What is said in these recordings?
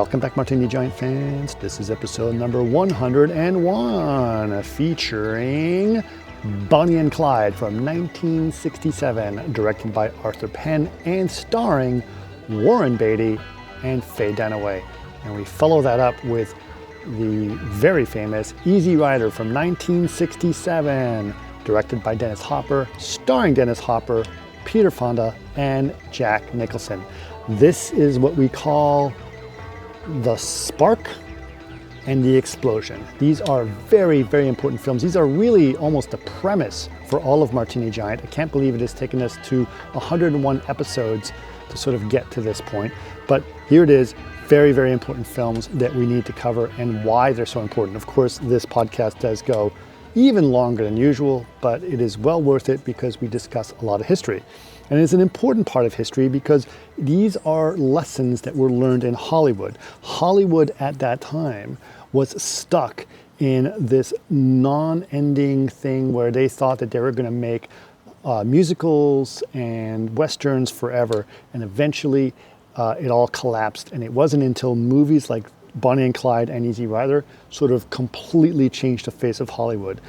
Welcome back, Martini Giant fans. This is episode number 101, featuring Bonnie and Clyde from 1967, directed by Arthur Penn and starring Warren Beatty and Faye Dunaway. And we follow that up with the very famous Easy Rider from 1967, directed by Dennis Hopper, starring Dennis Hopper, Peter Fonda, and Jack Nicholson. This is what we call the spark and the explosion. These are very, very important films. These are really almost the premise for all of Martini Giant. I can't believe it has taken us to 101 episodes to sort of get to this point. But here it is, very, very important films that we need to cover and why they're so important. Of course, this podcast does go even longer than usual, but it is well worth it because we discuss a lot of history. And it's an important part of history because these are lessons that were learned in Hollywood. Hollywood at that time was stuck in this non-ending thing where they thought that they were going to make musicals and westerns forever, and eventually it all collapsed. And it wasn't until movies like Bonnie and Clyde and Easy Rider sort of completely changed the face of Hollywood.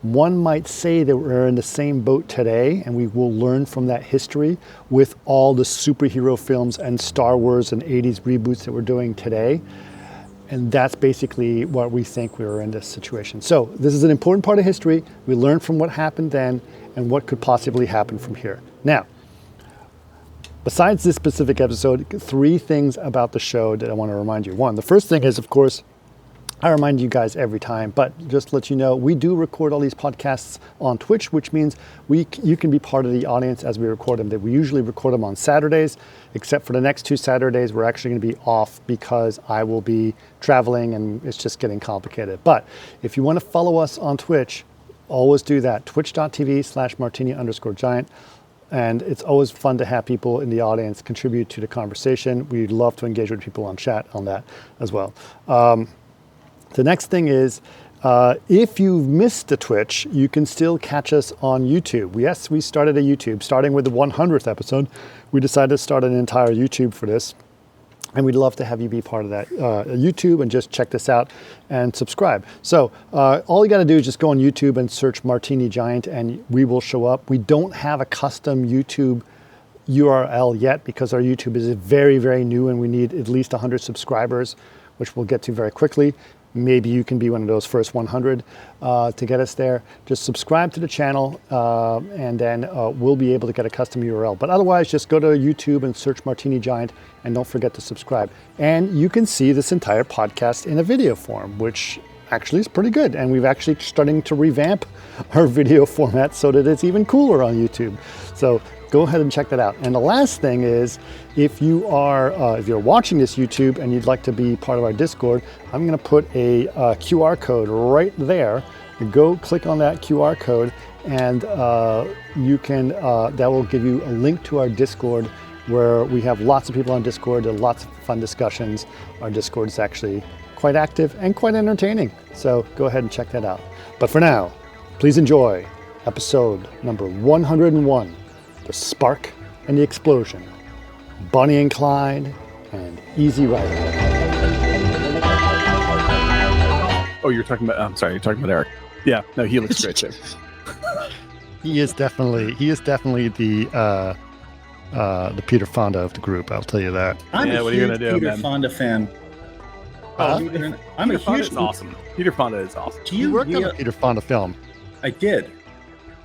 One might say that we're in the same boat today, and we will learn from that history with all the superhero films and Star Wars and 80s reboots that we're doing today. And that's basically what we think we were in this situation. So this is an important part of history. We learn from what happened then and what could possibly happen from here. Now, besides this specific episode, 3 things about the show that I want to remind you. One, the first thing is, of course, I remind you guys every time, but just to let you know, we do record all these podcasts on Twitch, which means you can be part of the audience as we record them. That we usually record them on Saturdays, except for the next 2 Saturdays, we're actually going to be off because I will be traveling and it's just getting complicated. But if you want to follow us on Twitch, always do that. Twitch.tv/Martini_Giant. And it's always fun to have people in the audience contribute to the conversation. We'd love to engage with people on chat on that as well. The next thing is, if you've missed the Twitch, you can still catch us on YouTube. Yes, we started a YouTube, starting with the 100th episode. We decided to start an entire YouTube for this. And we'd love to have you be part of that YouTube and just check this out and subscribe. So all you got to do is just go on YouTube and search Martini Giant and we will show up. We don't have a custom YouTube URL yet because our YouTube is very, very new and we need at least 100 subscribers, which we'll get to very quickly. Maybe you can be one of those first 100 to get us there. Just subscribe to the channel and then we'll be able to get a custom URL. But otherwise, just go to YouTube and search Martini Giant and don't forget to subscribe. And you can see this entire podcast in a video form, which actually is pretty good. And we've actually starting to revamp our video format so that it's even cooler on YouTube. So go ahead and check that out. And the last thing is, if you're watching this YouTube and you'd like to be part of our Discord, I'm going to put a QR code right there. Go click on that QR code, and you can. That will give you a link to our Discord, where we have lots of people on Discord. There are lots of fun discussions. Our Discord is actually quite active and quite entertaining. So go ahead and check that out. But for now, please enjoy episode number 101. The Spark and the Explosion, Bonnie and Clyde, and Easy Rider. Oh, you're talking about, I'm sorry, you're talking about Eric. Yeah, no, he looks great too. He is definitely the Peter Fonda of the group, I'll tell you that. I'm a what are you huge gonna do, Peter man? Fonda fan. I'm a Peter Fonda huge is awesome. Peter Fonda is awesome. Do You you worked on a Peter Fonda film. I did.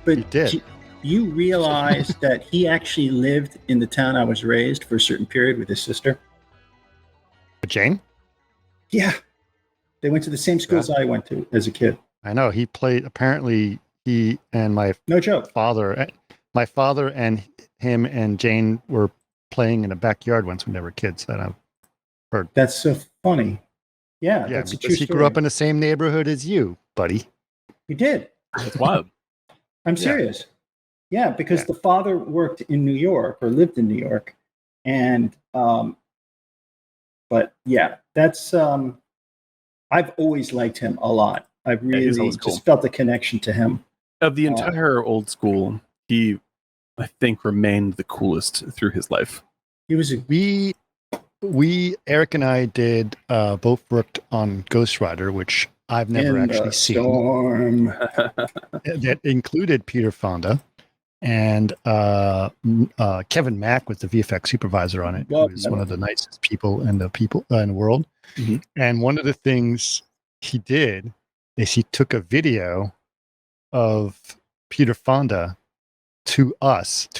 But You did. You realize that he actually lived in the town I was raised for a certain period with his sister? Jane? Yeah. They went to the same schools I went to as a kid. I know, apparently he and my No joke. father and him and Jane were playing in a backyard once when they were kids, that I've heard. That's so funny. Yeah, Yeah, that's a true because he story. grew up in the same neighborhood as you, buddy. We did. It's wild. I'm serious. Yeah, because the father worked in New York or lived in New York. And, but yeah, that's, I've always liked him a lot. I really always just cool. felt the connection to him. Of the entire old school, he, I think, remained the coolest through his life. He was a We Eric and I did both worked on Ghost Rider, which I've never actually seen. Storm. That included Peter Fonda, and Kevin Mack was the VFX supervisor on it. Who is one of the nicest people in the world. Mm-hmm. And one of the things he did is he took a video of Peter Fonda to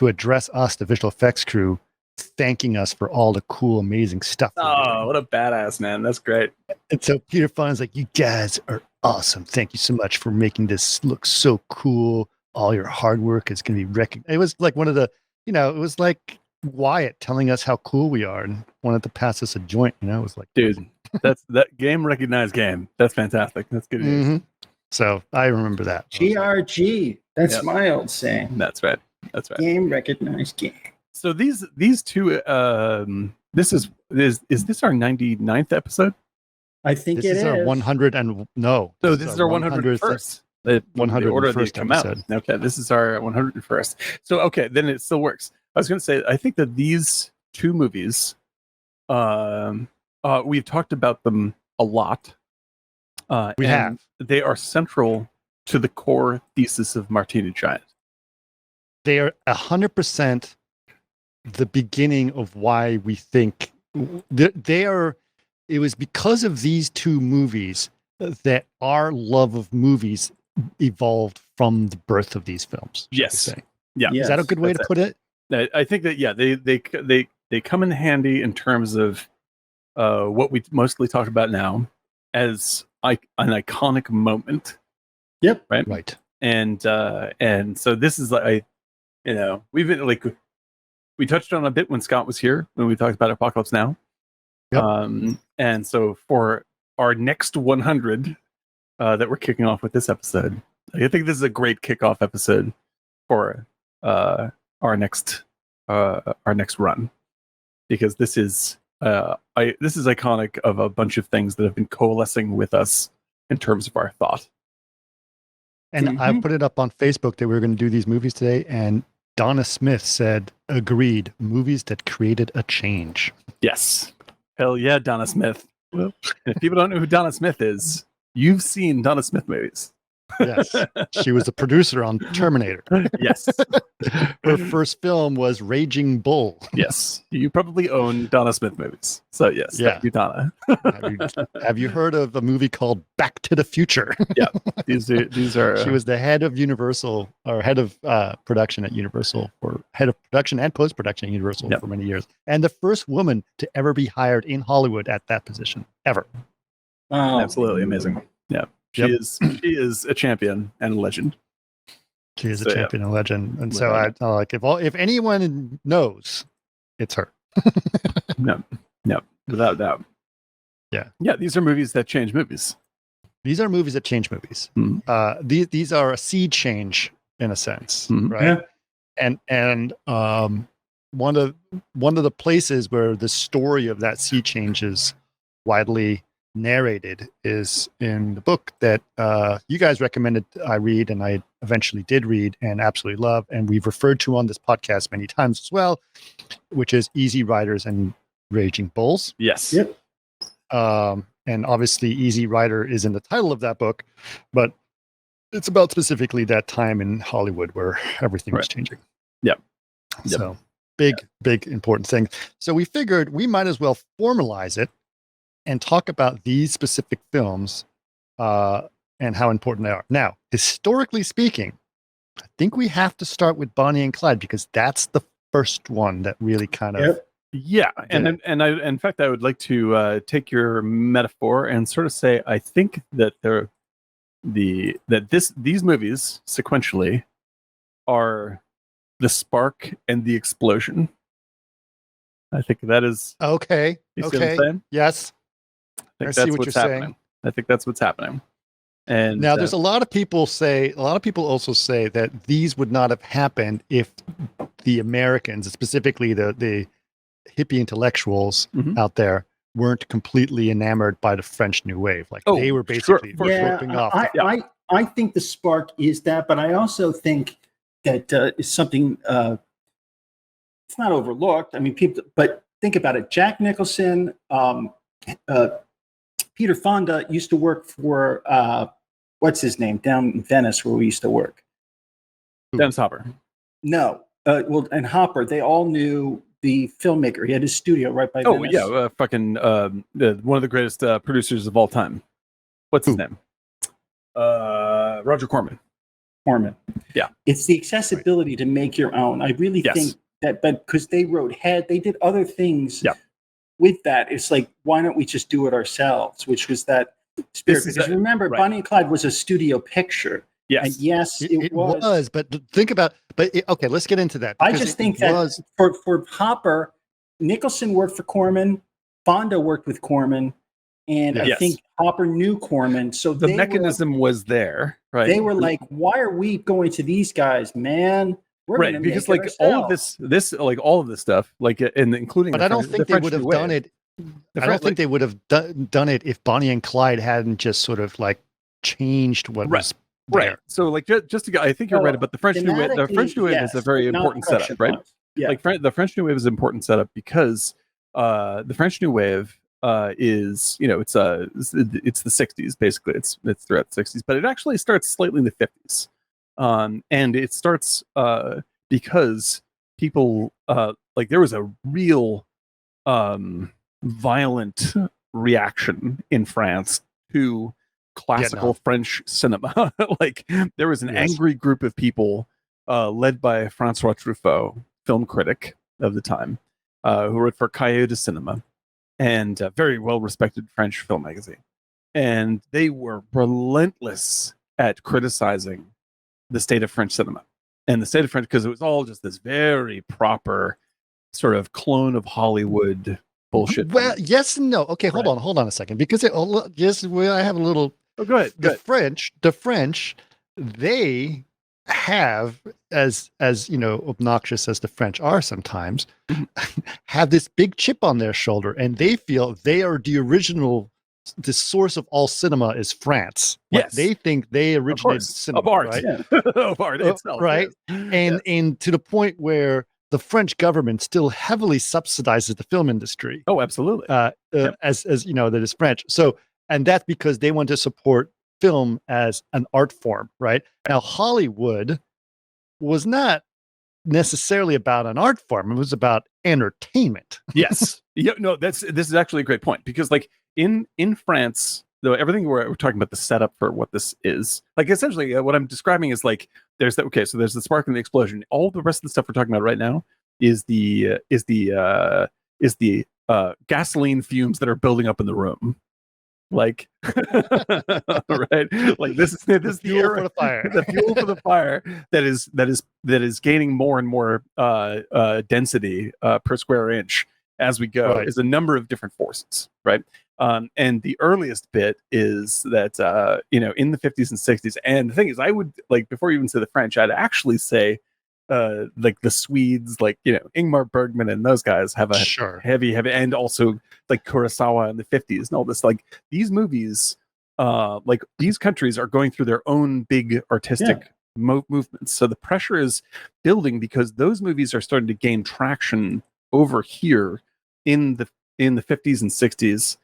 address us, the visual effects crew, thanking us for all the cool, amazing stuff. Oh, what a badass, man. That's great. And so Peter Fonda's like, you guys are awesome. Thank you so much for making this look so cool. All your hard work is going to be recognized. It was like one of the, it was like Wyatt telling us how cool we are and wanted to pass us a joint. It was like, dude, that game recognized game. That's fantastic. That's good news. Mm-hmm. So I remember that. GRG. That's my old saying. That's right. Game recognized game. So these two this is this our 99th episode? I think this is our 100 and no. So this is our 101st. The 101st come out. Okay, this is our 101st. So okay, then it still works. I was going to say I think that these two movies we've talked about them a lot. We have. They are central to the core thesis of Martini Giant. They are 100% the beginning of why we think they are. It was because of these two movies that our love of movies evolved from the birth of these films. Yes. Yeah. Is that a good way to put it? I think that they come in handy in terms of what we mostly talk about now as an iconic moment. Yep. Right. And so this is like, we've been like, we touched on a bit when Scott was here when we talked about Apocalypse Now. Yep. And so for our next 100 that we're kicking off with this episode, I think this is a great kickoff episode for our next run, because this is iconic of a bunch of things that have been coalescing with us in terms of our thought. And I put it up on Facebook that we were going to do these movies today, and Donna Smith said, agreed, movies that created a change. Yes. Hell yeah, Donna Smith. Well, if people don't know who Donna Smith is, you've seen Donna Smith movies. Yes. She was a producer on Terminator. Yes. Her first film was Raging Bull. Yes. You probably own Donna Smith movies. So yes, thank you, Donna. Have you heard of a movie called Back to the Future? Yeah. These are She was the head of Universal, or head of production at Universal, or head of production and post-production at Universal for many years. And the first woman to ever be hired in Hollywood at that position, ever. Oh, absolutely amazing. Yeah. She is a champion and a legend. She is a champion and a legend. And so I like, if anyone knows, it's her. No, without doubt. Yeah. Yeah, these are movies that change movies. These are movies that change movies. Mm-hmm. These are a sea change in a sense, mm-hmm. right? Yeah. And one of the places where the story of that sea change is widely narrated is in the book that you guys recommended I read, and I eventually did read and absolutely love, and we've referred to on this podcast many times as well, which is Easy Riders and Raging Bulls. Yes. Yep. And obviously Easy Rider is in the title of that book, but it's about specifically that time in Hollywood where everything was changing. Yep. So big important thing. So we figured we might as well formalize it and talk about these specific films and how important they are. Now, historically speaking, I think we have to start with Bonnie and Clyde, because that's the first one that really kind of... Yeah, and I, in fact, I would like to take your metaphor and sort of say, I think that these movies sequentially are the spark and the explosion. I think that is okay. You see what I'm saying? Yes. I see what you're saying. I think that's what's happening. And now there's a lot of people also say that these would not have happened if the Americans, specifically the hippie intellectuals out there, weren't completely enamored by the French New Wave. Like they were basically ripping off. I think the spark is that, but I also think that is something it's not overlooked. I mean, people, but think about it. Jack Nicholson, Peter Fonda used to work for what's his name down in Venice where we used to work. Dennis Hopper. No, and Hopper. They all knew the filmmaker. He had his studio right by Venice. One of the greatest producers of all time. What's his name? Roger Corman. Yeah, it's the accessibility to make your own. I really think that, but because they did other things. Yeah. With that, it's like, why don't we just do it ourselves? Which was that spirit. Because remember, Bonnie and Clyde was a studio picture. Yes, and yes, it was. But think about. Okay, let's get into that. I just think that for Hopper, Nicholson worked for Corman, Fonda worked with Corman, and I think Hopper knew Corman. So the mechanism was there, right? They were like, "Why are we going to these guys, man?" Right, because like all of this stuff, like, and including. But I don't think they would have done it. I don't think they would have done it if Bonnie and Clyde hadn't just sort of like changed what was there. Right. So like just to go, I think you're right about the French New Wave. The French New Wave is a very important setup, right? Yeah. Like the French New Wave is an important setup because the French New Wave is, it's the 60s basically. It's throughout the 60s, but it actually starts slightly in the 50s. And it starts because people like there was a real violent reaction in France to classical French cinema. Like there was an angry group of people led by Francois Truffaut, film critic of the time, who wrote for Cahiers de Cinema and a very well respected French film magazine. And they were relentless at criticizing the state of French cinema and the state of French, because it was all just this very proper sort of clone of Hollywood bullshit. Well, yes and no. Okay, hold on a second, because I have a little. Oh, go ahead. The French, they have, as obnoxious as the French are sometimes, have this big chip on their shoulder, and they feel they are the source of all cinema is France. Yes. They think they originated cinema. Of art. Right? Of art itself. Right. Yes. And to the point where the French government still heavily subsidizes the film industry. Oh, absolutely. As that is French. So, and that's because they want to support film as an art form, right? Now, Hollywood was not necessarily about an art form. It was about entertainment. Yes. This is actually a great point, because like in France, though, everything we're talking about, the setup for what this is, like essentially what I'm describing is like there's the spark and the explosion. All the rest of the stuff we're talking about right now is the gasoline fumes that are building up in the room. Like right, like this is the fuel for the fire. The fuel for the fire that is gaining more and more density per square inch as we go. Is a number of different forces, right? And the earliest bit is that in the 50s and 60s. And the thing is, I would, like, before you even say the French, I'd actually say like the Swedes, like Ingmar Bergman and those guys have a heavy, and also like Kurosawa in the 50s and all this. Like these movies, like these countries are going through their own big artistic movements. So the pressure is building because those movies are starting to gain traction over here in the 50s and 60s.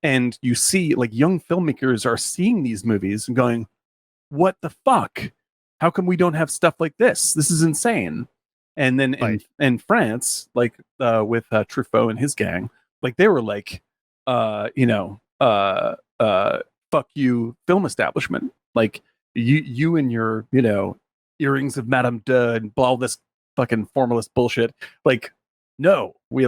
And you see, like, young filmmakers are seeing these movies and going, what the fuck? How come we don't have stuff like this? This is insane. And then in France, like with Truffaut and his gang, like they were like, fuck you, film establishment. Like you and your, earrings of Madame de and all this fucking formalist bullshit. Like, no, we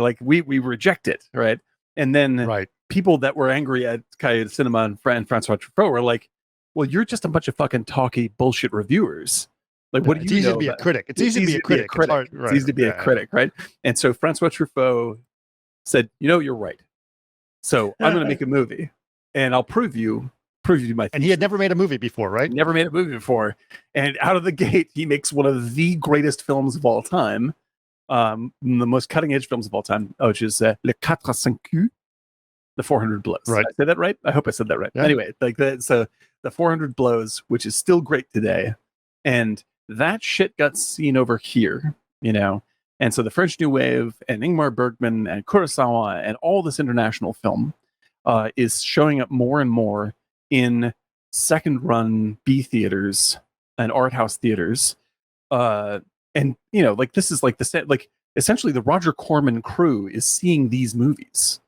reject it, right? And then people that were angry at Cahiers de Cinema and Francois Truffaut were like, well, you're just a bunch of fucking talky bullshit reviewers. Like, what do you know? It's easy to be a critic. It's easy to be a critic. It's easy to be a critic, right? And so Francois Truffaut said, you're right. So I'm going to make a movie, and I'll prove you my thesis. And he had never made a movie before, right? Never made a movie before. And out of the gate, he makes one of the greatest films of all time, the most cutting edge films of all time, which is Le 400 coups, the 400 blows. Right. Did I say that right? I hope I said that right. Yeah. Anyway, like that. So the 400 blows, which is still great today, and that shit got seen over here, and And so the French New Wave and Ingmar Bergman and Kurosawa and all this international film is showing up more and more in second-run B theaters and art house theaters. And like this is like essentially the Roger Corman crew is seeing these movies.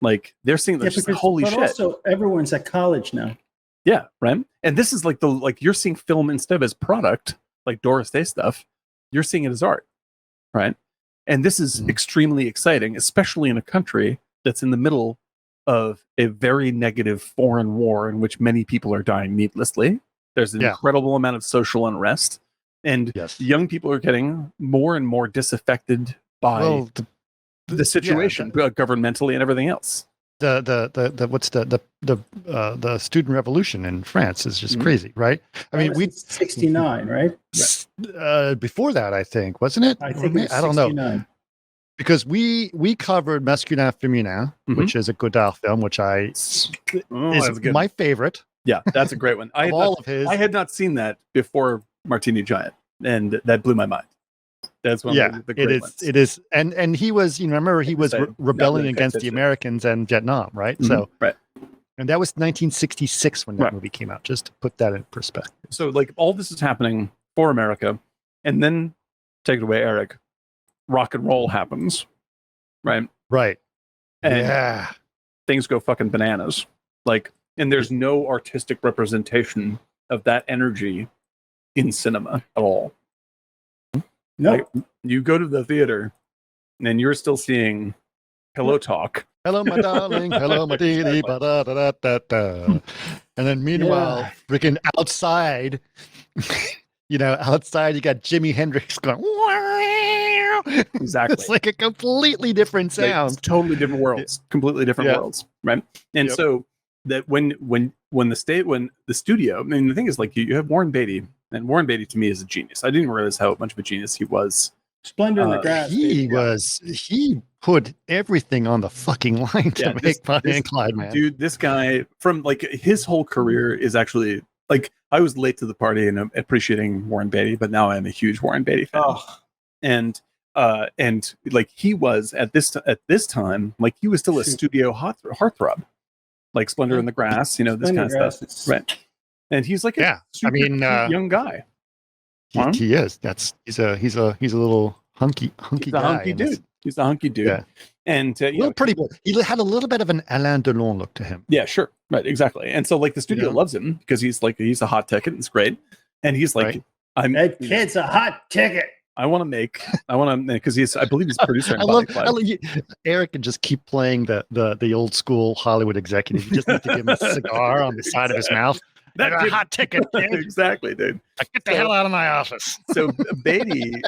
Like they're seeing this, holy shit. But also everyone's at college now. Yeah, right. And this is like you're seeing film instead of as product, like Doris Day stuff, you're seeing it as art. Right. And this is extremely exciting, especially in a country that's in the middle of a very negative foreign war in which many people are dying needlessly. There's an incredible amount of social unrest, and young people are getting more and more disaffected by the situation, governmentally and everything else. The student revolution in France is just crazy, right? I mean, we 69, right? Before that, I think, wasn't it? I think I don't know, because we covered Masculin Féminin, which is a Godard film, which is my favorite. Yeah, that's a great one. I had not seen that before Martini Giant, and that blew my mind. That's one of the great ones. It is. And he was, remember, he was rebelling against the Americans and Vietnam, right? So, and that was 1966 when that movie came out, just to put that in perspective. So, like, all this is happening for America, and then, take it away, Eric, rock and roll happens, right? Right. And things go fucking bananas. Like, and there's no artistic representation of that energy in cinema at all. No, like, you go to the theater and you're still seeing Hello Talk. Hello, my darling. Hello, my dearie. And then meanwhile, freaking outside, outside you got Jimi Hendrix going. Exactly. It's like a completely different sound. Like, totally different worlds. Completely different worlds, right? And so that when the studio, I mean, the thing is, like, you have Warren Beatty. And Warren Beatty, to me, is a genius. I didn't realize how much of a genius he was. Splendor in the Grass. He put everything on the fucking line to make Bonnie and Clyde, man. Dude, this guy, from like his whole career is actually, like, I was late to the party and appreciating Warren Beatty, but now I'm a huge Warren Beatty fan. And like he was at this time, like he was still a studio heartthrob, like Splendor in the Grass, this kind of stuff, right? And he's like a super young guy. He is. He's a little hunky guy. He's a hunky dude. Yeah. And pretty boy. He had a little bit of an Alain Delon look to him. Yeah, sure. Right, exactly. And so like the studio loves him because he's a hot ticket. It's great. And he's like, that kid's a hot ticket. I want to make because I believe he's producer. I love Eric can just keep playing the old school Hollywood executive. You just need to give him a cigar on the side of his mouth. That's a hot ticket, kid. Exactly, dude. Get the hell out of my office. So Beatty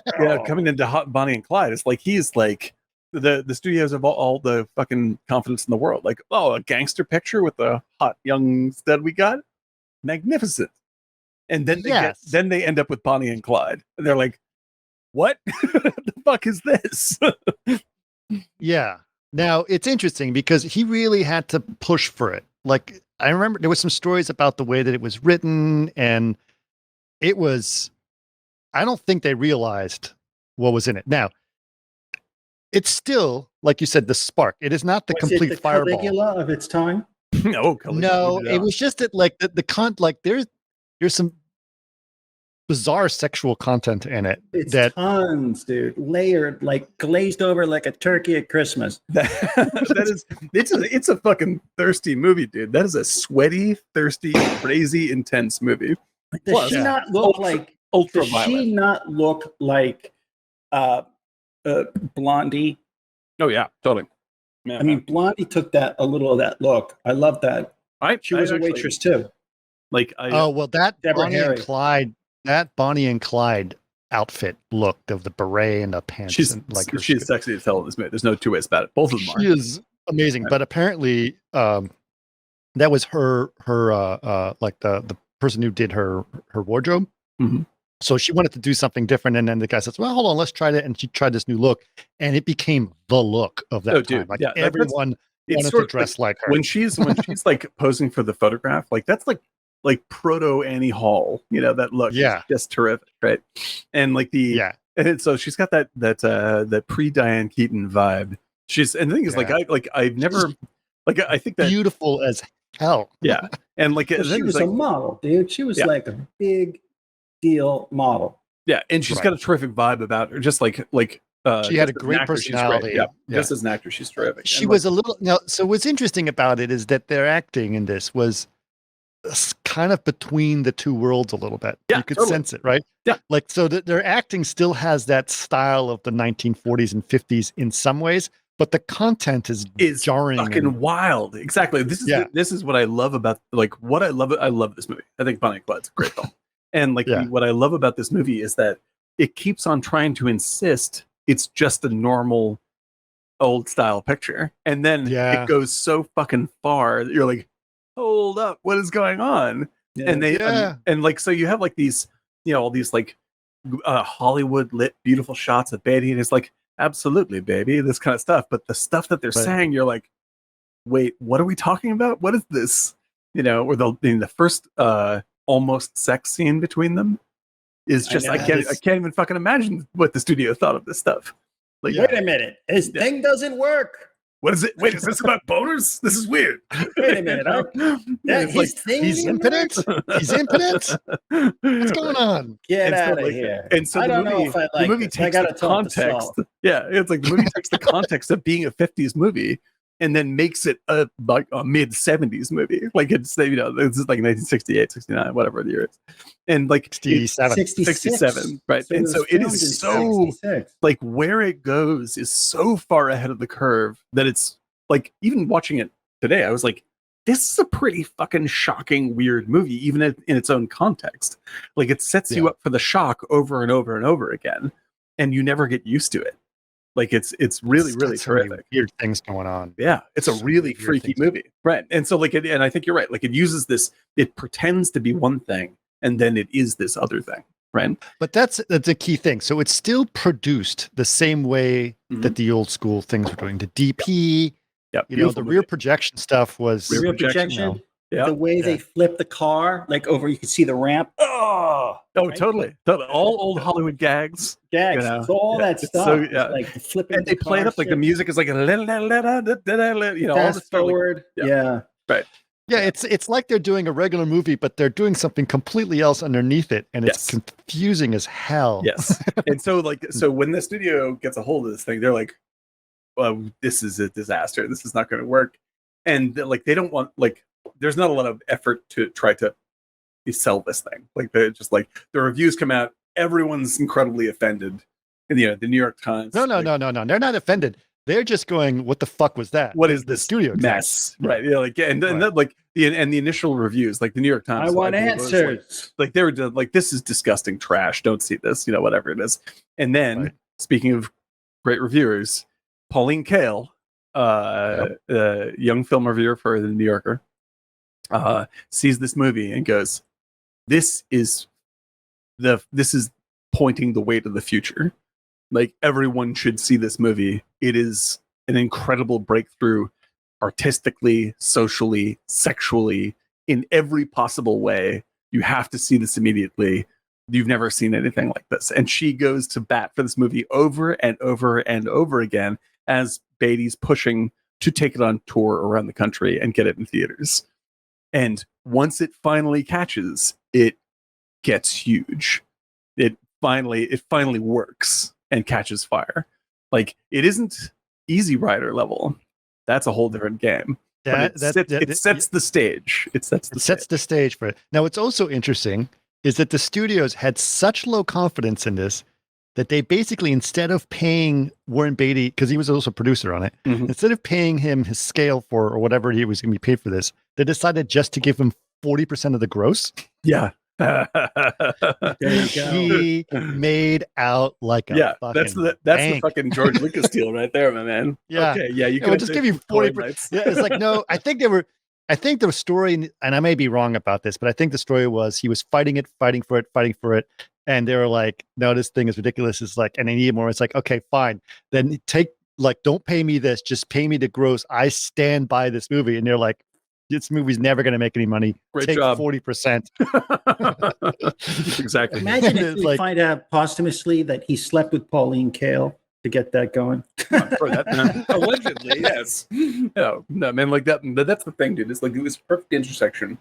coming into Bonnie and Clyde, it's like he's like the studios have all the fucking confidence in the world. Like, a gangster picture with the hot young stud we got, magnificent. And then they end up with Bonnie and Clyde. And they're like, what the fuck is this? Yeah. Now it's interesting because he really had to push for it. Like, I remember there was some stories about the way that it was written, and it was, I don't think they realized what was in it. Now, it's still, like you said, the spark. It is not the complete the fireball. Caligula of its time? No, it was just that, like, there's some bizarre sexual content in it. It's tons, dude. Layered, like glazed over like a turkey at Christmas. It's a fucking thirsty movie, dude. That is a sweaty, thirsty, crazy, intense movie. Does she not look like Blondie? Oh yeah, totally. Man, I mean, Blondie took a little of that look. I love that. She was a waitress too. Like, that Bonnie and Clyde outfit look of the beret and the pants. She's sexy as hell in this movie. There's no two ways about it. Both of them are. She is amazing. Right. But apparently, that was her like the person who did her wardrobe. Mm-hmm. So she wanted to do something different, and then the guy says, "Well, hold on, let's try that." And she tried this new look, and it became the look of that time. Like everyone wanted to dress like her. When she's like posing for the photograph, like that's like proto Annie Hall, that look. Yeah, just terrific, right? And like And so she's got that pre-Diane Keaton vibe. And the thing is, I've never, I think that beautiful as hell. Yeah, and she was a model, dude. She was like a big deal model. Yeah, and she's got a terrific vibe about her. Just like she had a great personality. Yeah, just as an actor, she's terrific. She was a little. Now, so what's interesting about it is that their acting in this was kind of between the two worlds a little bit. Yeah, you could sense it, right? Yeah, so their acting still has that style of the 1940s and 50s in some ways, but the content is jarring, fucking wild. Exactly. This is what I love about I love this movie. I think Bonnie Clyde's a great film, and what I love about this movie is that it keeps on trying to insist it's just a normal old style picture, and then it goes so fucking far that you're like, hold up, what is going on? And so you have these, all these Hollywood lit beautiful shots of Beatty, and it's like, absolutely, baby, this kind of stuff. But the stuff that they're saying, you're like, wait, what are we talking about? What is this? Or the first almost sex scene between them is just I can't even fucking imagine what the studio thought of this stuff. Wait a minute, his thing doesn't work. What is it? Wait, is this about boners? This is weird. Wait a minute. He's impotent. He's impotent. What's going on? Get out of here. And so the movie takes the context. Yeah, it's like the movie takes the context of being a 50s movie and then makes it a mid 70s movie. It's it's like 1968, 69, whatever the year is. And 67, right? So and so it is so 66. Where it goes is so far ahead of the curve that it's even watching it today, I was like, this is a pretty fucking shocking, weird movie, even in its own context. It sets you up for the shock over and over and over again, and you never get used to it. It's really, really terrific. Weird things going on. Yeah, it's a really freaky movie, right? And so and I think you're right. It uses this. It pretends to be one thing, and then it is this other thing, right? But that's a key thing. So it's still produced the same way that the old school things were doing. The DP, the rear projection stuff was rear projection. The way they flip the car, over, you can see the ramp. Oh, right? Totally. All old Hollywood gags. So all that stuff. So, flipping. And they play it up the music is fast forward. Right. Yeah, it's like they're doing a regular movie, but they're doing something completely else underneath it, and it's confusing as hell. Yes. And so when the studio gets a hold of this thing, they're like, well, this is a disaster. This is not going to work. And they don't want there's not a lot of effort to try to sell this thing. They're just the reviews come out, everyone's incredibly offended. And, the New York Times. No. They're not offended. They're just going, what the fuck was that? What is the studio mess? Right. Yeah. The initial reviews, the New York Times. I want answers. They were this is disgusting trash. Don't see this, whatever it is. And then speaking of great reviewers, Pauline Kael, young film reviewer for the New Yorker, sees this movie and goes, this is pointing the way to the future. Everyone should see this movie. It is an incredible breakthrough, artistically, socially, sexually, in every possible way. You have to see this immediately. You've never seen anything like this. And she goes to bat for this movie over and over and over again as Beatty's pushing to take it on tour around the country and get it in theaters. And once it finally catches, it gets huge. It finally works and catches fire. It isn't Easy Rider level. That's a whole different game. It sets the stage. It sets the stage for it. Now, what's also interesting is that the studios had such low confidence in this that they basically, instead of paying Warren Beatty, because he was also a producer on it, instead of paying him his scale for or whatever he was going to be paid for this, they decided just to give him 40% of the gross. Yeah. He made out like a that's the fucking George Lucas deal right there, my man. Yeah. Okay, yeah, you can just give you 40%. Yeah, it's no, I think the story, and I may be wrong about this, but I think the story was he was fighting for it. And they were like, no, this thing is ridiculous. It's and I need more. It's okay, fine. Then don't pay me this, just pay me the gross. I stand by this movie. And they're like, this movie's never going to make any money. Great Take job. 40%. Exactly. Imagine if It's we like- find out posthumously that he slept with Pauline Kael to get that going. For that, allegedly, yes. No, man, like that. That's the thing, dude. It's like this perfect intersection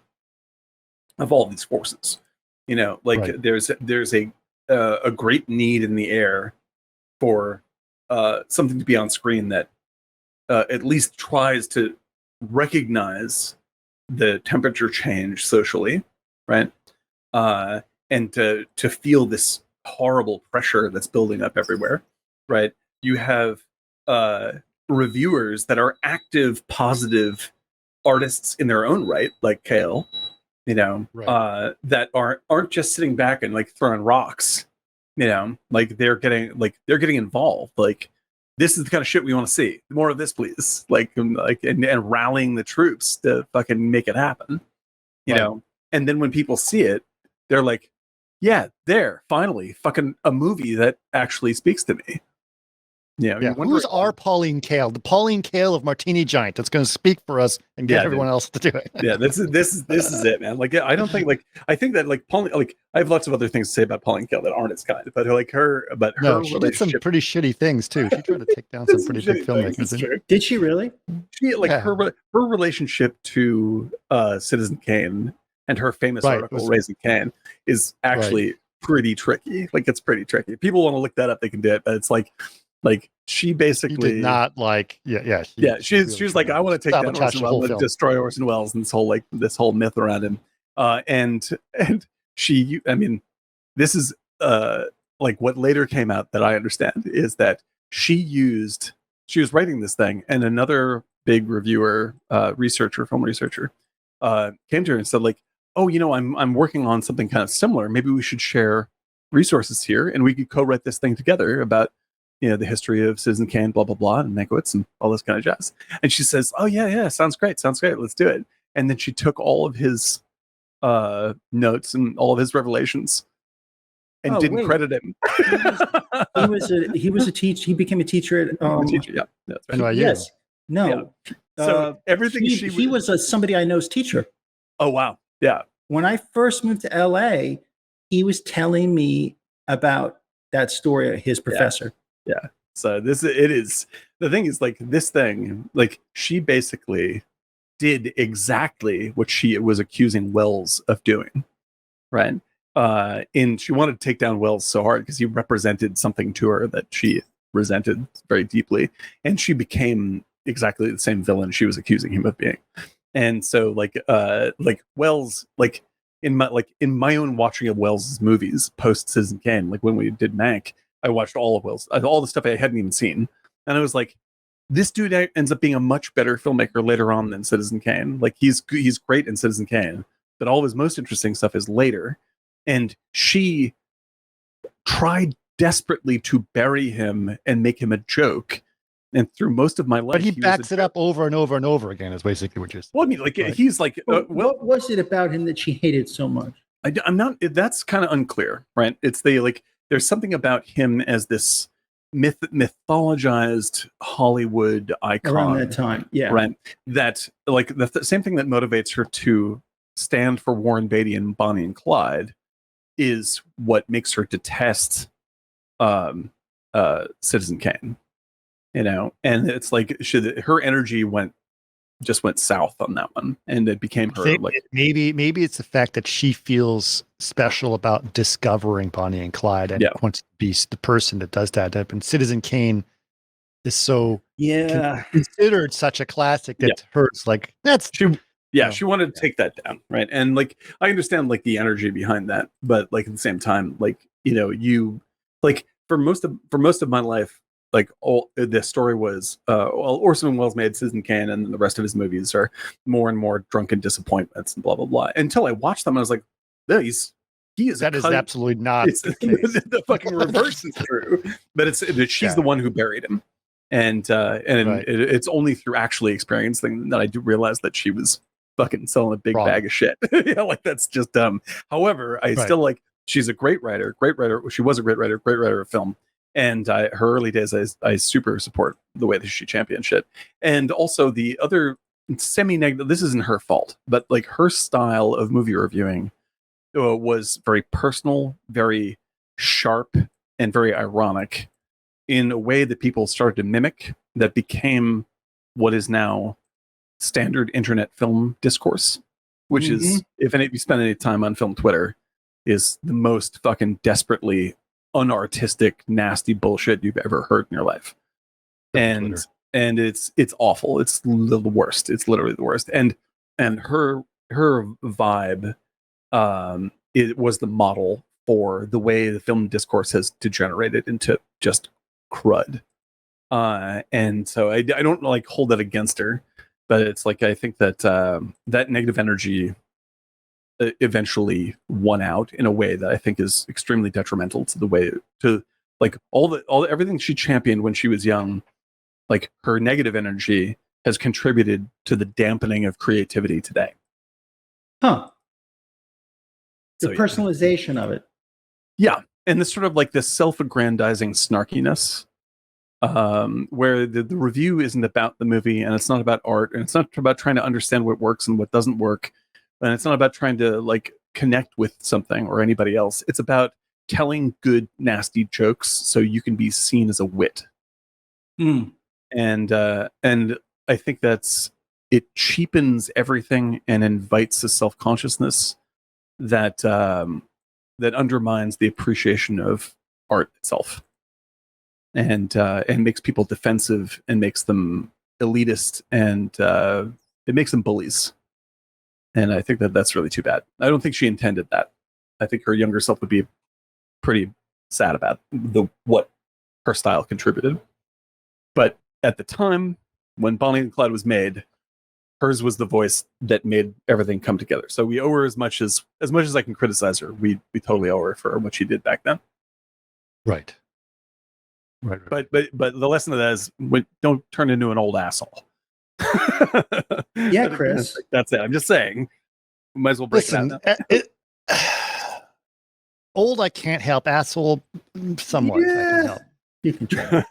of all these forces. You know, like Right. there's a great need in the air for something to be on screen that at least tries to recognize the temperature change socially, right? And to feel this horrible pressure that's building up everywhere, right? You have reviewers that are active, positive artists in their own right, like Kale, you know, Right. that aren't just sitting back and like throwing rocks, you know, like they're getting involved. Like, this is the kind of shit we want to see. More of this, please. And rallying the troops to fucking make it happen, you Right. know. And then when people see it, they're like, yeah, there, finally, fucking a movie that actually speaks to me. Yeah. Yeah. Who's our Pauline Kael? The Pauline Kael of Martini Giant that's going to speak for us and get everyone else to do it. Yeah, this is it, man. Like, I don't think I think that like Pauline, like I have lots of other things to say about Pauline Kael that aren't as kind, but her She did some pretty shitty things too. She tried to take down some pretty big filmmakers. Did she really? She her relationship to Citizen Kane and her famous article Raising Kane is actually pretty tricky. Like, it's pretty tricky. People want to look that up, they can do it, but it's like she basically did not she was like, I want to take down Orson Welles, destroy Orson Welles, and this whole myth around him. And she, I mean, this is like what later came out that I understand is that she was writing this thing, and another big reviewer, film researcher, came to her and said, like, oh, you know, I'm working on something kind of similar. Maybe we should share resources here, and we could co-write this thing together about, you know, the history of Citizen Kane, blah, blah, blah, and Mankiewicz and all this kind of jazz. And she says, oh, yeah, sounds great, let's do it. And then she took all of his notes and all of his revelations and didn't credit him. He was a teacher. He became a teacher at teacher, yeah. That's right. NYU. Yes. No. Yeah. So everything he was somebody I know's teacher. Oh, wow. Yeah. When I first moved to LA, he was telling me about that story of his professor. Yeah. So the thing is, like, this thing, like, she basically did exactly what she was accusing Welles of doing, right? And she wanted to take down Welles so hard because he represented something to her that she resented very deeply, and she became exactly the same villain she was accusing him of being. And so, like Welles, like in my own watching of Welles's movies post Citizen Kane, like when we did Mank, I watched all of Welles, all the stuff I hadn't even seen, and I was like, this dude ends up being a much better filmmaker later on than Citizen Kane. Like, he's great in Citizen Kane, but all of his most interesting stuff is later. And she tried desperately to bury him and make him a joke. And through most of my life, but he backs it up over and over and over again. Is basically what you're saying. Well, I mean, like, right. He's like, what was it about him that she hated so much? I'm not. That's kind of unclear, right? It's there's something about him as this mythologized Hollywood icon around that time, yeah, right? That, like, the same thing that motivates her to stand for Warren Beatty and Bonnie and Clyde is what makes her detest Citizen Kane, you know. And it's like her energy went south on that one, and it became her. Like, maybe it's the fact that she feels special about discovering Bonnie and Clyde and wants to be the person that does that. And Citizen Kane is so considered such a classic that hurts. Like, that's she wanted to take that down, right? And, like, I understand, like, the energy behind that, but, like, at the same time, like, you know, you, like, for most of my life, like, all the story was, Orson Welles made Citizen Kane, and the rest of his movies are more and more drunken disappointments and blah blah blah. Until I watched them, I was like, no, he is. That is absolutely not the case. The fucking reverse is true. But she's the one who buried him, and right. It's only through actually experiencing that I do realize that she was fucking selling a big bag of shit. Yeah, like, that's just dumb. However, I still, like, she's a great writer. She was a great writer of film. And her early days, I super support the way that she championed shit. And also the other semi-negative. This isn't her fault, but like her style of movie reviewing was very personal, very sharp, and very ironic in a way that people started to mimic that became what is now standard internet film discourse, which is, if any of you spend any time on film Twitter, is the most fucking desperately unartistic, nasty bullshit you've ever heard in your life. And it's awful. It's the worst. It's literally the worst. And her vibe, it was the model for the way the film discourse has degenerated into just crud. And so I don't like hold that against her, but it's like I think that that negative energy eventually won out in a way that I think is extremely detrimental to the way to like everything she championed when she was young. Like her negative energy has contributed to the dampening of creativity today. Huh. The So, personalization of it. Yeah. And this sort of like this self-aggrandizing snarkiness, where the review isn't about the movie, and it's not about art, and it's not about trying to understand what works and what doesn't work, and it's not about trying to like connect with something or anybody else. It's about telling good, nasty jokes so you can be seen as a wit. And I think it cheapens everything and invites a self-consciousness that that undermines the appreciation of art itself, and makes people defensive and makes them elitist, and it makes them bullies. And I think that that's really too bad. I don't think she intended that. I think her younger self would be pretty sad about what her style contributed. But at the time when Bonnie and Clyde was made, hers was the voice that made everything come together. So we owe her as much as I can criticize her. We totally owe her for what she did back then. Right. But the lesson of that is don't turn into an old asshole. Yeah, Chris. That's it. I'm just saying. Might as well break it out. Old, I can't help. Asshole, somewhat. Yeah. I can help. You can try.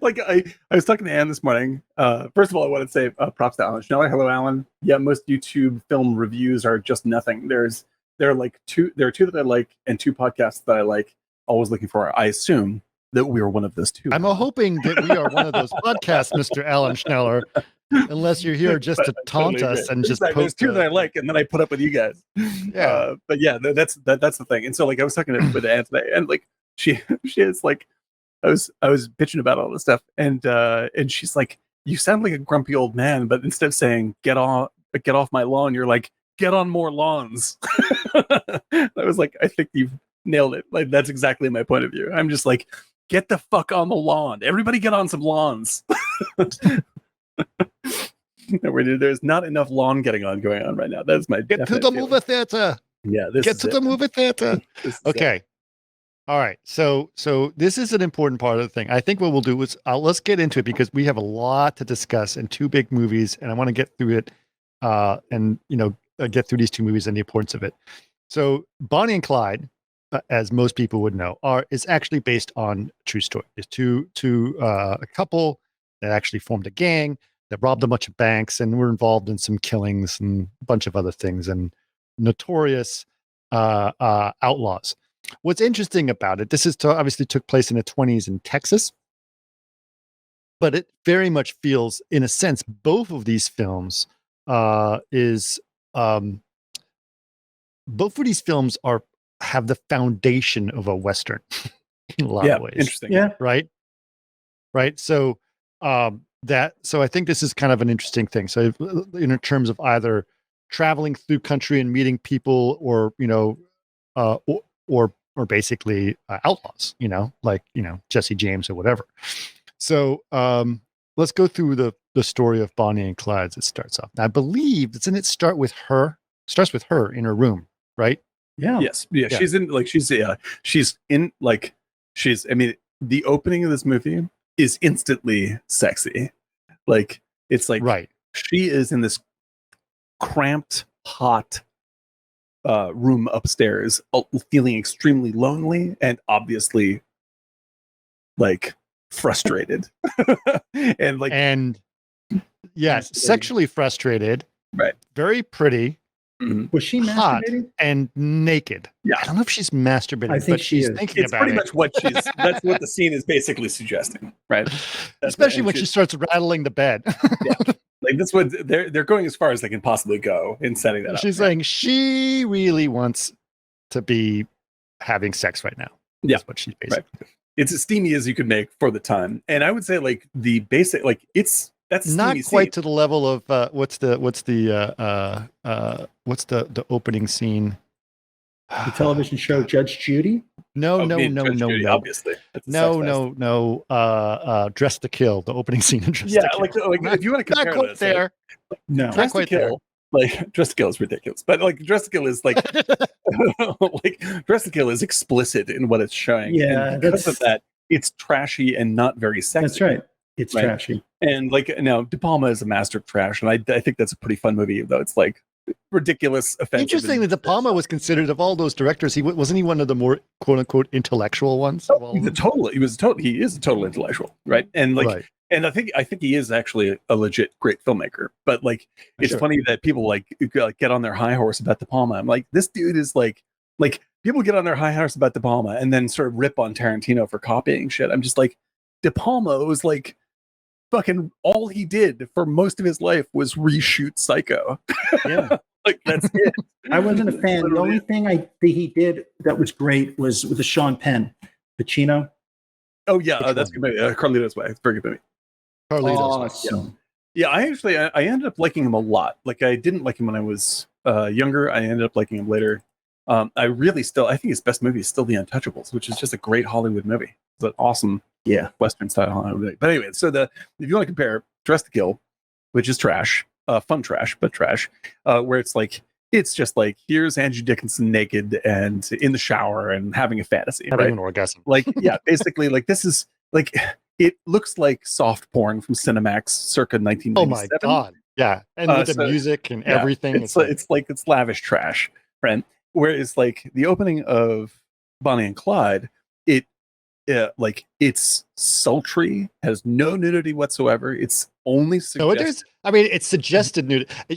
Like I was talking to Anne this morning. First of all, I want to say props to Alan Schneller. Hello, Alan. Yeah, most YouTube film reviews are just nothing. There are two that I like and two podcasts that I like. Always looking for. I assume that we are one of those two. I'm hoping that we are one of those podcasts, Mr. Alan Schneller. Unless you're here just to taunt us and just poke. There's two that I like, and then I put up with you guys. Yeah, but yeah, that's the thing. And so like I was talking with Anne today, and like she is like, I was bitching about all this stuff, and she's like, you sound like a grumpy old man, but instead of saying get off my lawn, you're like, get on more lawns. I was like, I think you've nailed it. Like that's exactly my point of view. I'm just like, get the fuck on the lawn. Everybody get on some lawns. There's not enough lawn going on right now. That's my get to the movie theater. Yeah, get to the movie theater. Okay. All right. So this is an important part of the thing. I think what we'll do is let's get into it because we have a lot to discuss and two big movies, and I want to get through it and get through these two movies and the importance of it. So Bonnie and Clyde, as most people would know, is actually based on a true story. It's a couple that actually formed a gang that robbed a bunch of banks and were involved in some killings and a bunch of other things and notorious outlaws. What's interesting about it, this obviously took place in the 1920s in Texas, but it very much feels, in a sense, both of these films both of these films have the foundation of a Western in a lot of ways. Interesting. Yeah. Right. So I think this is kind of an interesting thing. So in terms of either traveling through country and meeting people or basically outlaws, like Jesse James or whatever. So let's go through the story of Bonnie and Clyde as it starts off. Now, I believe doesn't it start with her? Starts with her in her room, right? Yeah. Yes. Yeah. She's in I mean, the opening of this movie is instantly sexy. Like it's like right. She is in this cramped, hot room upstairs, feeling extremely lonely and obviously like frustrated. and Yes, sexually frustrated. Right. Very pretty. Mm-hmm. Was she hot masturbating? and naked? Yeah. I don't know if she's masturbating. I think but she's is. thinking It's about pretty it. much what she's. That's what the scene is basically suggesting, right? Especially when she starts rattling the bed. Yeah. Like that's what they're going as far as they can possibly go in setting that up. She's saying she really wants to be having sex right now. Yeah. That's what she's basically. Right. It's as steamy as you could make for the time, and I would say like the basic, like that's not quite scene. to the level of what's the opening scene? The television show Judge Judy? No. Obviously. No. Dress to Kill, the opening scene in Dress to Kill. Like if you want to compare not quite this, there. No. Dress to Kill, like Dress to Kill is ridiculous, but like Dress to Kill is like like Dress to Kill is explicit in what it's showing. Yeah, and because of that, it's trashy and not very sexy. That's right. It's trashy. And like now, De Palma is a master of trash, and I think that's a pretty fun movie, though it's like ridiculous, offensive. Interesting that De Palma was considered, of all those directors, wasn't he one of the more quote unquote intellectual ones? He is a total intellectual, right? And like, right. And I think he is actually a legit great filmmaker. But like, it's funny that people like get on their high horse about De Palma. I'm like, this dude is like people get on their high horse about De Palma and then sort of rip on Tarantino for copying shit. I'm just like, De Palma was like, fucking all he did for most of his life was reshoot Psycho. Yeah. Like that's it. I wasn't a fan. The only thing he did that was great was with the Sean Penn, Pacino. Oh yeah, that's good movie. Carlito's Way. It's a very good movie. Carlito's Way. Yeah. I actually I ended up liking him a lot. Like I didn't like him when I was younger. I ended up liking him later. I think his best movie is still The Untouchables, which is just a great Hollywood movie. It's an awesome Western style Hollywood movie. But anyway, so if you want to compare Dress to Kill, which is trash, fun trash, but trash, where it's just like here's Andrew Dickinson naked and in the shower and having a fantasy, having an orgasm. Like basically like this is like it looks like soft porn from Cinemax circa 1997. Oh my god. Yeah. And with the music and everything. It's lavish trash, right? Whereas like the opening of Bonnie and Clyde, it's sultry, has no nudity whatsoever. It's only suggested. It's suggested nudity. They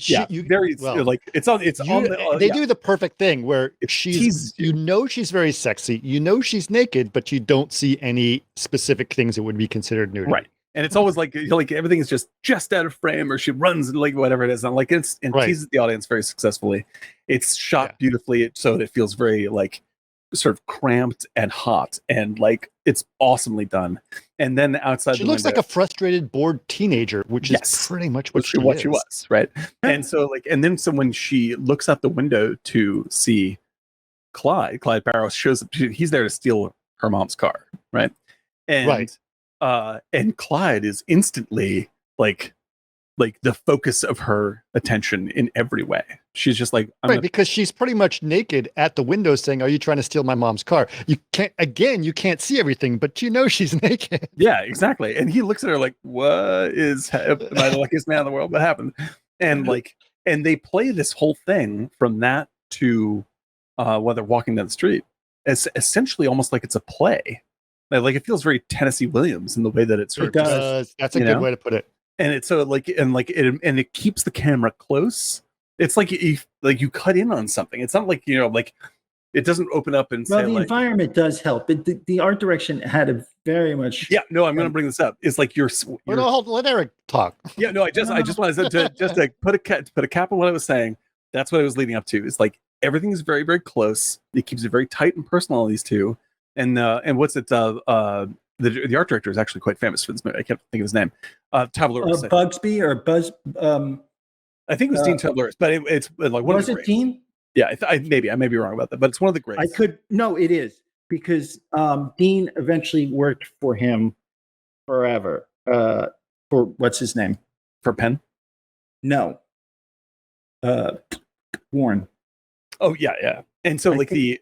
do the perfect thing where she's very sexy, she's naked, but you don't see any specific things that would be considered nudity. Right. And it's always like everything is just out of frame, or she runs and like whatever it is, and like teases the audience very successfully. It's shot beautifully, so it feels very like sort of cramped and hot, and like it's awesomely done. And then outside, she looks like a frustrated, bored teenager, which is pretty much what she was, right? And so when she looks out the window to see Clyde Barrows shows up. He's there to steal her mom's car, right? And Clyde is instantly like the focus of her attention in every way. She's just like, because she's pretty much naked at the window saying, "Are you trying to steal my mom's car?" You can't see everything, but she's naked. Yeah, exactly. And he looks at her like, "What is, am I the luckiest man in the world? What happened?" And and they play this whole thing from that to while they're walking down the street, as essentially almost like it's a play. Like it feels very Tennessee Williams in the way that it sort of does. That's a good way to put it. And it's so it keeps the camera close. It's like you cut in on something. It's not like it doesn't open up and say the environment does help. The art direction had a very much. Yeah, no, I'm going to bring this up. It's like let Eric talk. Yeah, no, I just wanted to put a cap on what I was saying. That's what I was leading up to. It's like everything is very, very close. It keeps it very tight and personal, these two. And what's it? The art director is actually quite famous for this movie. I can't think of his name. Tavourelis. Bugsby or Buzz. I think it was Dean Tavourelis, but it's like one of the greats. Dean? Yeah, I may be wrong about that, but it's one of the greats. It is because Dean eventually worked for him forever. For what's his name? For Penn? No. Warren. Oh yeah. And so to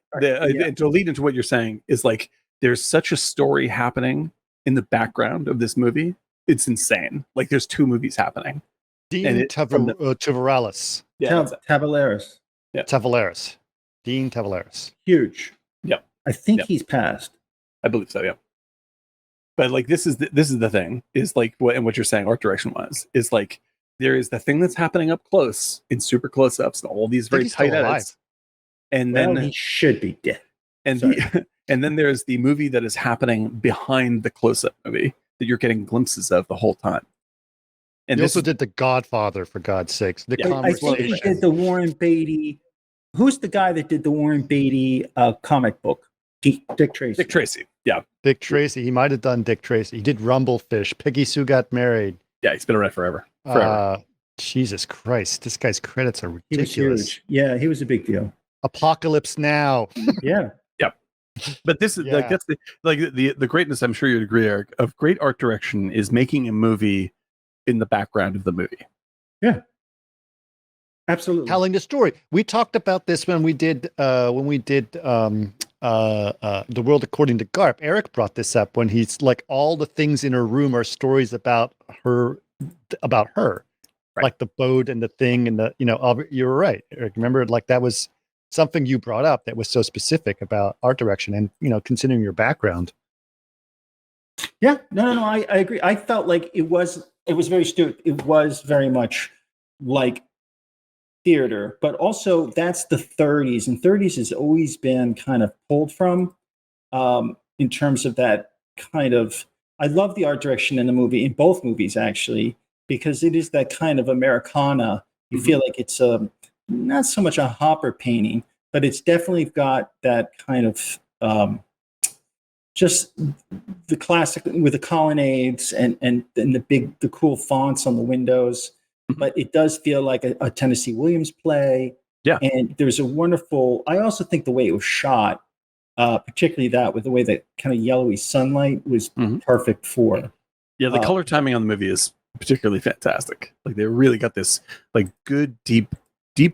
lead into what you're saying is like there's such a story happening in the background of this movie. It's insane. Like there's two movies happening. Dean Tavourelis. Tavourelis. Yeah. Tavourelis. Dean Tavourelis. Huge. Yep. I think he's passed. I believe so, yeah. But like this is the thing is like what you're saying art direction wise is like there is the thing that's happening up close in super close-ups and all these very tight edits. And then he should be dead. And and then there's the movie that is happening behind the close-up movie that you're getting glimpses of the whole time. And he also did The Godfather, for God's sakes. I think he did the Warren Beatty. Who's the guy that did the Warren Beatty comic book? Dick Tracy. Dick Tracy. Yeah. Dick Tracy. He might have done Dick Tracy. He did Rumblefish. Peggy Sue Got Married. Yeah, he's been around forever. Jesus Christ. This guy's credits are ridiculous. He was huge. Yeah, he was a big deal. Apocalypse Now. Yeah. But this is like that's the greatness, I'm sure you'd agree, Eric, of great art direction is making a movie in the background of the movie. Yeah. Absolutely. Telling the story. We talked about this when we did The World According to Garp. Eric brought this up when he's like, all the things in her room are stories about her. Right. Like the boat and the thing and the, you were right, Eric. Remember, like that was something you brought up that was so specific about art direction and, considering your background. Yeah, no, I agree. I felt like it was very astute. It was very much like theater, but also that's the 30s, and 30s has always been kind of pulled from in terms of that kind of, I love the art direction in the movie, in both movies actually, because it is that kind of Americana. You feel like it's not so much a Hopper painting, but it's definitely got that kind of just the classic with the colonnades and the cool fonts on the windows. But it does feel like a Tennessee Williams play. Yeah. And there's a wonderful, I also think the way it was shot, particularly that with the way that kind of yellowy sunlight was perfect for. Yeah, the color timing on the movie is particularly fantastic. Like they really got this like good deep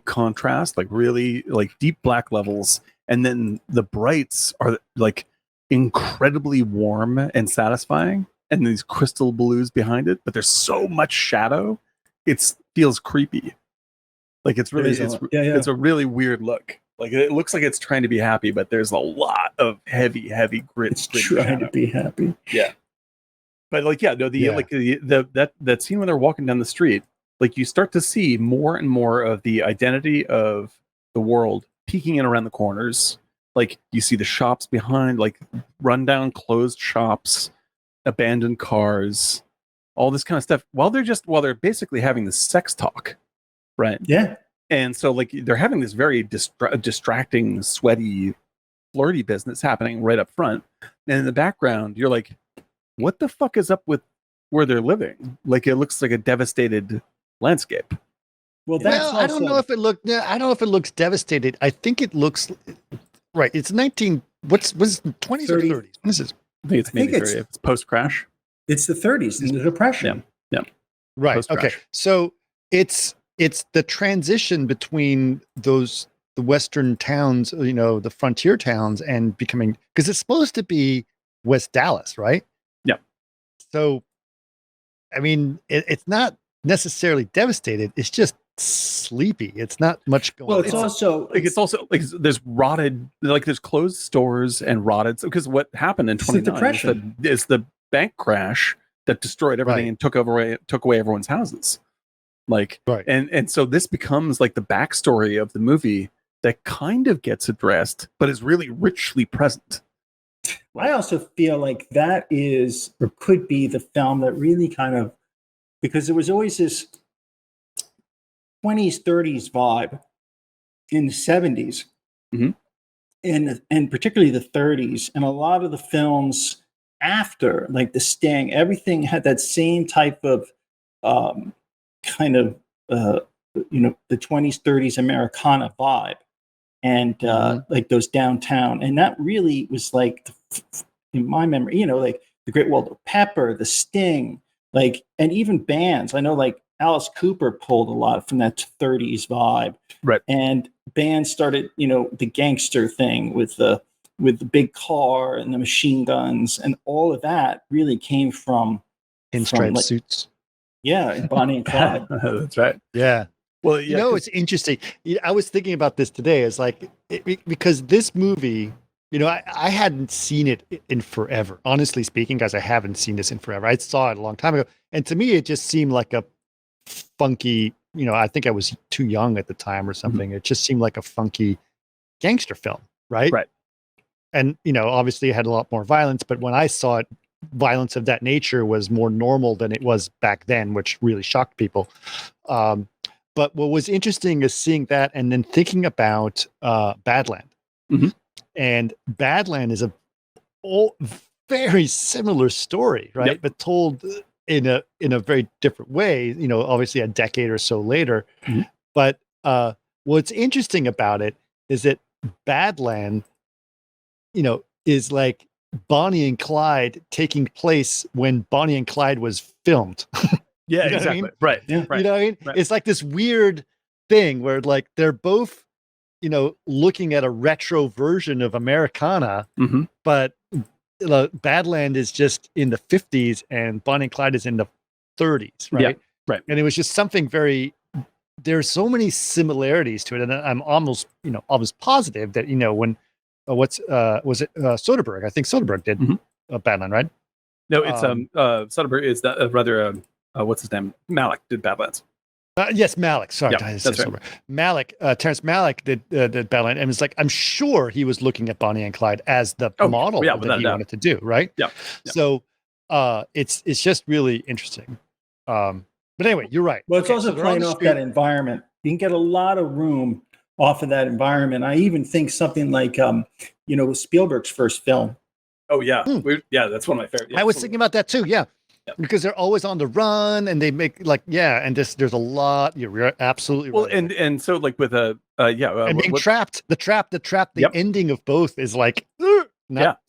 contrast, like really like deep black levels, and then the brights are like incredibly warm and satisfying, and these crystal blues behind it, but there's so much shadow, it feels creepy. Like it's really it's a really weird look. Like it looks like it's trying to be happy, but there's a lot of heavy grit. It's trying to be happy. Yeah. But like, that scene when they're walking down the street, like you start to see more and more of the identity of the world peeking in around the corners. Like you see the shops behind, like rundown closed shops, abandoned cars, all this kind of stuff. While they're basically having this sex talk, right? Yeah. And so like they're having this very distracting, sweaty, flirty business happening right up front, and in the background, you're like, what the fuck is up with where they're living? Like it looks like a devastated landscape. Well, I don't know if it looks devastated. I think it looks right. It's 20s or 30s? What is this? I think it's maybe 30. It's post crash. It's the 30s in the Depression. Yeah. Right. Post-crash. Okay. So it's the transition between the Western towns, the frontier towns, and becoming, because it's supposed to be West Dallas, right? Yeah. So, I mean, it's not necessarily devastated. It's just sleepy. It's not much going on. Well, it's also like there's rotted, like there's closed stores and rotted. Because what happened in 29 is the bank crash that destroyed everything and took away everyone's houses. Like, and so this becomes like the backstory of the movie that kind of gets addressed, but is really richly present. I also feel like that is, or could be, the film that really kind of, because there was always this 20s, 30s vibe in the 70s, and particularly the 30s, and a lot of the films after, like The Sting, everything had that same type of kind of the 20s, 30s Americana vibe, and like those downtown, and that really was like, in my memory, like the Great Waldo Pepper, The Sting, like, and even bands. I know like Alice Cooper pulled a lot from that 30s vibe, right? And bands started, the gangster thing with the big car and the machine guns, and all of that really came from pinstripe suits. Yeah, and Bonnie and Clyde. That's right. Yeah. Well, yeah, it's interesting. I was thinking about this today. It's like because this movie, I hadn't seen it in forever. Honestly speaking, guys, I haven't seen this in forever. I saw it a long time ago, and to me, it just seemed like a funky, I think I was too young at the time or something. Mm-hmm. It just seemed like a funky gangster film, right? Right. And, obviously it had a lot more violence, but when I saw it, violence of that nature was more normal than it was back then, which really shocked people. But what was interesting is seeing that and then thinking about Badland. Mm-hmm. And Badland is a very similar story, right? Yep. But told in a very different way, obviously a decade or so later. Mm-hmm. But what's interesting about it is that Badland, is like Bonnie and Clyde taking place when Bonnie and Clyde was filmed. Yeah, exactly. I mean? Right. Yeah. Right. You know what I mean? Right. It's like this weird thing where like they're both, looking at a retro version of Americana, mm-hmm. but Badland is just in the 50s and Bonnie and Clyde is in the 30s, right? Yeah, right. And it was just something there's so many similarities to it. And I'm almost positive that, when was it Soderbergh? I think Soderbergh did Badland, right? No, it's Soderbergh is that rather what's his name? Malick did Badlands. Yes, Malick. Sorry, that's right. Malick, Terrence Malick did Badland, and it's like I'm sure he was looking at Bonnie and Clyde as the model that he wanted to do, right? Yeah. So it's just really interesting. But anyway, you're right. Well, it's also playing off that environment. You can get a lot of room off of that environment. I even think something like Spielberg's first film. Oh yeah, that's one of my favorite. Yeah, I was thinking about that too. Yeah. Because they're always on the run, and they make and there's a lot. You're absolutely right. Well, and so like with and being trapped, the trap. The ending of both is like,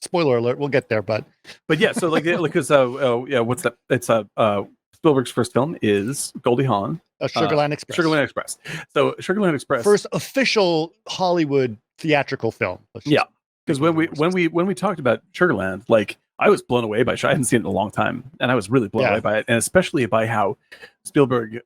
spoiler alert. We'll get there, but yeah. So like because what's that? It's Spielberg's first film is Goldie Hawn, Sugarland Express. Sugarland Express. So Sugarland Express, first official Hollywood theatrical film. Yeah, because when we talked about Sugarland, like. I was blown away by it. I hadn't seen it in a long time, and I was really blown away by it, and especially by how Spielberg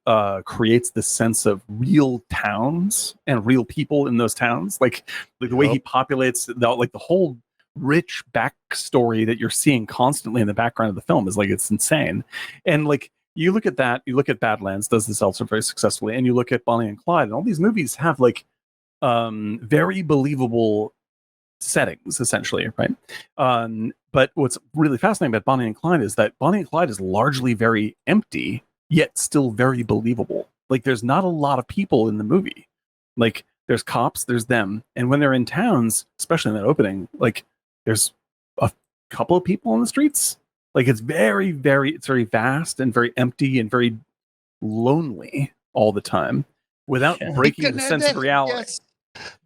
creates this sense of real towns and real people in those towns, like the way he populates the whole rich backstory that you're seeing constantly in the background of the film is like it's insane. And like you look at that, you look at Badlands does this also very successfully, and you look at Bonnie and Clyde, and all these movies have like very believable settings essentially, right? But what's really fascinating about Bonnie and Clyde is that Bonnie and Clyde is largely very empty, yet still very believable. Like there's not a lot of people in the movie. Like there's cops, there's them. And when they're in towns, especially in that opening, like there's a couple of people on the streets. Like it's very, very vast and very empty and very lonely all the time without breaking the sense of reality. Yes.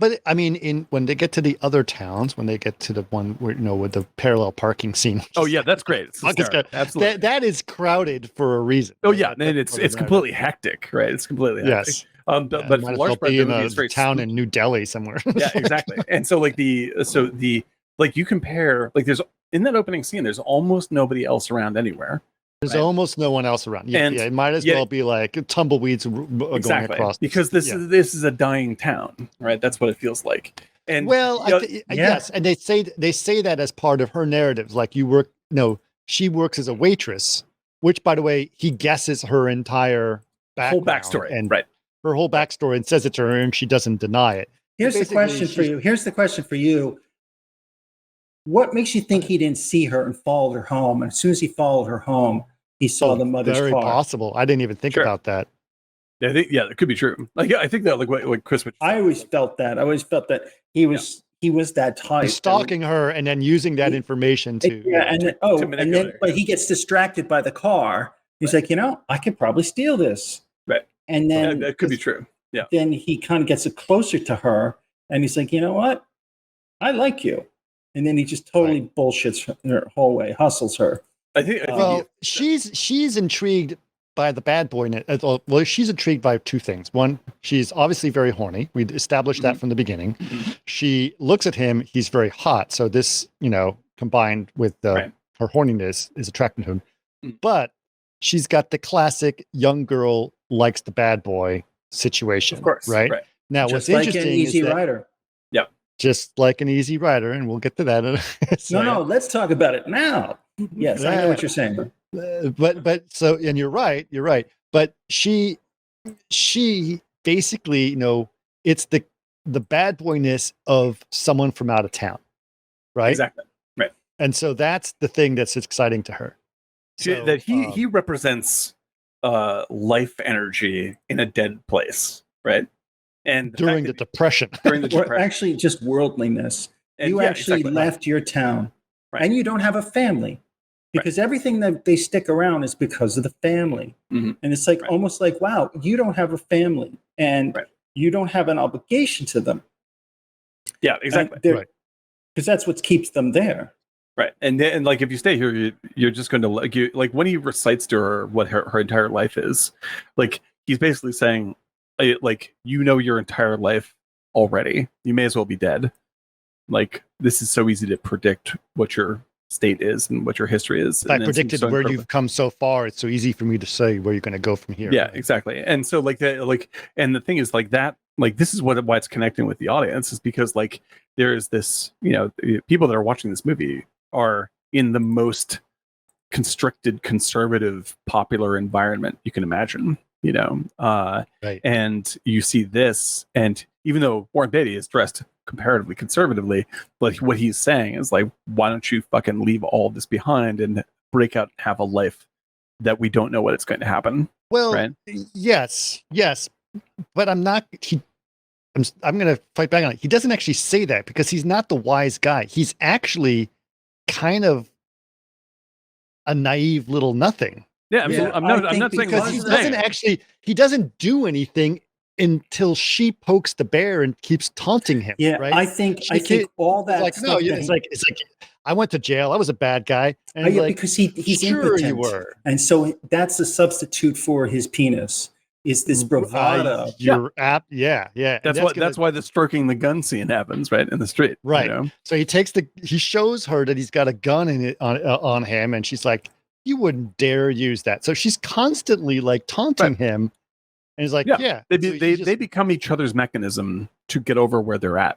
But I mean, when they get to the other towns, when they get to the one where with the parallel parking scene. Oh yeah, that's great. Absolutely, that is crowded for a reason. Oh yeah, and it's completely hectic, right? It's completely hectic. Yes. But for large part, in a town in New Delhi somewhere. Yeah, exactly. And so like you compare like there's in that opening scene, there's almost nobody else around anywhere. There's almost no one else around. It might as well be like tumbleweeds going across. Because this is a dying town, right? That's what it feels like. And yes, and they say that as part of her narrative. Like she works as a waitress, which by the way, he guesses her entire whole backstory and her whole backstory and says it to her, and she doesn't deny it. Here's the question for you. What makes you think he didn't see her and followed her home? And as soon as he followed her home, he saw the mother's car. Very possible. I didn't even think about that. Yeah, that could be true. Like, I think that like what Chris would. I always felt that. He was that type. He's stalking her and then using that information to. But he gets distracted by the car. He's like, I could probably steal this. Right. And then that could be true. Yeah. Then he kind of gets it closer to her, and he's like, you know what? I like you. And then he just totally bullshits her whole way, hustles her. I think she's intrigued by the bad boy. Well, she's intrigued by two things. One, she's obviously very horny. We established that from the beginning. Mm-hmm. She looks at him. He's very hot. So this, combined with her horniness is attracting to him. Mm-hmm. But she's got the classic young girl likes the bad boy situation. Of course. Right? Now, just what's interesting an Easy Rider. Yeah. Just like an Easy Rider, and we'll get to that. No, let's talk about it now. Yes, I know what you're saying. But so, and you're right. but she basically, it's the bad boyness of someone from out of town, right? Exactly. Right. And so that's the thing that's exciting to her. So, that he represents life energy in a dead place, right? And during the Depression. During the Depression. Or actually just worldliness. And you actually left your town, and you don't have a family. Because everything that they stick around is because of the family. Mm-hmm. And it's like almost like, wow, you don't have a family and you don't have an obligation to them. Yeah, exactly. Because that's what keeps them there. Right. And then, like, if you stay here, you're just going to like when he recites to her what her entire life is, like, he's basically saying, like, your entire life already. You may as well be dead. Like, this is so easy to predict what your state is and what your history is. I predicted where you've come so far. It's so easy for me to say where you're going to go from here. Yeah, exactly. And so and the thing is like that, like, this is why it's connecting with the audience, is because like there's this, people that are watching this movie are in the most constricted, conservative, popular environment you can imagine, and you see this, and even though Warren Beatty is dressed comparatively conservatively, but what he's saying is like, why don't you fucking leave all this behind and break out and have a life that we don't know what it's going to happen? Well, right? yes, but I'm not. I'm going to fight back on it. He doesn't actually say that because he's not the wise guy. He's actually kind of a naive little nothing. Yeah, I'm not saying because he doesn't do anything until she pokes the bear and keeps taunting him. Yeah, right? I think all that. Like, no, it's like I went to jail. I was a bad guy. And because he's sure impotent. You were. And so that's a substitute for his penis. Is this bravado? You're apt. Yeah. That's why the stroking the gun scene happens right in the street. Right. So he shows her that he's got a gun on him, and she's like, "You wouldn't dare use that." So she's constantly like taunting him. And he's like, they become each other's mechanism to get over where they're at.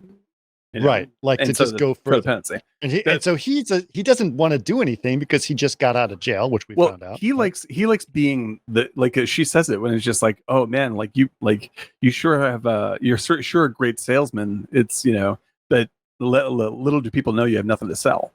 Right. Like, and to just go further. Codependency. And so he doesn't want to do anything because he just got out of jail, which we found out. He likes being she says it when it's just like, oh man, you sure have you're sure a great salesman. It's, but little do people know you have nothing to sell.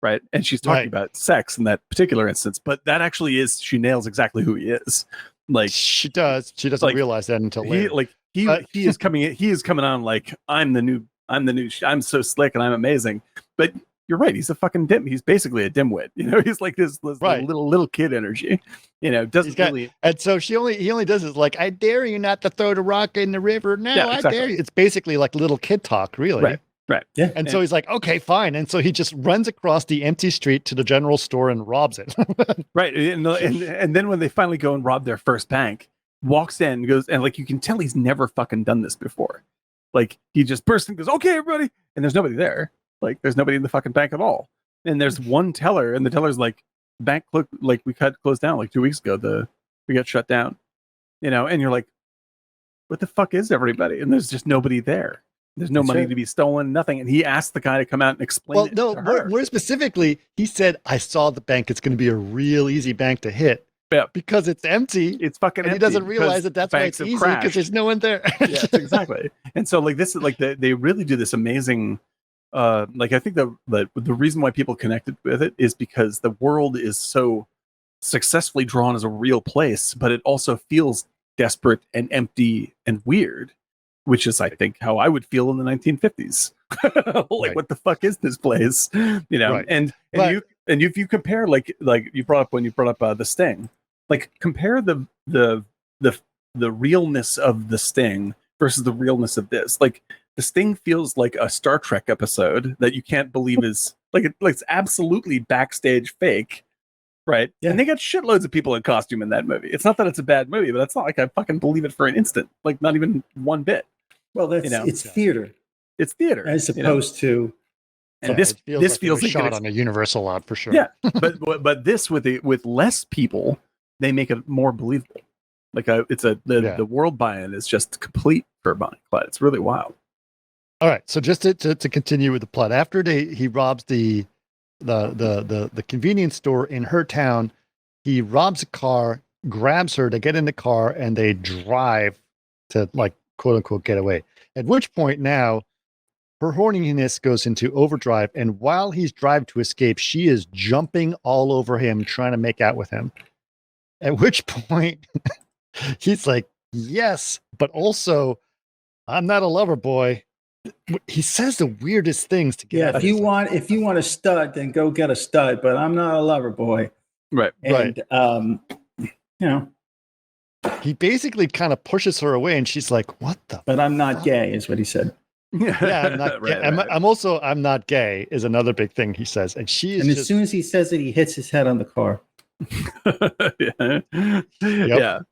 Right. And she's talking about sex in that particular instance, but that actually she nails exactly who he is. Like, she does. She doesn't realize that until later. He is coming on like, I'm so slick and I'm amazing. But you're right. He's a fucking he's basically a dimwit. He's like this little kid energy. And so he only does is like, I dare you not to throw the rock in the river. No, I dare you. It's basically like little kid talk, really. Right. Yeah. And so he's like, okay, fine. And so he just runs across the empty street to the general store and robs it. Right. And then when they finally go and rob their first bank, walks in, goes, and like, you can tell he's never fucking done this before. Like, he just bursts and goes, okay, everybody. And there's nobody there. Like, there's nobody in the fucking bank at all. And there's one teller, and the teller's like, bank we closed down like 2 weeks ago. We got shut down, and you're like, what the fuck is everybody? And there's just nobody there. There's no money to be stolen, nothing. And he asked the guy to come out and explain it to her. More specifically, he said, I saw the bank. It's going to be a real easy bank to hit. Yeah. Because it's empty. It's fucking empty. He doesn't realize that's why it's easy, because there's no one there. Yes, exactly. And so like this is like they really do this amazing I think the reason why people connected with it is because the world is so successfully drawn as a real place, but it also feels desperate and empty and weird, which is, I think, how I would feel in the 1950s. What the fuck is this place? And if you compare like you brought up The Sting, like compare the realness of The Sting versus the realness of this. Like, The Sting feels like a Star Trek episode that you can't believe is it's absolutely backstage fake. Right. Yeah. And they got shitloads of people in costume in that movie. It's not that it's a bad movie, but it's not like I fucking believe it for an instant. Like, not even one bit. Well, it's theater. It's theater. As opposed to. And this feels like shot on a Universal lot for sure. Yeah. but this with less people, they make it more believable. Like the world buy-in is just complete for Bonnie Clyde. It's really wild. All right. So just to continue with the plot, after he robs the convenience store in her town, he robs a car, grabs her to get in the car, and they drive to, like, quote unquote get away. At which point now her horniness goes into overdrive, and while he's driving to escape, she is jumping all over him, trying to make out with him. At which point he's like, yes, but also, I'm not a lover boy. He says the weirdest things to get. Yeah, if you want a stud, then go get a stud. But I'm not a lover boy. Right. And, he basically kind of pushes her away, and she's like, "What the?" But I'm not gay, is what he said. Yeah, I'm not. Right, gay. right. I'm not gay. Is another big thing he says, and she is. And as soon as he says it, he hits his head on the car.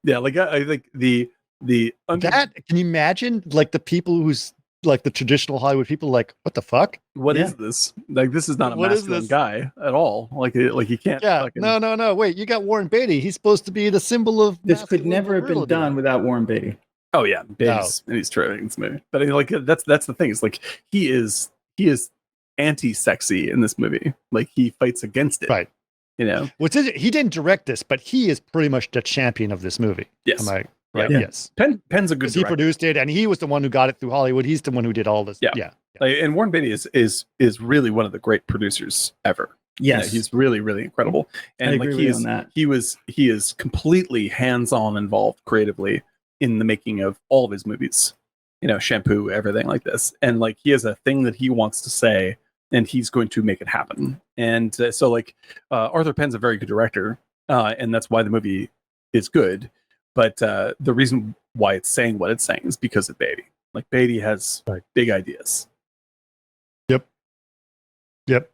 Yeah. Like I think the that. Can you imagine, like, the people who's like the traditional Hollywood people, like, what the fuck? What is this? Like, this is not a What is masculine this? guy at all. Like he can't. Yeah. Fucking... No. Wait, you got Warren Beatty. He's supposed to be the symbol of. This could never have been done without Warren Beatty. Oh yeah, he's terrific in this movie. But I mean, like that's the thing. It's like he is anti-sexy in this movie. Like he fights against it. Right. You know. He didn't direct this, but he is pretty much the champion of this movie. Yes. Am I right? Yeah. Yes. Penn's a good director. He produced it, and he was the one who got it through Hollywood. He's the one who did all this. Yeah. Like, and Warren Beatty is really one of the great producers ever. Yes, Yeah, he's really, really incredible. And I like agree on that. he is completely hands-on involved creatively in the making of all of his movies. You know, Shampoo, everything like this. And like he has a thing that he wants to say, and he's going to make it happen. And so like Arthur Penn's a very good director, and that's why the movie is good. But the reason why it's saying what it's saying is because of Beatty. Like Beatty has big ideas. Yep.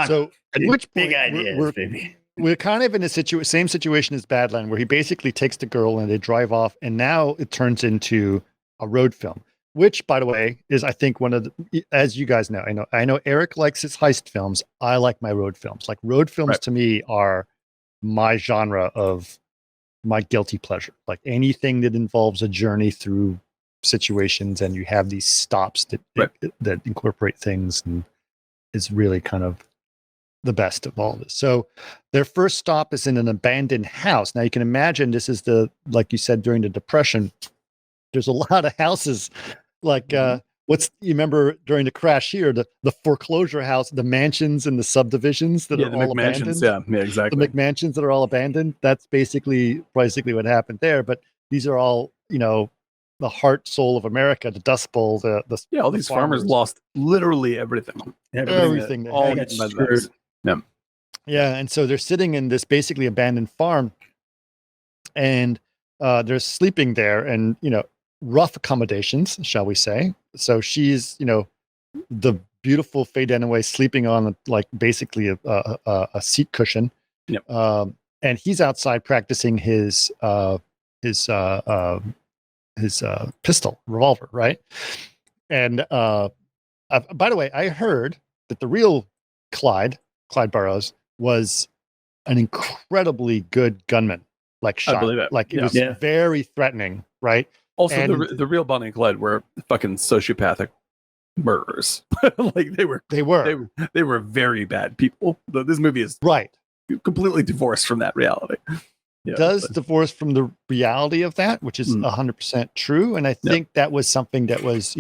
So at which point big ideas, baby. We're kind of in a same situation as Badland, where he basically takes the girl and they drive off, and now it turns into a road film. Which, by the way, is, I think, one of the, as you guys know, I know Eric likes his heist films. I like my road films. Like, road films to me are my genre of my guilty pleasure. Like anything that involves a journey through situations, and you have these stops that incorporate things, and is really kind of the best of all this. So their first stop is in an abandoned house. Now you can imagine this is like you said, during the Depression, there's a lot of houses like, you remember during the crash here, the foreclosure house, the mansions and the subdivisions that are all abandoned. Yeah, exactly. The McMansions that are all abandoned. That's basically what happened there. But these are all, the heart, soul of America, the Dust Bowl, all these farmers lost literally everything. Everything. All yeah, and so they're sitting in this basically abandoned farm, and they're sleeping there, and rough accommodations, shall we say? So she's the beautiful Faye Dunaway sleeping on like basically a seat cushion, and he's outside practicing his pistol revolver, right? And by the way, I heard that the real Clyde Burrows was an incredibly good gunman. Like shot, I believe it. Like it was very threatening, right? Also, and the real Bonnie and Clyde were fucking sociopathic murderers. Like they were very bad people. This movie is completely divorced from that reality. Divorce from the reality of that, which is 100% true. And I think that was something that was,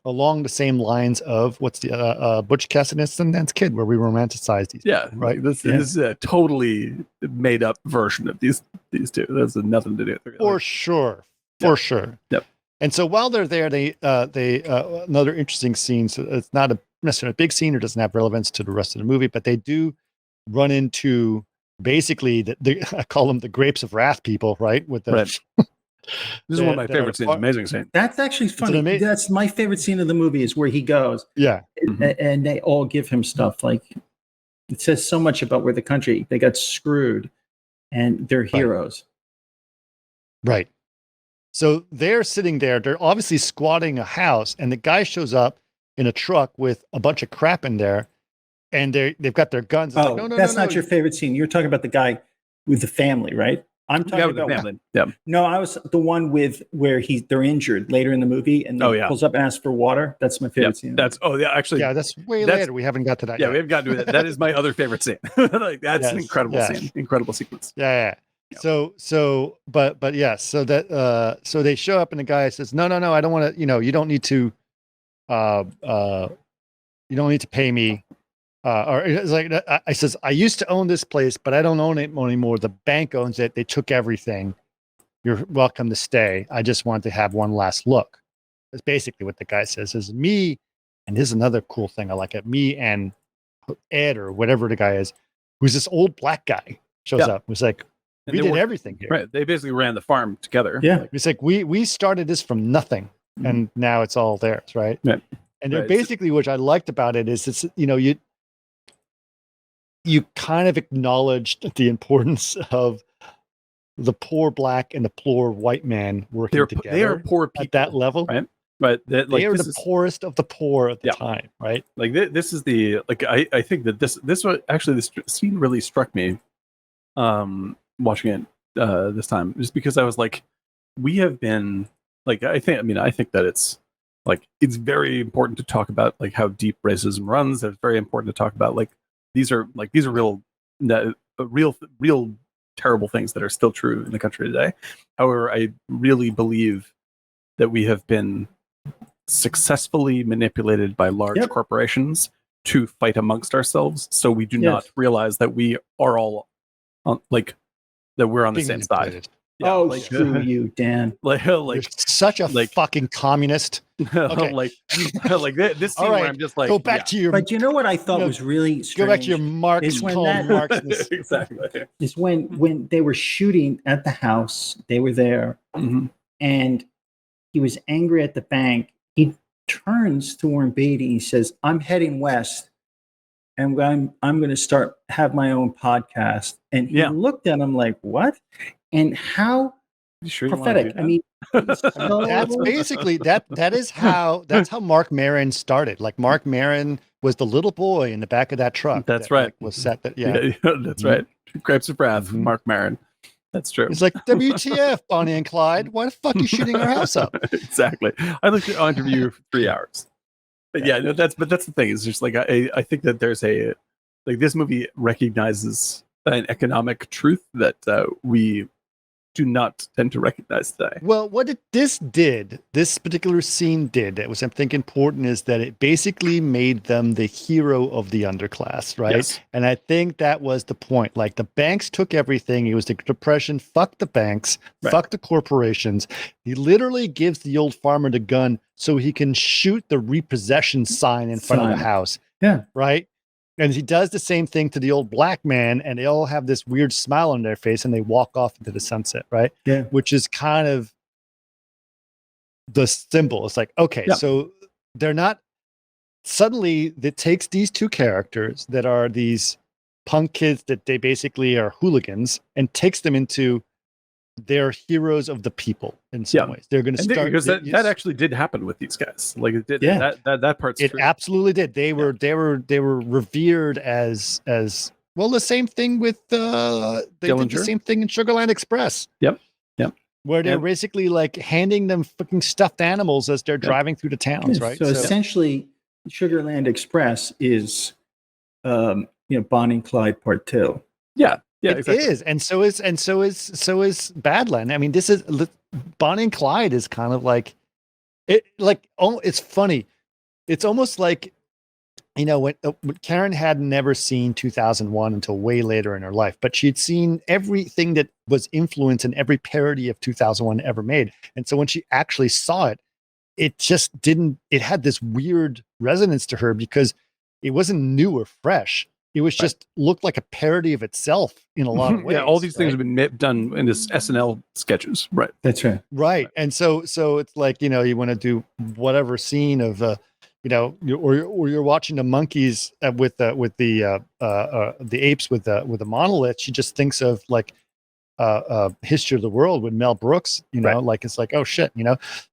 along the same lines of what's the Butch Cassidy and Sundance Kid, where we romanticize these. Yeah, people, right. This is a totally made up version of these two. That's nothing to do with it. For sure. Yep. And so while they're there, they another interesting scene. So it's not necessarily a big scene, or doesn't have relevance to the rest of the movie, but they do run into basically I call them the grapes of wrath people, right? With the this is one of my favorite scenes. Amazing scene. That's actually funny. That's my favorite scene of the movie, is where he goes. Yeah. And they all give him stuff. Like, it says so much about where the country, they got screwed, and they're heroes. Right. So they're sitting there. They're obviously squatting a house, and the guy shows up in a truck with a bunch of crap in there, and they've got their guns. It's no, that's not your favorite scene. You're talking about the guy with the family, right? I'm talking about the family. Yeah. No, I was the one where they're injured later in the movie, and he pulls up and asks for water. That's my favorite scene. That's way later. We haven't got to that. Yeah, we haven't got to that. That is my other favorite scene. Like that's an incredible scene, incredible sequence. Yeah. But yes, so they show up and the guy says, no, I don't want to, you don't need to, you don't need to pay me. Or it's like, I says, I used to own this place, but I don't own it anymore. The bank owns it. They took everything. You're welcome to stay. I just want to have one last look. That's basically what the guy says. Is me, and here's another cool thing I like it. Me and Ed or whatever the guy is, who's this old black guy, shows up. It's like, we did everything here. Right. They basically ran the farm together. Yeah. It's like we started this from nothing, and now it's all theirs, right? Right. And they're basically, which I liked about it is it's, you kind of acknowledged the importance of the poor black and the poor white man working together. They are poor people at that level, right? But they are the poorest of the poor at the time, right? Like this is the I think that this scene really struck me, watching it this time, just because I was like, we have been like I think that it's very important to talk about like how deep racism runs. It's very important to talk about these are real terrible things that are still true in the country today. However, I really believe that we have been successfly manipulated by large corporations to fight amongst ourselves, so we do not realize that we are all on, that we're on the same side. Yeah, screw you, Dan. You're such a fucking communist. Okay. This scene where I'm just like, go back to your. But you know what I thought was really strange? Go back to your Marxist. Exactly. Is when they were shooting at the house, they were there, and he was angry at the bank. He turns to Warren Beatty. He says, "I'm heading west, and I'm going to have my own podcast." And he looked at him like, "What?" And how prophetic. I mean, that's basically that's how Mark Maron started. Like Mark Maron was the little boy in the back of that truck. That's right. Was set that that's right. Grapes of Wrath, Mark Maron. That's true. It's like, WTF, Bonnie and Clyde. Why the fuck are you shooting our house up? Exactly. I looked at interview for 3 hours. But that's the thing. It's just like I think that there's this movie recognizes an economic truth that we do not tend to recognize today. Well, what this particular scene did that was, I think, important is that it basically made them the hero of the underclass, right? Yes. And I think that was the point. Like, the banks took everything. It was the Depression. Fuck the banks. Right. Fuck the corporations. He literally gives the old farmer the gun so he can shoot the repossession sign in front of the house. Yeah. Right? And he does the same thing to the old black man, and they all have this weird smile on their face, and they walk off into the sunset, right? Yeah. Which is kind of the symbol. It's like, okay, so they're not, suddenly it takes these two characters that are these punk kids that they basically are hooligans and takes them into they're heroes of the people in some ways. They're going to start because that actually did happen with these guys. Like it did. Yeah. That part's it true. Absolutely did. They were revered as well. The same thing with they did the same thing in Sugarland Express. Yep. Where they're basically like handing them fucking stuffed animals as they're driving through the towns, right? So essentially, Sugarland Express is Bonnie and Clyde Part 2. Yeah. Yeah, it is, and so is Badland. I mean, this is Bonnie and Clyde is kind of like it. Like, oh, it's funny. It's almost like, when Karen had never seen 2001 until way later in her life, but she'd seen everything that was influenced in every parody of 2001 ever made, and so when she actually saw it, it just didn't. It had this weird resonance to her because it wasn't new or fresh. It was just looked like a parody of itself in a lot of ways. Yeah, all these things have been done in this SNL sketches, right? That's right. Right, and so it's like, you want to do whatever scene of or you're watching the monkeys with the apes with the monolith. She just thinks of like History of the World with Mel Brooks, like it's like, oh shit,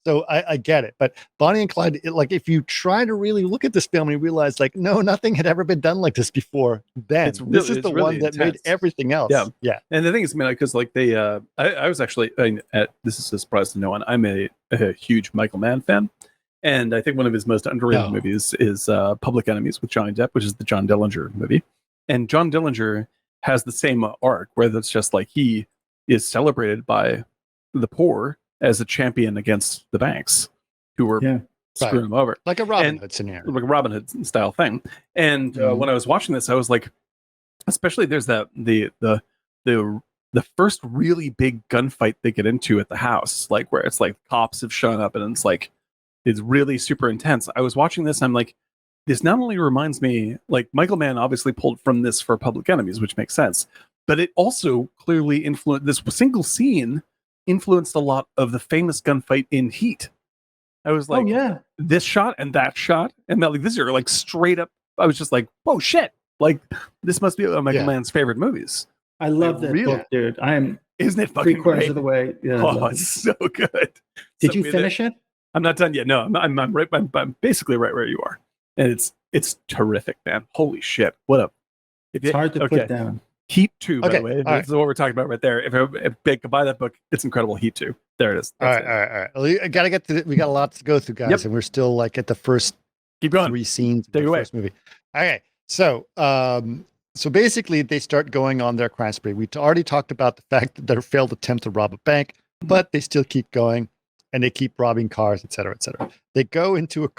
so I get it. But Bonnie and Clyde, if you try to really look at this film and you realize like, no, nothing had ever been done like this before, then this is the one that made everything else. Yeah. And the thing is, because like they I was actually, this is a surprise to no one, I'm a huge Michael Mann fan, and I think one of his most underrated movies is Public Enemies with Johnny Depp, which is the John Dillinger movie. And John Dillinger has the same arc where it's just like he is celebrated by the poor as a champion against the banks who were screwing them over, like a Robin Hood scenario, like a Robin Hood style thing. And when I was watching this, I was like, especially there's the first really big gunfight they get into at the house, like where it's like cops have shown up and it's really super intense. I was watching this, and I'm like, this not only reminds me, like Michael Mann obviously pulled from this for Public Enemies, which makes sense, but it also clearly influenced, this single scene influenced a lot of the famous gunfight in Heat. I was like, this shot and that shot, and that, like, these are like straight up. I was just like, oh shit, like this must be one of Michael Mann's favorite movies. I love that book, dude. Isn't it fucking 3/4 of the way? Yeah, oh, it's so good. Did you finish it? I'm not done yet. No, I'm right. I'm basically right where you are, and it's terrific, man. Holy shit! It's hard to put down. Heat 2, by the way. That's what we're talking about right there. If they could buy that book, it's incredible. Heat 2. There it is. All right. We got a lot to go through, guys, and we're still like at the first Keep going. 3 scenes of the first movie. Okay, so basically they start going on their crime spree. We already talked about the fact that they failed attempt to rob a bank, but they still keep going, and they keep robbing cars, et cetera, et cetera. They go into a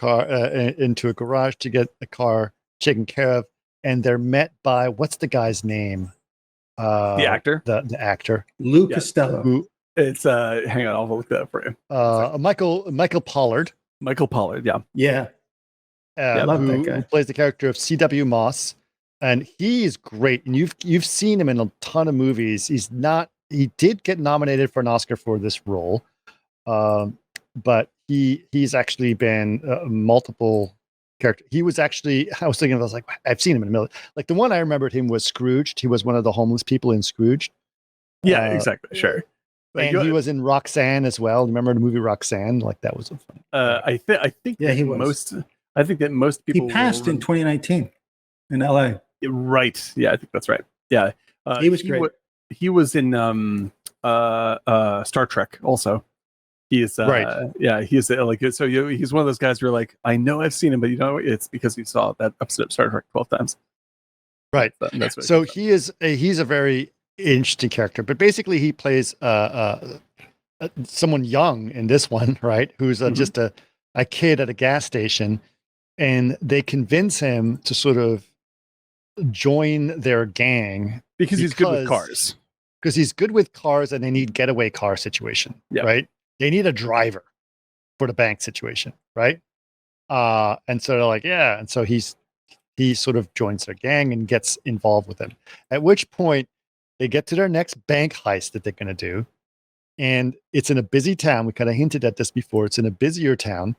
garage to get the car taken care of, and they're met by, what's the guy's name? The actor? The actor. Lou Costello. It's hang on, I'll look that up for you. Michael Pollard. Michael Pollard, yeah. Yeah. I love that guy. Who plays the character of C.W. Moss, and he is great. And you've seen him in a ton of movies. He did get nominated for an Oscar for this role, but he's actually been multiple character. He was actually, I was like, I've seen him in a million. Like the one I remembered him was Scrooged. He was one of the homeless people in Scrooged. Yeah, exactly. Sure. And he was in Roxanne as well. Remember the movie Roxanne? Like that was a fun. I think he was. I think that most people. He passed in 2019 in LA. Right. Yeah, I think that's right. Yeah. He was great. He was in Star Trek also. He's right. Yeah, he's like, so he's one of those guys where you're like, I know I've seen him, but it's because you saw that episode of Star Trek 12 times. Right. That's so he's a very interesting character, but basically he plays someone young in this one, right? Who's just a kid at a gas station, and they convince him to sort of join their gang because he's good with cars. Because he's good with cars, and they need getaway car situation, right? They need a driver for the bank situation, right? And so they're like, yeah. And so he sort of joins their gang and gets involved with them. At which point they get to their next bank heist that they're going to do. And it's in a busy town. We kind of hinted at this before. It's in a busier town.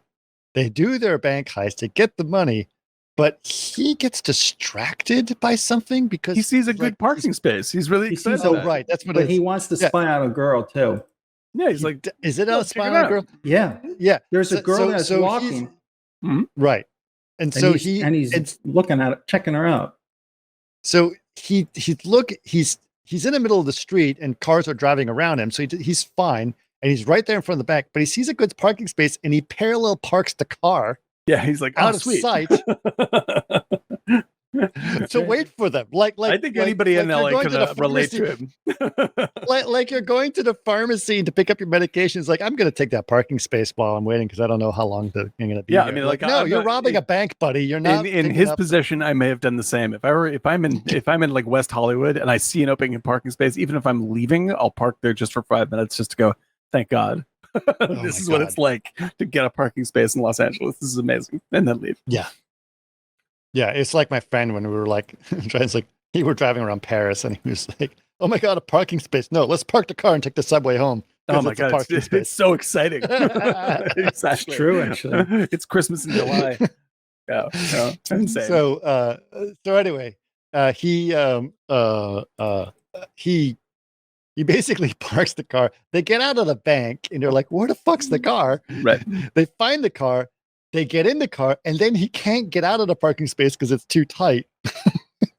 They do their bank heist. They get the money, but he gets distracted by something because he sees a good parking space. He's really excited. Oh, right. That's what he wants to spy out a girl too. Yeah, he's like, is it a spy on a girl? Yeah. Yeah. There's a girl that's walking. Right. And so he's looking at it, checking her out. So he's in the middle of the street and cars are driving around him. So he's fine. And he's right there in front of the bank, but he sees a good parking space and he parallel parks the car. Yeah. He's like, out of sight. To wait for them. I think anybody in LA could relate to him. like you're going to the pharmacy to pick up your medications. Like, I'm going to take that parking space while I'm waiting because I don't know how long they're going to be. Yeah, here. I mean, like, no, you're robbing a bank, buddy. You're not. In his position, I may have done the same. If I'm in like West Hollywood and I see an open parking space, even if I'm leaving, I'll park there just for 5 minutes just to go. Thank God. This is what it's like to get a parking space in Los Angeles. This is amazing, and then leave. Yeah. Yeah, it's like my friend when we were like, we were driving around Paris, and he was like, "Oh my God, a parking space! No, let's park the car and take the subway home." Oh my God, it's so exciting! It's true, actually. It's Christmas in July. Yeah, insane. So anyway, he basically parks the car. They get out of the bank, and they're like, "Where the fuck's the car?" Right. They find the car. They get in the car, and then he can't get out of the parking space because it's too tight.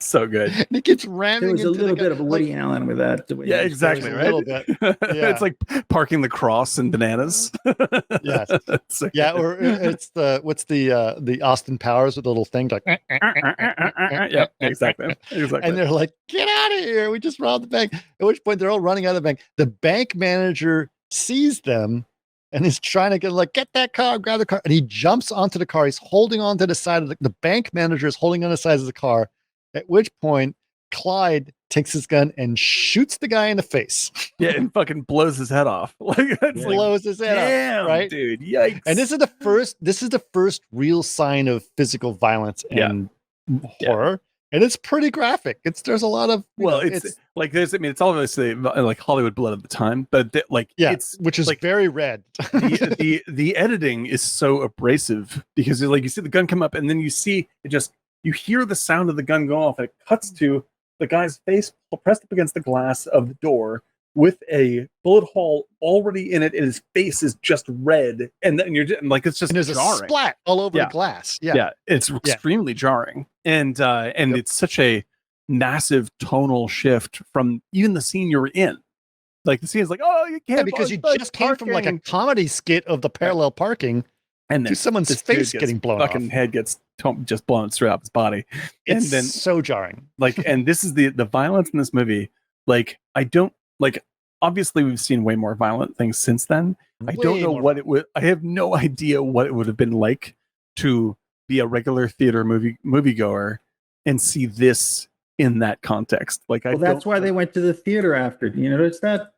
So good. And he keeps ramming. There was a into little the bit of a like, Woody Allen with that. Yeah, exactly. There's Right. a little bit. Yeah. It's like parking the cross and bananas. Yes. So Yeah, good. or it's the Austin Powers with the little thing like Yeah, exactly. and they're like, get out of here, we just robbed the bank. At which point they're all running out of the bank. The bank manager sees them and is trying to get that car, grab the car, and he jumps onto the car. He's holding on to the side of the bank manager is holding on the side of the car, at which point Clyde takes his gun and shoots the guy in the face. Yeah, and fucking blows his head off. Blows his head off, right? Dude, yikes. And this is the first real sign of physical violence and horror. And it's pretty graphic. There's a lot of it's like there's it's obviously like Hollywood blood at the time, but it's which is like, very red. the editing is so abrasive because like you see the gun come up and then you hear the sound of the gun go off and it cuts to the guy's face pressed up against the glass of the door with a bullet hole already in it, and his face is just red, and then you're like, it's just there's jarring. a splat all over the glass. Yeah, it's extremely jarring, and it's such a massive tonal shift from even the scene you're in. Like the scene is like, oh, you can't because you just came from like a comedy skit of the parallel parking, and then someone's face getting blown off. Fucking head gets just blown straight off his body. It's and then so jarring. Like, and this is the violence in this movie. Like, I don't like. Obviously, we've seen way more violent things since then. I don't know what it would. I have no idea what it would have been like to be a regular theater moviegoer and see this in that context. Like, that's why they went to the theater after. Do you notice that?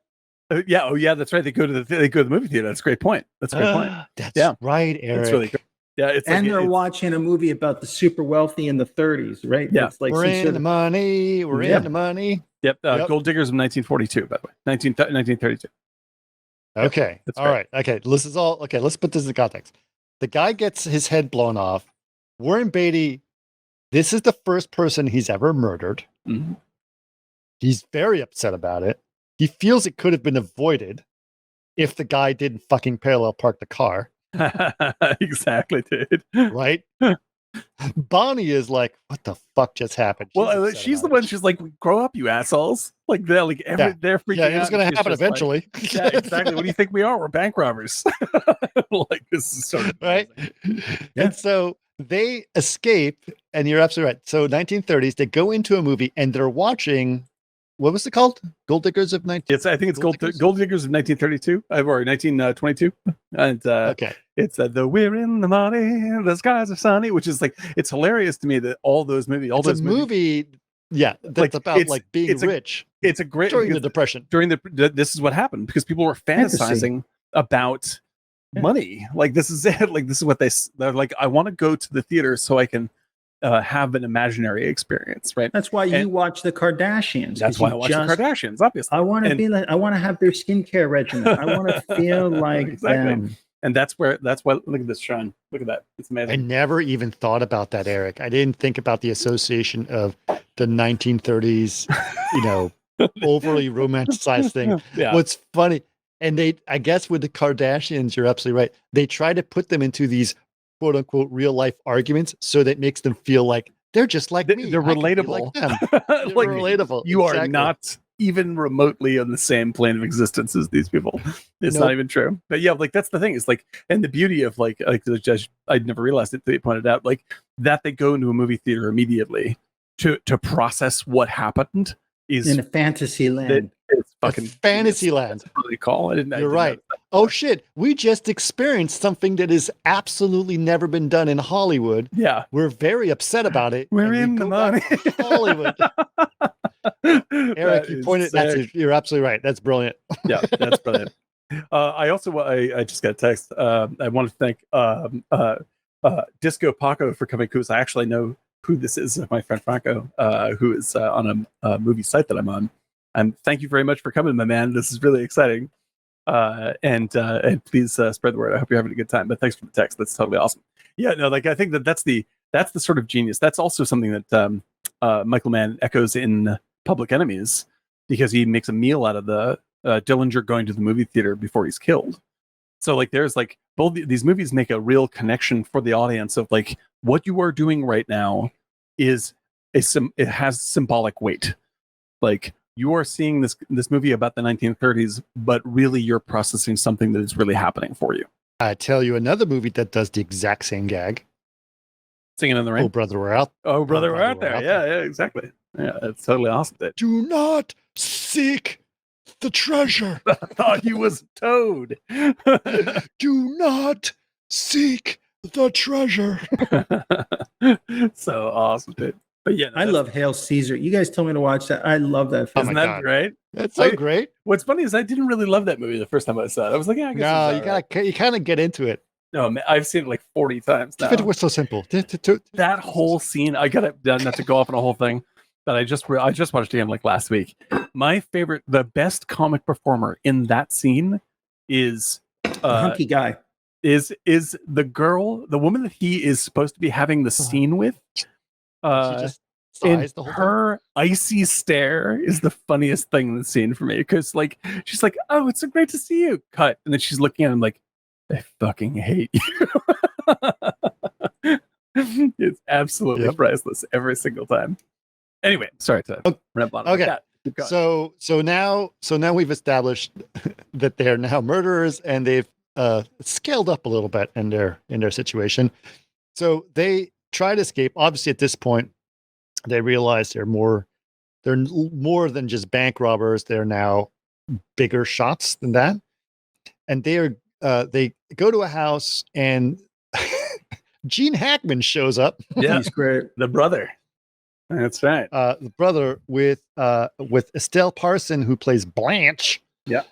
Yeah. Oh, yeah. That's right. They go to the movie theater. That's a great point. That's right, Eric. It's really good. Yeah, they're watching a movie about the super wealthy in the 30s, right? Yeah, it's like we're in the money. We're in the money. Yep. Gold Diggers of 1942, by the way, 1932. Okay. Yep, all right. Okay. This is all okay. Let's put this in context. The guy gets his head blown off. Warren Beatty. This is the first person he's ever murdered. Mm-hmm. He's very upset about it. He feels it could have been avoided if the guy didn't fucking parallel park the car. Exactly, dude. Right? Bonnie is like, what the fuck just happened? She's the one. She's like, grow up, you assholes. Like they're they're freaking out. It was going to happen eventually. Like, yeah, exactly. What do you think we are? We're bank robbers. Like, this is sort of right. And so they escape, and you're absolutely right. So 1930s, they go into a movie and they're watching. What was it called? Gold Diggers of 19. I think it's Gold Diggers of 1932 or 1922. And it's the We're in the Money, the skies are sunny, which is like, it's hilarious to me that all those movies, that's like, about like being rich. It's a great during the Depression. This is what happened because people were fantasizing about money. Like, this is it. Like, this is what they're like. I want to go to the theater so I can have an imaginary experience, right? That's why you watch the Kardashians. That's why I watch the Kardashians, obviously. I want to be like, I want to have their skincare regimen. I want to feel like them. And that's why, look at this, Sean. Look at that. It's amazing. I never even thought about that, Eric. I didn't think about the association of the 1930s, overly romanticized thing. Yeah. What's funny, and I guess with the Kardashians, you're absolutely right. They try to put them into these quote unquote real life arguments so that makes them feel like they're just like me. They're relatable. Like them. Like, relatable. You are not even remotely on the same plane of existence as these people. It's not even true. But yeah, like that's the thing. It's like, and the beauty of like the judge, I'd never realized it. They pointed out like that they go into a movie theater immediately to process what happened is in a fantasy land. It's fucking fantasy land. That's really cool. You're right. Oh shit! We just experienced something that has absolutely never been done in Hollywood. Yeah, we're very upset about it. We're in the money, Hollywood. Eric, you pointed. You're absolutely right. That's brilliant. Yeah, that's brilliant. I also I just got a text. I want to thank Disco Paco for coming because I actually know who this is. My friend Franco, who is on a movie site that I'm on. And thank you very much for coming, my man. This is really exciting. And please spread the word. I hope you're having a good time. But thanks for the text. That's totally awesome. Yeah, no, like I think that's the sort of genius. That's also something that Michael Mann echoes in Public Enemies, because he makes a meal out of the Dillinger going to the movie theater before he's killed. So like there's like both these movies make a real connection for the audience of like what you are doing right now is it has symbolic weight. Like, you are seeing this movie about the 1930s, but really you're processing something that is really happening for you. I tell you another movie that does the exact same gag. Singing in the Rain. Oh, brother, we're out. Oh, brother, we're out there. Yeah, exactly. Yeah, it's totally awesome. Do not seek the treasure. I thought he was Toad. Do not seek the treasure. So awesome, dude. But yeah, I love Hail Caesar. You guys told me to watch that. I love that film. Isn't that great? That's so great. What's funny is I didn't really love that movie the first time I saw it. I was like, yeah, I guess you kind of get into it. No, man, I've seen it like 40 times now. If it was so simple. That whole scene, I got it done, not to go off on a whole thing, but I just watched it again like last week. My favorite, the best comic performer in that scene is the hunky guy. Is the girl, the woman that he is supposed to be having the scene with. She just sighs the whole her icy stare is the funniest thing in the scene for me, because like she's like, "Oh, it's so great to see you." Cut, and then she's looking at him like, "I fucking hate you." It's absolutely priceless every single time. Anyway, sorry to ramble on. Okay, so now we've established that they're now murderers, and they've scaled up a little bit in their situation. So they try to escape. Obviously, at this point, they realize they're more than just bank robbers. They're now bigger shots than that, and they go to a house, and Gene Hackman shows up. Yeah, he's great. The brother. That's right. The brother with Estelle Parson, who plays Blanche. Yeah.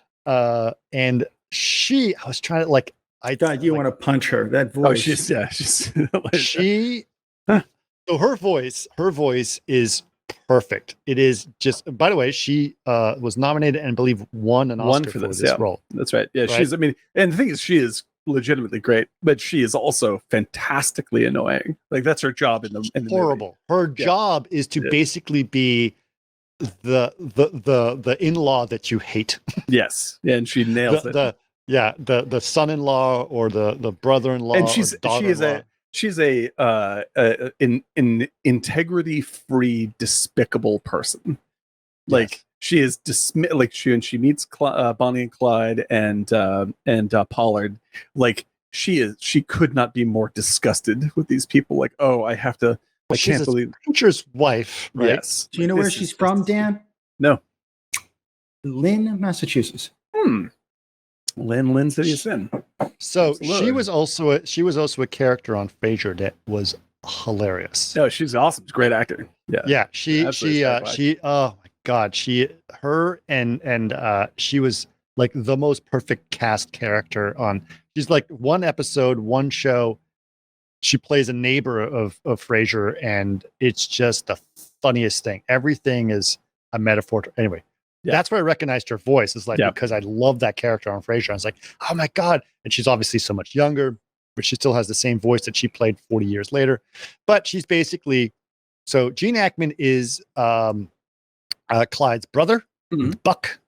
And I was trying to like. I thought you want to punch her. That voice. Oh, she's So her voice is perfect. It is just. By the way, she was nominated and I believe won an Oscar for this role. That's right. Yeah, right? And the thing is, she is legitimately great, but she is also fantastically annoying. Like, that's her job in the horrible. Movie. Her job is to basically be the in-law that you hate. Yes, and she nails it. The son-in-law or the brother-in-law, and she's an integrity-free, despicable person. Like, yes. She is she meets Bonnie and Clyde and Pollard. Like, she could not be more disgusted with these people. Like, oh, I have to. I can't believe preacher's wife. Right? Yes. Do you know where she's from, Dan? No. Lynn, Massachusetts. Lynn City of Sin. So she was also a character on Frasier that was hilarious. No, she's awesome. She's a great actor. Yeah. Yeah. She oh my God. She was like the most perfect cast character on. She's like one episode, one show. She plays a neighbor of Frasier, and it's just the funniest thing. Everything is a metaphor. Anyway, that's where I recognized her voice. It's like, because I love that character on Frasier. I was like, oh my God. And she's obviously so much younger, but she still has the same voice that she played 40 years later. But she's basically, so Gene Hackman is Clyde's brother, Buck.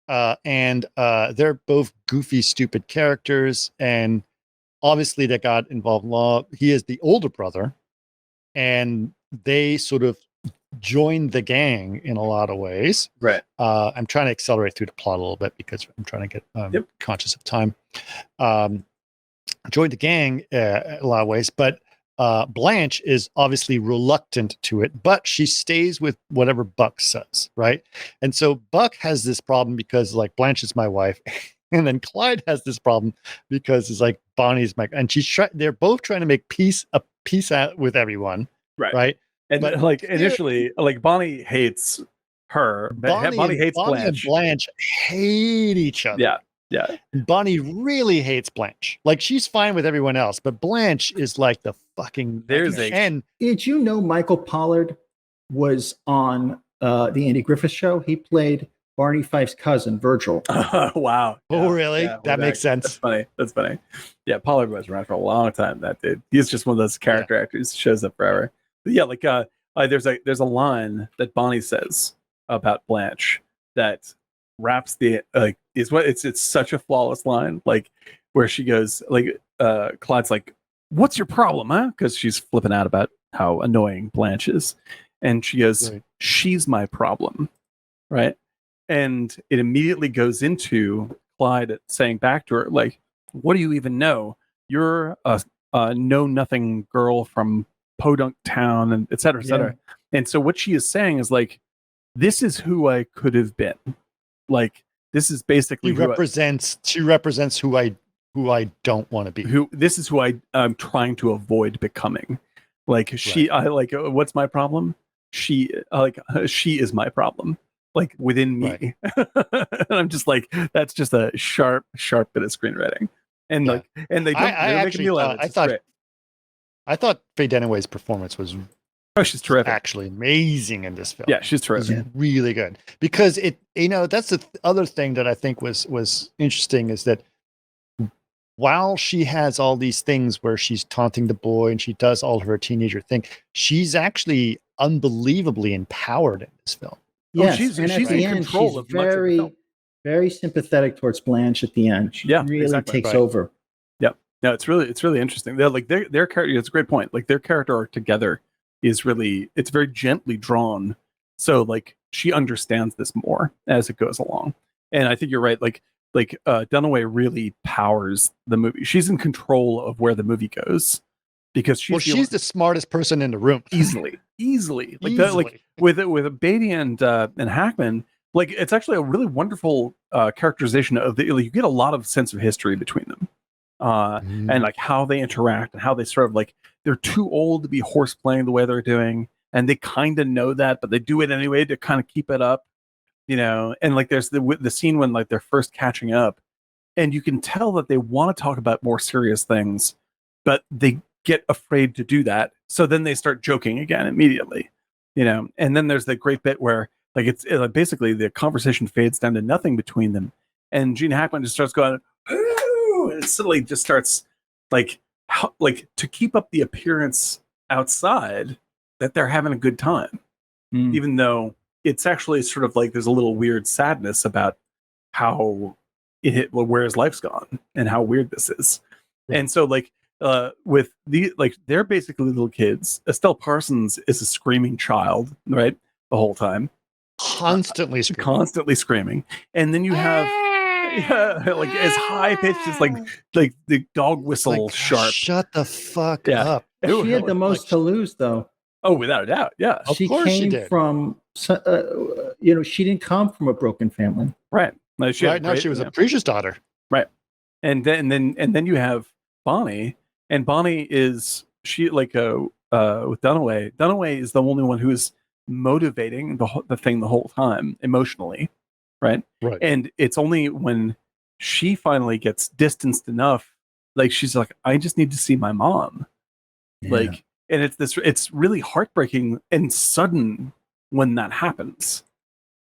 And they're both goofy, stupid characters. And obviously they got involved in law. He is the older brother, and they sort of joined the gang in a lot of ways. Right. I'm trying to accelerate through the plot a little bit because I'm trying to get conscious of time. Joined the gang in a lot of ways, but Blanche is obviously reluctant to it, but she stays with whatever Buck says, right? And so Buck has this problem because, like, Blanche is my wife. And then Clyde has this problem because it's like Bonnie's my, and they're both trying to make peace out with everyone. Right. And but like initially, like Bonnie hates her. Bonnie hates Blanche. And Blanche hate each other. Yeah. Bonnie really hates Blanche. Like, she's fine with everyone else, but Blanche is like the fucking. And did you know Michael Pollard was on the Andy Griffith Show? He played Barney Fife's cousin, Virgil. Wow. Oh, really? Yeah, that makes sense. That's funny. Yeah, Pollard was around for a long time. That dude. He's just one of those character actors who shows up forever. But yeah, like there's a line that Bonnie says about Blanche that wraps it's such a flawless line. Like, where she goes, like, Clyde's like, "What's your problem, huh?" Because she's flipping out about how annoying Blanche is, and she goes, Right. "She's my problem," right? And it immediately goes into Clyde saying back to her, like, "What do you even know? You're a know nothing girl from Podunk Town, and et cetera, et cetera." And so what she is saying is like, "This is who I could have been. Like, this is basically she represents who I don't want to be. This is who I'm trying to avoid becoming. Like I like what's my problem? She is my problem. Like within me." Right. And I'm just like, that's just a sharp bit of screenwriting. And like, and they don't. I thought Faye Dunaway's performance was she's terrific. Actually amazing in this film. Yeah, she's terrific. She's really good. Because that's the other thing that I think was interesting is that while she has all these things where she's taunting the boy and she does all her teenager thing, she's actually unbelievably empowered in this film. Yes, she's in control of very, much of the film. Very sympathetic towards Blanche at the end. She really takes over. Yeah, no, it's really interesting. They're like their character. It's a great point. Like their character arc together is really, it's very gently drawn. So like she understands this more as it goes along. And I think you're right. Like Dunaway really powers the movie. She's in control of where the movie goes because she's the smartest person in the room. Easily. Like with Beatty and Hackman, like it's actually a really wonderful characterization of you get a lot of sense of history between them. And like how they interact and how they sort of like, they're too old to be horse playing the way they're doing. And they kind of know that, but they do it anyway to kind of keep it up, and like there's the scene when like they're first catching up and you can tell that they want to talk about more serious things, but they get afraid to do that. So then they start joking again immediately, and then there's the great bit where like it's basically the conversation fades down to nothing between them. And Gene Hackman just starts going, "Ooh," and it suddenly just starts like to keep up the appearance outside that they're having a good time, even though it's actually sort of like there's a little weird sadness about how where his life's gone and how weird this is. Yeah. And so like with they're basically little kids. Estelle Parsons is a screaming child, right? The whole time. Constantly screaming. And then you have like as high pitched as like the dog whistle sharp. Shut the fuck up. She had the most to lose though. Oh, without a doubt. Yeah. She came from she didn't come from a broken family. Right. No, she was a preacher's daughter. Right. And then you have Bonnie, and Bonnie is with Dunaway. Dunaway is the only one who is motivating the thing the whole time emotionally, right? Right. And it's only when she finally gets distanced enough, like she's like, I just need to see my mom. Yeah. Like, and it's really heartbreaking and sudden when that happens.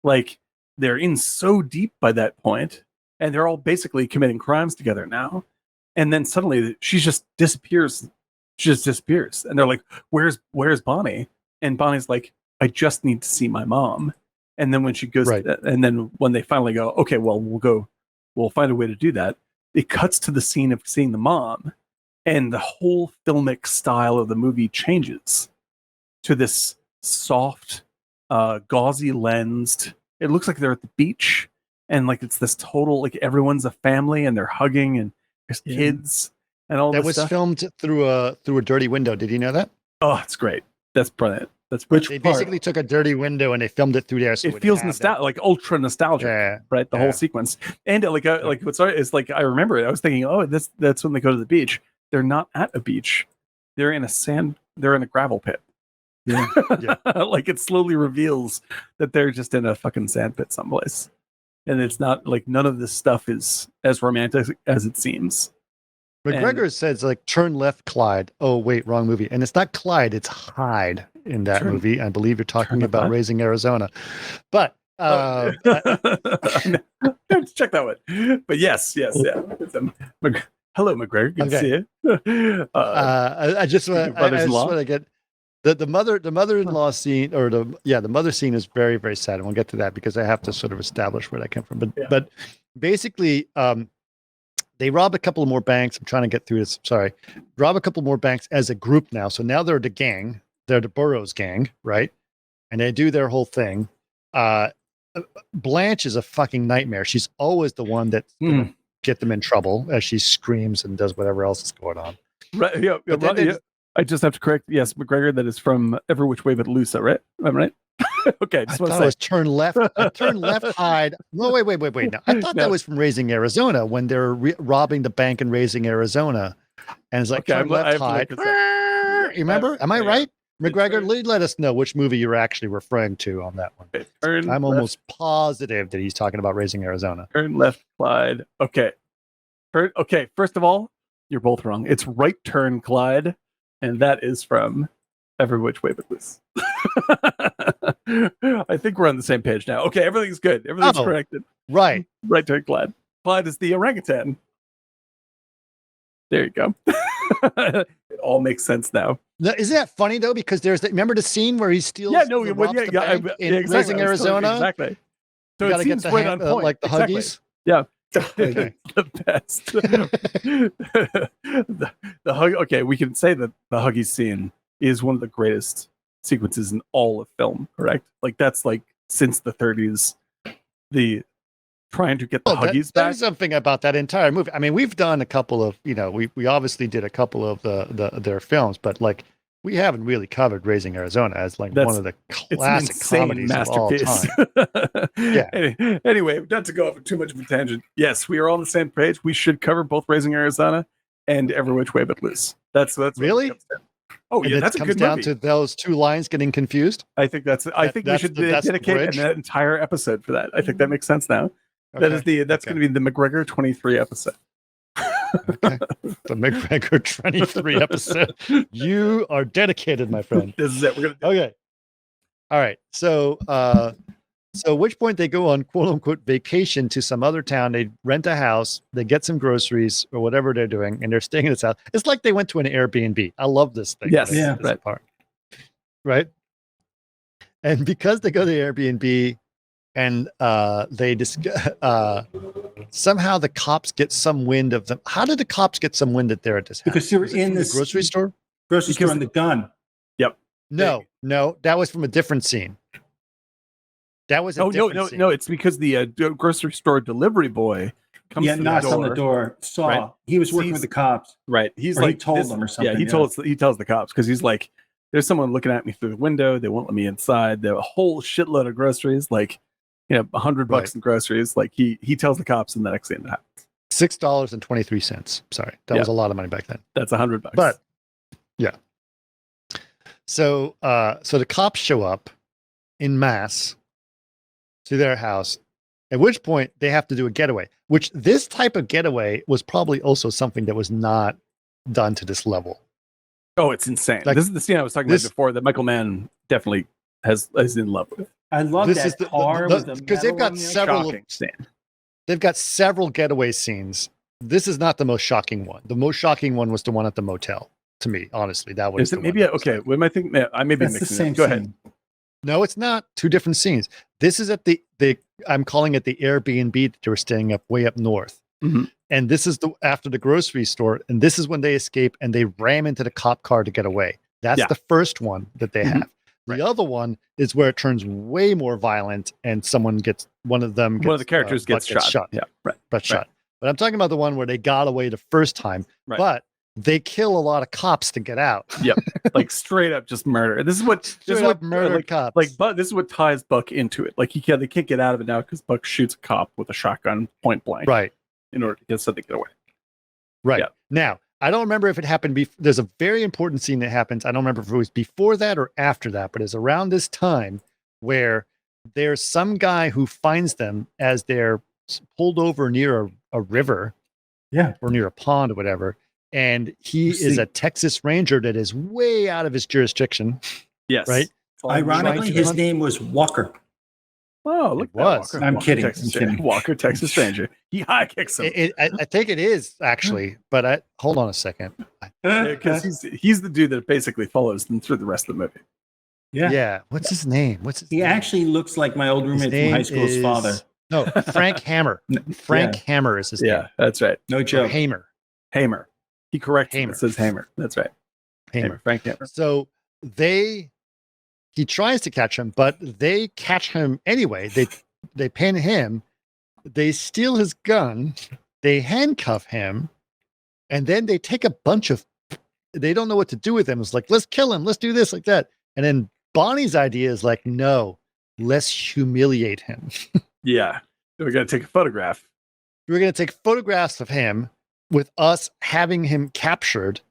Like they're in so deep by that point, and they're all basically committing crimes together now. And then suddenly she just disappears. She just disappears. And they're like, where's Bonnie? And Bonnie's like, I just need to see my mom. And then when she goes, and then when they finally go, okay, well, we'll find a way to do that. It cuts to the scene of seeing the mom, and the whole filmic style of the movie changes to this soft, gauzy lensed. It looks like they're at the beach, and like it's this total, like everyone's a family and they're hugging and there's kids and all that. That was filmed through a dirty window. Did you know that? Oh, it's great. That's brilliant. They basically took a dirty window and they filmed it through there. So it feels nostalgic, like ultra nostalgic, right? The whole sequence. And like what's it's like, I remember it. I was thinking, oh, that's when they go to the beach. They're not at a beach. They're in a gravel pit. Yeah. Like it slowly reveals that they're just in a fucking sand pit someplace. And it's not like none of this stuff is as romantic as it seems. McGregor says like turn left, Clyde. Oh wait, wrong movie. And it's not Clyde, it's Hyde in that movie. I believe you're talking about Raising Arizona. But check that one. But yes. Hello, McGregor. Good to see you. I just want to get the mother-in-law scene, or the mother scene is very, very sad. And we'll get to that because I have to sort of establish where that came from. But basically, they rob a couple of more banks. I'm trying to get through this. Sorry. Rob a couple more banks as a group now. So now they're the gang. they're the Burroughs gang, right? And they do their whole thing. Blanche is a fucking nightmare. She's always the one that's gonna get them in trouble as she screams and does whatever else is going on. Right. Yeah. Yeah. I just have to correct. Yes, McGregor. That is from Every Which Way But Loose. Right? I'm right. Okay. I thought it was Turn Left. Turn Left, Hide. No, wait. No, I thought that was from Raising Arizona when they're robbing the bank in Raising Arizona, and it's like Turn Left, Hide. You remember? Am I right? McGregor, let us know which movie you're actually referring to on that one. Okay, I'm almost positive that he's talking about Raising Arizona. Turn Left, Clyde. Okay. Okay. First of all, you're both wrong. It's Right Turn, Clyde, and that is from Every Which Way But Loose. I think we're on the same page now. Okay, everything's good. Everything's corrected. Right. Right Turn, Clyde. Clyde is the orangutan. There you go. It all makes sense now. Isn't that funny though? Because remember the scene where he steals in Raising Arizona? Exactly. So you gotta get the on point. Like the Huggies. Yeah. The best. the hug. Okay, we can say that the Huggies scene is one of the greatest sequences in all of film. Correct? Like that's like since the 30s, the trying to get the Huggies back. There's something about that entire movie. I mean, we've done a couple of, we obviously did a couple of their films, but like we haven't really covered Raising Arizona as like one of the classic comedies masterpiece of all time. Yeah. Anyway, not to go off too much of a tangent. Yes, we are all on the same page. We should cover both Raising Arizona and Every Which Way But Loose. That's really. Oh yeah, that's a good down movie. To those two lines getting confused. I think we should dedicate an entire episode for that. I think that makes sense now. Okay. That's going to be the McGregor 23 episode. Okay. The McGregor 23 episode. You are dedicated, my friend. This is it. We're gonna okay. All right. So at which point they go on quote unquote vacation to some other town. They rent a house, they get some groceries or whatever they're doing, and they're staying in this house. It's like they went to an Airbnb. I love this thing. Yes. Yeah. Right. Part. Right. And because they go to the Airbnb, and they somehow the cops get some wind of them. How did the cops get some wind that they're at this house? Because they were in this grocery store. Grocery store on the gun. Yep. No, that was from a different scene. That was scene. No. It's because the grocery store delivery boy comes to knocks on the door. He was working with the cops. Right. He told them or something. Yeah, he tells the cops because he's like, there's someone looking at me through the window. They won't let me inside. They have a whole shitload of groceries, like $100 in groceries. Like he tells the cops, and the next thing that happens. $6.23. Sorry, that was a lot of money back then. That's $100. But yeah. So the cops show up in mass to their house, at which point they have to do a getaway. Which this type of getaway was probably also something that was not done to this level. Oh, it's insane. Like, this is the scene I was talking about before that Michael Mann definitely is in love with. I love that car because they've got several. They've got several getaway scenes. This is not the most shocking one. The most shocking one was the one at the motel. To me, honestly, that was. Is it maybe okay? What am I thinking? I may be mixing it. Go ahead. No, it's not. Two different scenes. This is at the I'm calling it the Airbnb that they were staying up way up north. Mm-hmm. And this is after the grocery store, and this is when they escape and they ram into the cop car to get away. That's the first one that they have. The other one is where it turns way more violent, and one of the characters gets shot. Yeah, right. But I'm talking about the one where they got away the first time, but they kill a lot of cops to get out. Yep, like straight up just murder. This is what murder cops. But this is what ties Buck into it. Like they can't get out of it now because Buck shoots a cop with a shotgun point blank. Right. In order to get something to get away. Right. Yeah. Now, I don't remember if it happened there's a very important scene that happens. I don't remember if it was before that or after that, but it's around this time where there's some guy who finds them as they're pulled over near a river. Yeah. Or near a pond or whatever. And he is a Texas Ranger that is way out of his jurisdiction. Yes. Right. Ironically, his name was Walker. Oh, look, I'm kidding. Walker, Texas Ranger. He high kicks him. I think it is actually, but hold on a second. Because he's the dude that basically follows them through the rest of the movie. Yeah. What's his name? He actually looks like my old roommate from high school's father. No, Frank Hammer. Frank Hammer is his name. Yeah, that's right. No joke. Hamer. He corrects him. It says Hamer. That's right. Hamer. Frank Hammer. So he tries to catch him, but they catch him anyway. They pin him, they steal his gun, they handcuff him, and then they take a bunch of, they don't know what to do with him. It's like, let's kill him, let's do this, like that. And then Bonnie's idea is like, no, let's humiliate him. Yeah. We're going to take a photograph. We're going to take photographs of him with us having him captured,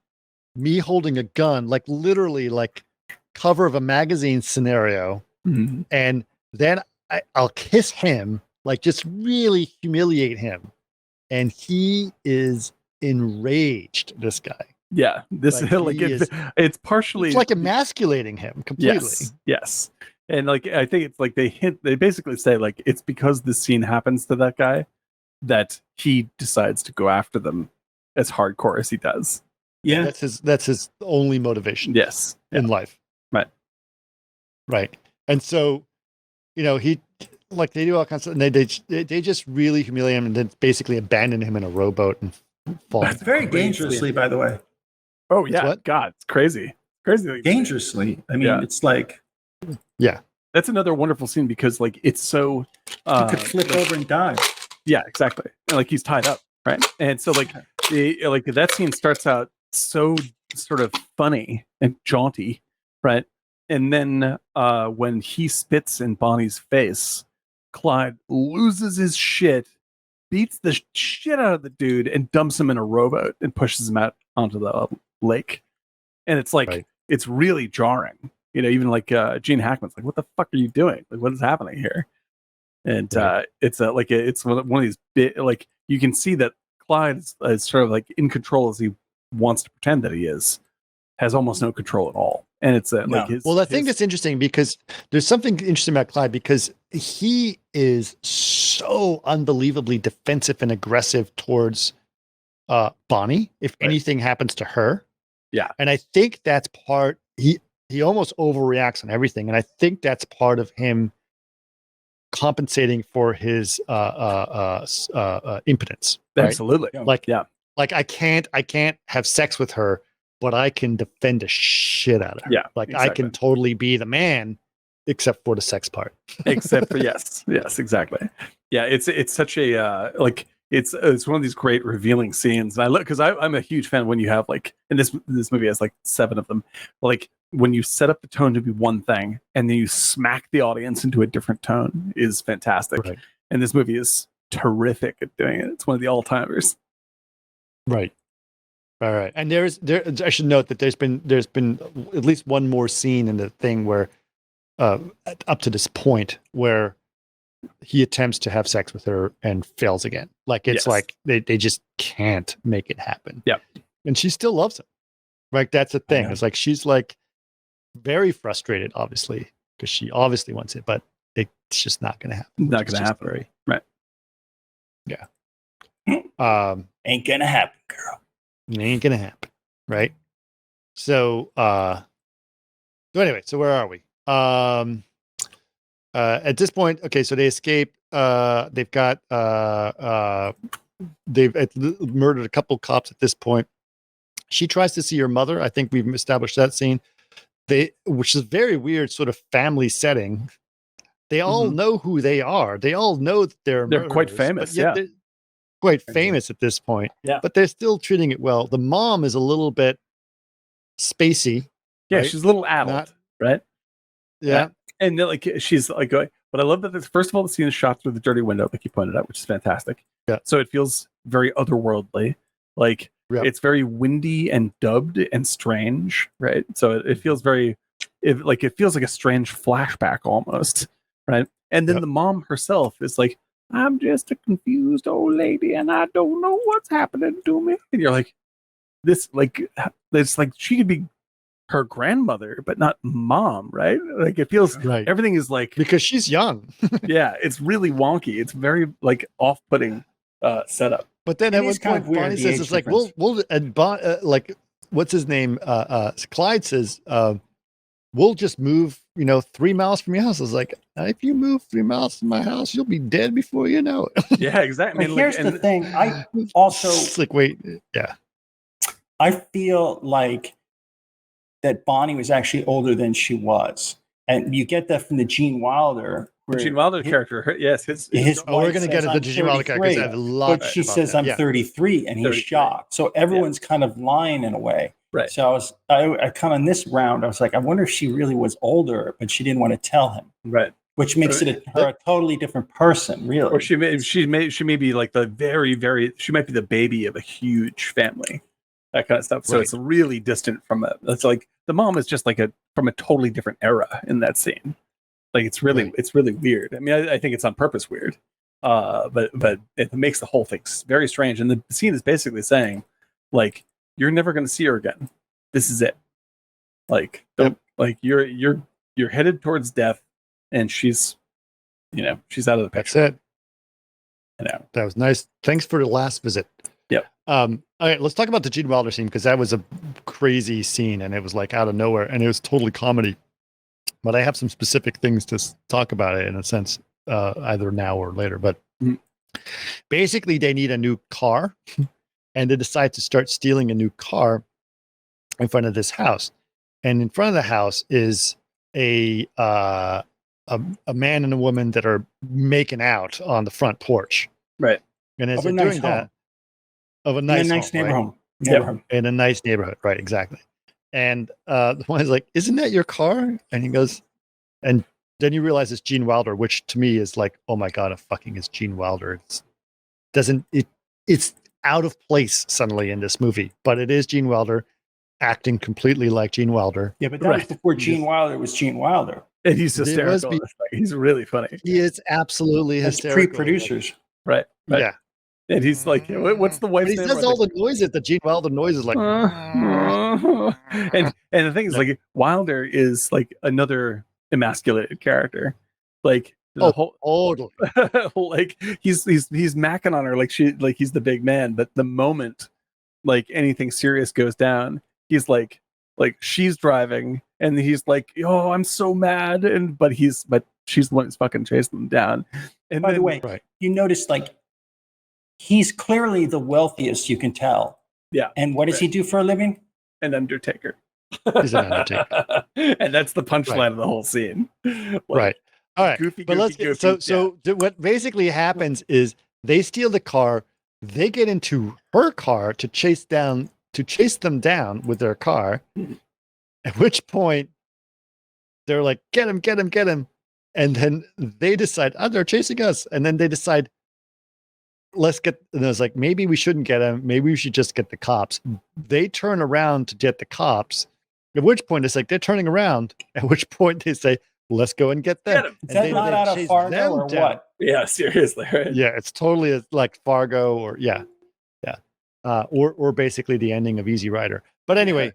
me holding a gun, like literally like cover of a magazine scenario. Mm-hmm. And then I'll kiss him, like just really humiliate him. And he is enraged, this guy. Yeah. This like it's partially, it's like emasculating him completely. Yes. And like, I think it's like they basically say like, it's because this scene happens to that guy that he decides to go after them as hardcore as he does. Yeah. That's his only motivation. Yes. In life. Right. And so, he, like they do all kinds of, and they just really humiliate him and then basically abandon him in a rowboat and fall. That's very dangerously, by the way. Oh yeah. What? God, it's crazy. Crazy. Dangerously. I mean, it's like, yeah, that's another wonderful scene because like it's so you could flip over and die. Yeah, exactly. And like he's tied up, right? And so like that scene starts out so sort of funny and jaunty, right? And then when he spits in Bonnie's face, Clyde loses his shit, beats the shit out of the dude, and dumps him in a rowboat and pushes him out onto the lake. And it's like it's really jarring. Even like Gene Hackman's like, "What the fuck are you doing? Like, what is happening here?" And it's it's one of these bit like you can see that Clyde is sort of like in control as he wants to pretend that he is, has almost no control at all. And it's like his. Well, I think it's interesting because there's something interesting about Clyde because he is so unbelievably defensive and aggressive towards Bonnie. If anything happens to her, and I think that's part. He almost overreacts on everything, and I think that's part of him compensating for his impotence. Right? Absolutely. Like I can't have sex with her, but I can defend the shit out of her. Yeah. Like I can totally be the man, except for the sex part. Except for yes, exactly. Yeah, it's such a like it's one of these great revealing scenes. And I look because I'm a huge fan when you have like, and this movie has like 7 of them, like when you set up the tone to be one thing and then you smack the audience into a different tone is fantastic. Right. And this movie is terrific at doing it. It's one of the all-timers. Right. All right. And I should note that there's been at least one more scene in the thing where up to this point where he attempts to have sex with her and fails again. Like it's like they just can't make it happen. Yeah. And she still loves him. Right. That's the thing. It's like she's like very frustrated, obviously, because she obviously wants it, but it's just not going to happen. Not going to happen. Right. Yeah. Ain't going to happen, girl. Ain't going to happen. Right. So, anyway, so where are we? At this point, okay, so they escape. They've got, they've murdered a couple cops at this point. She tries to see her mother. I think we've established that scene. Which is a very weird sort of family setting. They all know who they are. They all know that they're quite famous. They're quite famous at this point. Yeah. But they're still treating it well. The mom is a little bit spacey. Yeah, right? She's a little adult, right? Yeah. And then, like she's like going, but I love that first of all, the scene is shot through the dirty window, like you pointed out, which is fantastic. Yeah. So it feels very otherworldly. Like it's very windy and dubbed and strange, right? So it feels very, it feels like a strange flashback almost, right? And then the mom herself is like, "I'm just a confused old lady, and I don't know what's happening to me." And you're like, this like she could be her grandmother, but not mom, right? Like it feels everything is like because she's young. Yeah, it's really wonky. It's very like off-putting setup. But then at one point, Bonnie says, "It's like we'll like what's his name? Clyde says, we'll just move, 3 miles from your house." I was like, if you move 3 miles from my house, you'll be dead before you know it. Yeah, exactly. Here's the thing. I also it's like wait, yeah. I feel like that Bonnie was actually older than she was. And you get that from the Gene Wilder. Gene Wilder character, yes. His we're going to get into the Gene Wilder character because I have a lot. But she says, I'm 33, and he's 33. shocked. So everyone's kind of lying in a way. Right. So I kind of in this round, I was like, I wonder if she really was older, but she didn't want to tell him. Right. Which makes her a totally different person, really. Or she may be like the she might be the baby of a huge family, that kind of stuff. So it's really distant from it. It's like the mom is just like from a totally different era in that scene. Like it's really weird. I mean, I think it's on purpose weird, but it makes the whole thing very strange. And the scene is basically saying, like, you're never going to see her again. This is it. Like, like you're headed towards death, and she's out of the picture. That's it. That was nice. Thanks for the last visit. Yep. All right, let's talk about the Gene Wilder scene, because that was a crazy scene, and it was like out of nowhere, and it was totally comedy. But I have some specific things to talk about it in a sense, either now or later. But basically, they need a new car, and they decide to start stealing a new car in front of this house. And in front of the house is a man and a woman that are making out on the front porch. Right. And as they're doing that, of a nice neighborhood. Neighborhood. In a nice neighborhood. Right, exactly. And the one is like, isn't that your car? And he goes, and then you realize it's Gene Wilder, which to me is like, oh my God, it's Gene Wilder. It's out of place suddenly in this movie, but it is Gene Wilder acting completely like Gene Wilder. Yeah, but that was before Gene Wilder was Gene Wilder. And he's hysterical. He's really funny. He is absolutely hysterical. Pre-producers. Right. Yeah. And he's like, what's the wife's name? He says all the noises, the Gene Wilder noises, like. And the thing is, like, Wilder is like another emasculated character. Like, totally. Like he's macking on her like he's the big man, but the moment like anything serious goes down, he's like she's driving, and he's like, oh, I'm so mad, but she's the one who's fucking chasing them down. And by the way, you notice like he's clearly the wealthiest, you can tell. Yeah. And what does he do for a living? An undertaker. He's an undertaker. And that's the punchline of the whole scene. Like, right. All right. Goofy, but let's get, so what basically happens is they steal the car, they get into her car to chase them down with their car. At which point they're like, get him. And then they decide, they're chasing us. And then they decide, and I was like, maybe we shouldn't get him. Maybe we should just get the cops. They turn around to get the cops. At which point it's like they're turning around. At which point they say, let's go and get them. Is that not out of Fargo or what? Yeah, seriously. Right? Yeah, it's totally like Fargo or or basically the ending of Easy Rider. But anyway,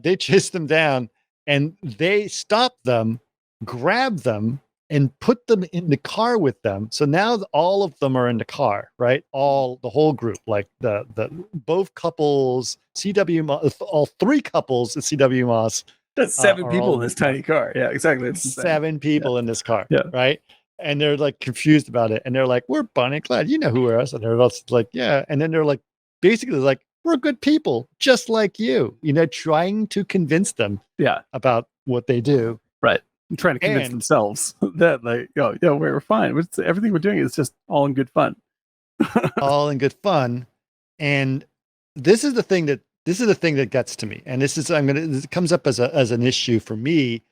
they chase them down and they stop them, grab them, and put them in the car with them. So now all of them are in the car, right? The whole group, like the both couples, CW Moss, all three couples at CW Moss. That's 7 people in this tiny car. Yeah, exactly. It's 7 people in this car. Yeah. Right. And they're like confused about it. And they're like, we're Bonnie and Clyde. You know who we're us. And they're also like, yeah. And then they're like, basically like, we're good people, just like you, trying to convince them about what they do. Right. Trying to convince themselves that like, we're fine. Everything we're doing is just all in good fun. All in good fun. And this is the thing that gets to me. And this comes up as an issue for me,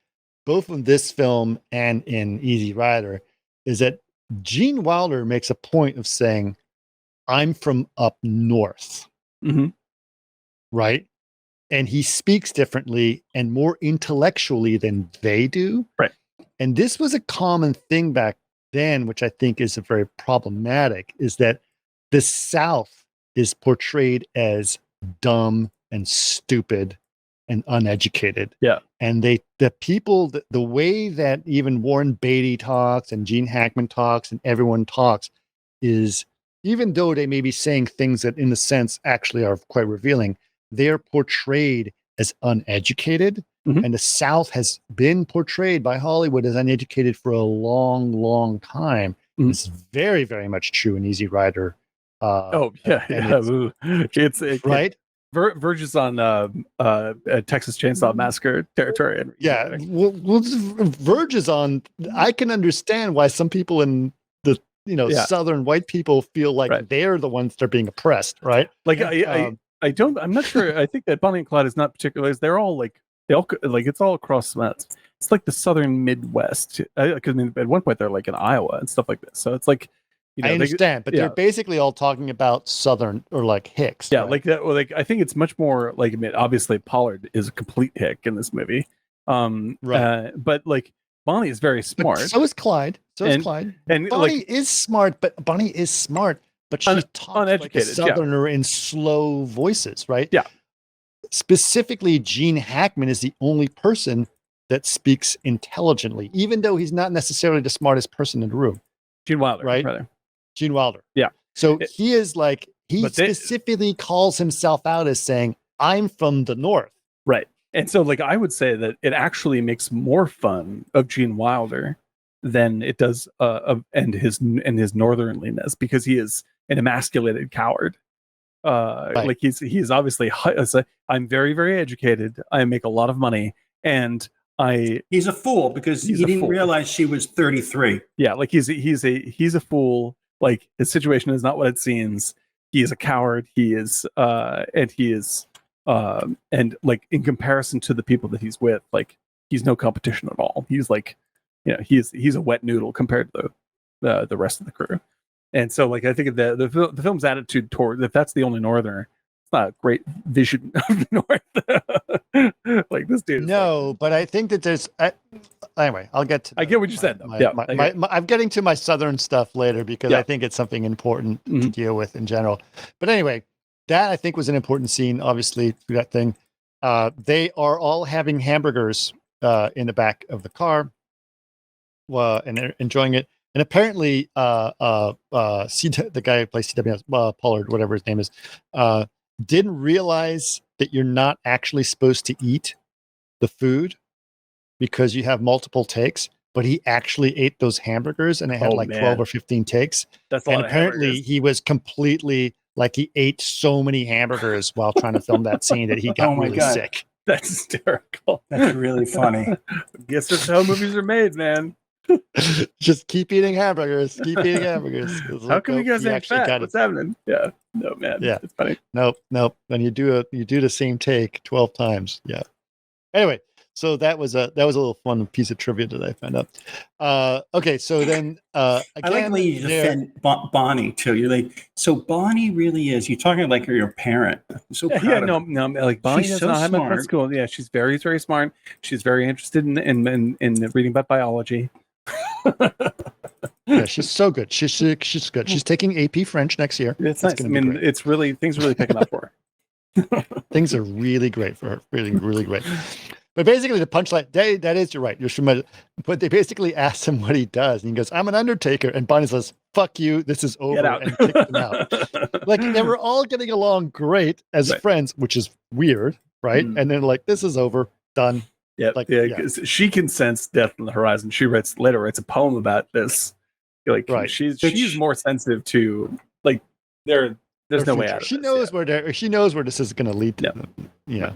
both in this film and in Easy Rider, is that Gene Wilder makes a point of saying, I'm from up north. Mm-hmm. Right. And he speaks differently and more intellectually than they do. Right. And this was a common thing back then, which I think is very problematic, is that the South is portrayed as dumb and stupid and uneducated. Yeah. And the way that even Warren Beatty talks and Gene Hackman talks and everyone talks is, even though they may be saying things that in a sense actually are quite revealing, they are portrayed as uneducated. Mm-hmm. And the South has been portrayed by Hollywood as uneducated for a long, long time. Mm-hmm. It's very, very much true in Easy Rider. It's right. verges on Texas Chainsaw Massacre territory. Yeah, well, verges on. I can understand why some people in the Southern white people feel like they're the ones that are being oppressed, right? Like I'm not sure. I think that Bonnie and Clyde is not particularly. They're all like it's all across. It's like the Southern Midwest. Because at one point they're like in Iowa and stuff like this. So it's like. I understand, but they're basically all talking about Southern or like Hicks. Yeah, right? like that. Well, like I think it's much more like. I mean, obviously Pollard is a complete hick in this movie. Right. But like Bonnie is very smart. But so is Clyde. And Bonnie is smart, but she talks like a Southerner in slow voices, right? Yeah. Specifically, Gene Hackman is the only person that speaks intelligently, even though he's not necessarily the smartest person in the room. Gene Wilder, right? Rather. Gene Wilder. Yeah. So he is like, specifically calls himself out as saying, I'm from the North. Right. And so like, I would say that it actually makes more fun of Gene Wilder than it does and his northernliness, because he is an emasculated coward. Like he's obviously, I'm very, very educated. I make a lot of money, and he's a fool because he didn't realize she was 33. Yeah, like he's a fool. Like his situation is not what it seems. He is a coward. He is and like in comparison to the people that he's with, like he's no competition at all. He's like, he's a wet noodle compared to the rest of the crew. And so like I think the film's attitude toward, if that's the only Northerner, it's not a great vision of the North. Like this dude. No, but I think that there's anyway. I'll get to. I get what you said though. I'm getting to my Southern stuff later because I think it's something important to deal with in general. But anyway, that I think was an important scene. Obviously, through that thing, they are all having hamburgers in the back of the car, and they're enjoying it. And apparently, the guy who plays CW, Pollard, whatever his name is, didn't realize that you're not actually supposed to eat the food because you have multiple takes. But he actually ate those hamburgers, and it had 12 or 15 takes. That's a lot. And apparently, he was completely like he ate so many hamburgers while trying to film that scene that he got really sick. That's hysterical. That's really funny. Guess that's how movies are made, man. Just keep eating hamburgers. Keep eating hamburgers. How come you guys ain't fat? What's happening? Yeah. No, man. Yeah. It's funny. Nope. And you do the same take 12 times. Yeah. Anyway, so that was a little fun piece of trivia that I found out. Okay, so then again, I like the way you defend Bonnie too. You're like, so Bonnie really is. You're talking like your parent. I'm so proud of no. Like Bonnie does not have a school. Yeah, she's very, very smart. She's very interested in reading about biology. Yeah, she's so good. She's good. She's taking AP French next year. It's nice. I mean, it's really, things are really picking up for her. Things are really great for her. Really, really great. But basically, the punchline, that is, you're right. You're familiar. But they basically asked him what he does. And he goes, I'm an undertaker. And Bonnie says, fuck you. This is over. And kicks him out. Like, they were all getting along great as friends, which is weird, right? Mm-hmm. And then like, this is over. Done. Yeah, she can sense death on the horizon. She writes a poem about this. Like she's more sensitive to like there's no way out of She knows where this is going to lead to. Yeah.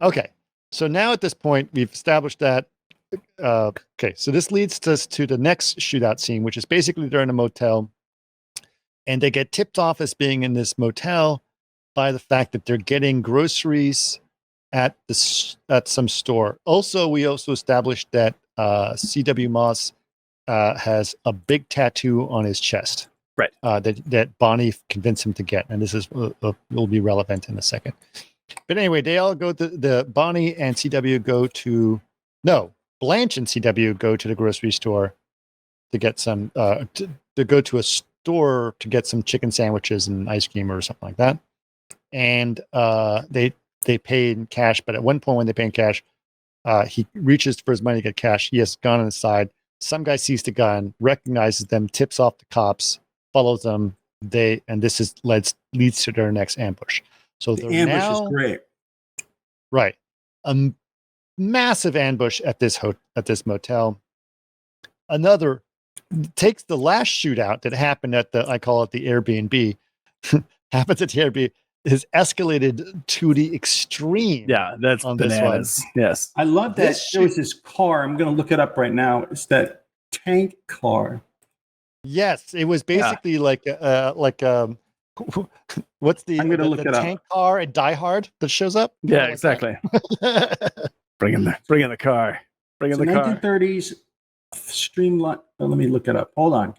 Okay. So now at this point we've established that. Okay. So this leads us to the next shootout scene, which is basically they're in a motel, and they get tipped off as being in this motel by the fact that they're getting groceries at some store. Also, we established that C.W. Moss has a big tattoo on his chest, right? That Bonnie convinced him to get, and this will be relevant in a second. But anyway, they all go to the Bonnie and C.W. Blanche and C.W. go to the grocery store to get some to go to a store to get some chicken sandwiches and ice cream or something like that, and they pay in cash, but at one point when they pay in cash, he reaches for his money to get cash. He has a gun on his side. Some guy sees the gun, recognizes them, tips off the cops, follows them. This leads to their next ambush. So the ambush is great, right? A massive ambush at this motel. Another takes the last shootout that happened at I call it the Airbnb. happens at TRB is escalated to the extreme. Yeah, that's on bananas. This one. Yes. I love that there was this car. I'm going to look it up right now. It's that tank car. Yes, it was basically like what's the, I'm going to look the it tank up. car at Die Hard that shows up? Yeah, Like exactly. Bring in the car. Bring in the car. 1930s streamline. Oh, let me look it up. Hold on.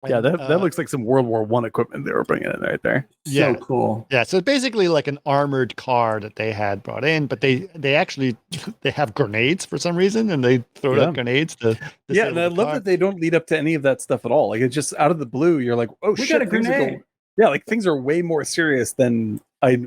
Yeah, that looks like some World War I equipment they were bringing in right there. So cool. Yeah, so it's basically like an armored car that they had brought in, but they actually they have grenades for some reason, and they throw out grenades to yeah, and I love that they don't lead up to any of that stuff at all. Like it's just out of the blue. You're like, oh shit, got a grenade. Like things are way more serious than I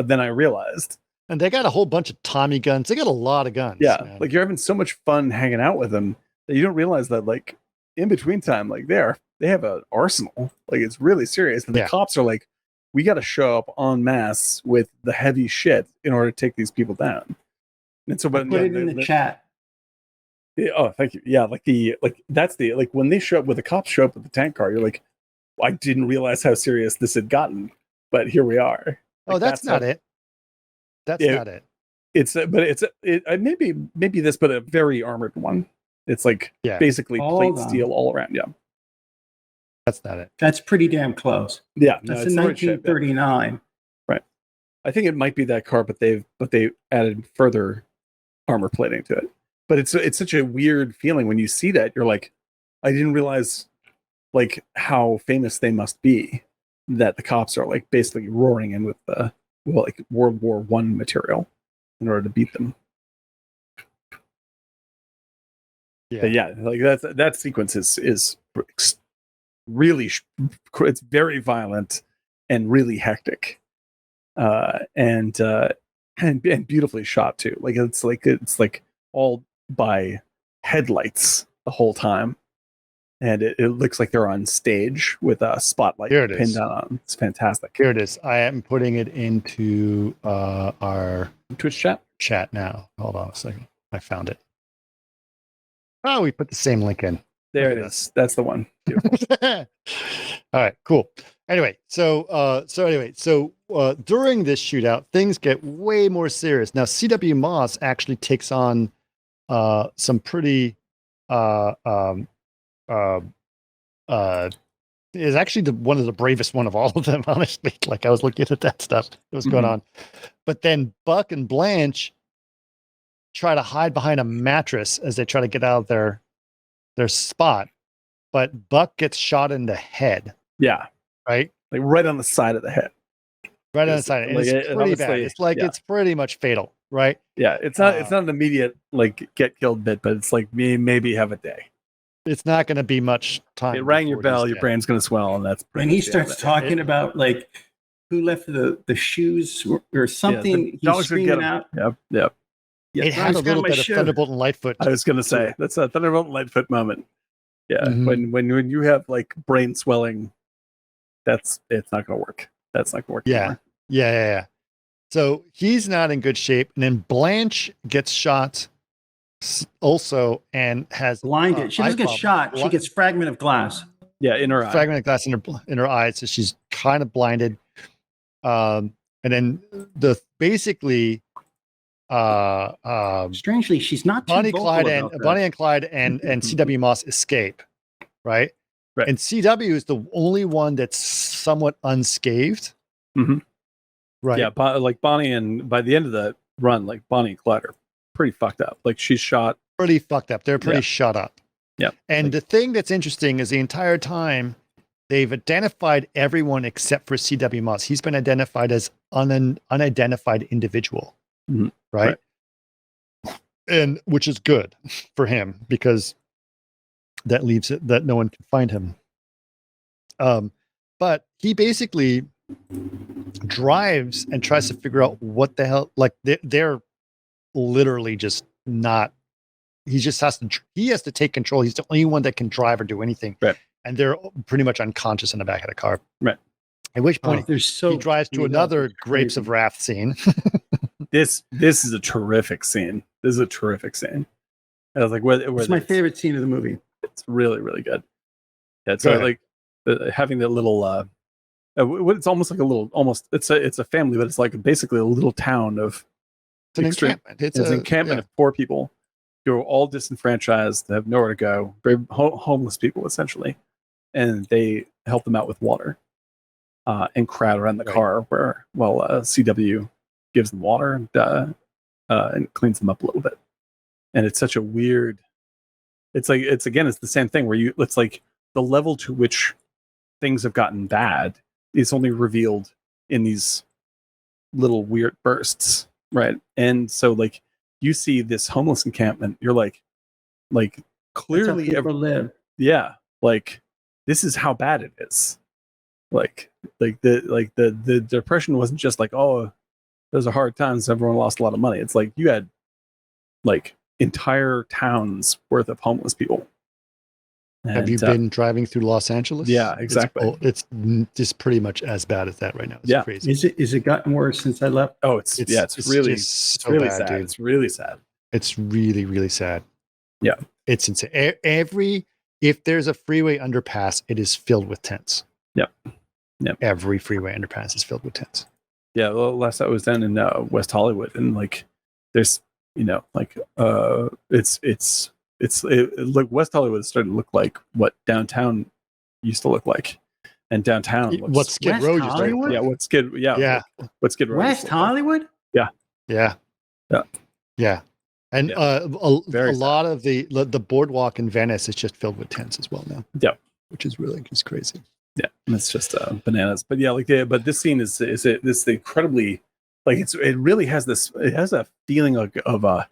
realized. And they got a whole bunch of Tommy guns. They got a lot of guns. Yeah, man. like you're having so much fun hanging out with them that you don't realize that like in between time, like they have an arsenal. Like it's really serious. And the cops are like, we got to show up en masse with the heavy shit in order to take these people down. And so, but put it in the chat. Yeah, oh, thank you. Yeah, that's when they show up with the cops show up with the tank car, you're like, I didn't realize how serious this had gotten, but here we are. Like, that's not it. That's not it. Maybe this, but a very armored one. It's like basically plate steel all around. Yeah. That's not it. That's pretty damn close. Yeah. That's in 1939. Right. I think it might be that car, but they added further armor plating to it. But it's such a weird feeling when you see that. You're like, I didn't realize like how famous they must be that the cops are like basically roaring in with the like World War I material in order to beat them. Yeah, but yeah, like that sequence is really it's very violent and really hectic, and beautifully shot too. Like it's like all by headlights the whole time, and it looks like they're on stage with a spotlight pinned on. It's fantastic. Here it is. I am putting it into our Twitch chat now. Hold on a second. I found it. Oh, we put the same link in. There it is. That's the one. All right, cool. Anyway, so during this shootout, things get way more serious. Now, C.W. Moss actually takes on some pretty is actually one of the bravest one of all of them, honestly. Like I was looking at that stuff that was going on. But then Buck and Blanche try to hide behind a mattress as they try to get out of their spot. But Buck gets shot in the head. Yeah. Right? Like right on the side of the head. Right on the side. And it's pretty bad. It's like it's pretty much fatal, right? Yeah. It's not an immediate like get killed bit, but it's like maybe have a day. It's not going to be much time. It rang your bell, your brain's going to swell, and that's when he starts talking about like who left the shoes or something. Yeah, he's screaming out. Yep. It had a little bit of Thunderbolt and Lightfoot. I was going to say that's a Thunderbolt and Lightfoot moment. Yeah, when you have like brain swelling, it's not going to work. That's not going to work. Yeah. So he's not in good shape, and then Blanche gets shot also and has blinded. She doesn't get shot. She gets fragment of glass. Yeah, in her fragment of glass in her eye, so she's kind of blinded. And then strangely, she's not too Bonnie and Clyde and C.W. Moss escape, right? And C.W. is the only one that's somewhat unscathed. Mm-hmm. Right. Yeah, like Bonnie, and by the end of the run, like Bonnie and Clyde are pretty fucked up. Like she's shot. Pretty fucked up. They're pretty shut up. Yeah. And the thing that's interesting is the entire time they've identified everyone except for C.W. Moss. He's been identified as unidentified individual. Mm-hmm. Right. And which is good for him because that leaves it that no one can find him. But he basically drives and tries to figure out what the hell, like they're literally just not, he has to take control. He's the only one that can drive or do anything. Right. And they're pretty much unconscious in the back of the car. Right. At which point he drives to another Grapes of Wrath scene. This is a terrific scene. I was like, it's my favorite scene of the movie. It's really, really good. Yeah, so like having that little It's almost like a little, it's a family, but it's like basically a little town of encampment. It's an encampment of poor people who are all disenfranchised, have nowhere to go, very homeless people essentially, and they help them out with water and crowd around the car while CW gives them water and cleans them up a little bit. And it's such a weird. It's the same thing where it's like the level to which things have gotten bad is only revealed in these little weird bursts, right? And so like you see this homeless encampment, you're like clearly people live. Yeah, like this is how bad it is. Like the depression wasn't just like, oh, those are hard times, everyone lost a lot of money. It's like you had like entire towns worth of homeless people. Have you been driving through Los Angeles? Yeah, exactly. It's just pretty much as bad as that right now. It's crazy. Is it gotten worse since I left? Oh, it's really sad, dude. It's really sad. It's really, really sad. Yeah. It's insane. If there's a freeway underpass, it is filled with tents. Yep. Every freeway underpass is filled with tents. Yeah. Well, last I was down in West Hollywood, and like there's like like West Hollywood is starting to look like what downtown used to look like, and downtown looks what Skid Row used to look like. What Skid Row. West Hollywood. Yeah. And a lot of the boardwalk in Venice is just filled with tents as well now. Yeah, which is really just crazy. Yeah, it's just bananas. But yeah, but this scene is this incredibly like it really has this. It has a feeling of a, I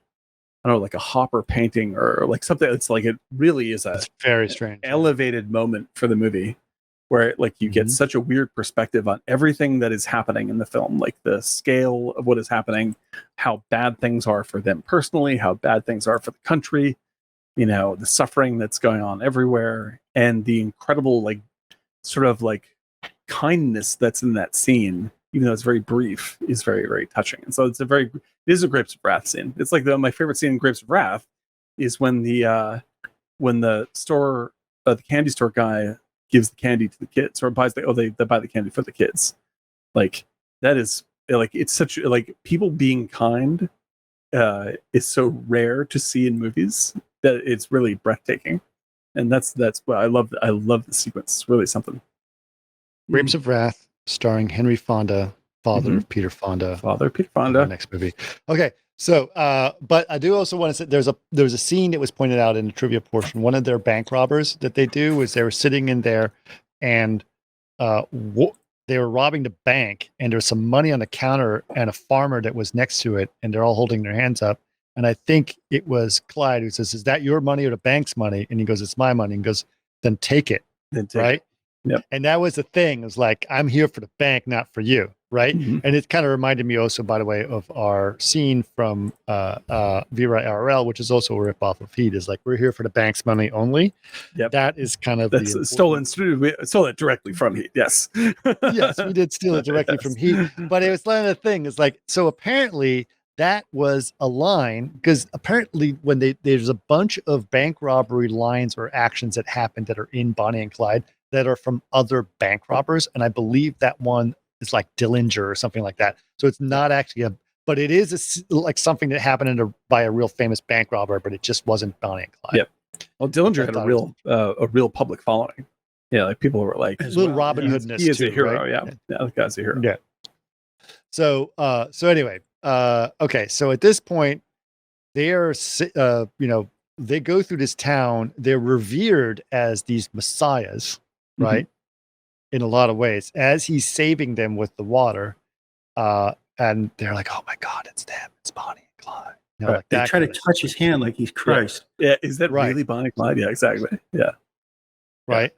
don't know, like a Hopper painting or like something. It's like it really is it's very strange, elevated moment for the movie, where like you get such a weird perspective on everything that is happening in the film, like the scale of what is happening, how bad things are for them personally, how bad things are for the country, the suffering that's going on everywhere, and the incredible like sort of like kindness that's in that scene, even though it's very brief, is very, very touching. And so it is a Grapes of Wrath scene. It's like my favorite scene in Grapes of Wrath is when the store, the candy store guy gives the candy to the kids, or buys they buy the candy for the kids. Like that is like, it's such like people being kind is so rare to see in movies that it's really breathtaking. And that's what I love. I love the sequence. It's really something. Grapes of Wrath, starring Henry Fonda, father of Peter Fonda. Father Peter Fonda. Next movie. Okay, so but I do also want to say there was a scene that was pointed out in the trivia portion. One of their bank robbers that they do is they were sitting in there, and they were robbing the bank, and there was some money on the counter, and a farmer that was next to it, and they're all holding their hands up. And I think it was Clyde who says, "Is that your money or the bank's money?" And he goes, "It's my money." And goes, "Then take it." Right? Yep. And that was the thing. It was like, I'm here for the bank, not for you. Right. Mm-hmm. And it kind of reminded me also, by the way, of our scene from Vera RL, which is also a ripoff of Heat, is like, we're here for the bank's money only. Yep. That is kind of stolen it directly from Heat. Yes. Yes, we did steal it directly from Heat. But it was one of the thing. It's like, so apparently that was a line, because apparently when there's a bunch of bank robbery lines or actions that happen that are in Bonnie and Clyde that are from other bank robbers. And I believe that one is like Dillinger or something like that. So it's not actually but it is like something that happened by a real famous bank robber, but it just wasn't Bonnie and Clyde. Yep. Well, Dillinger had a real public following. Yeah, like people were like, a little Robin Hoodness. He is too, a hero. Right? Yeah, the guy's a hero. Yeah. So anyway, okay. So at this point, they are, they go through this town. They're revered as these messiahs, right? In a lot of ways, as he's saving them with the water, and they're like, "Oh my God, it's them! It's Bonnie and Clyde." Like they try to touch his hand like he's Christ. Yeah, is that really Bonnie and Clyde? Yeah, exactly. Yeah, right.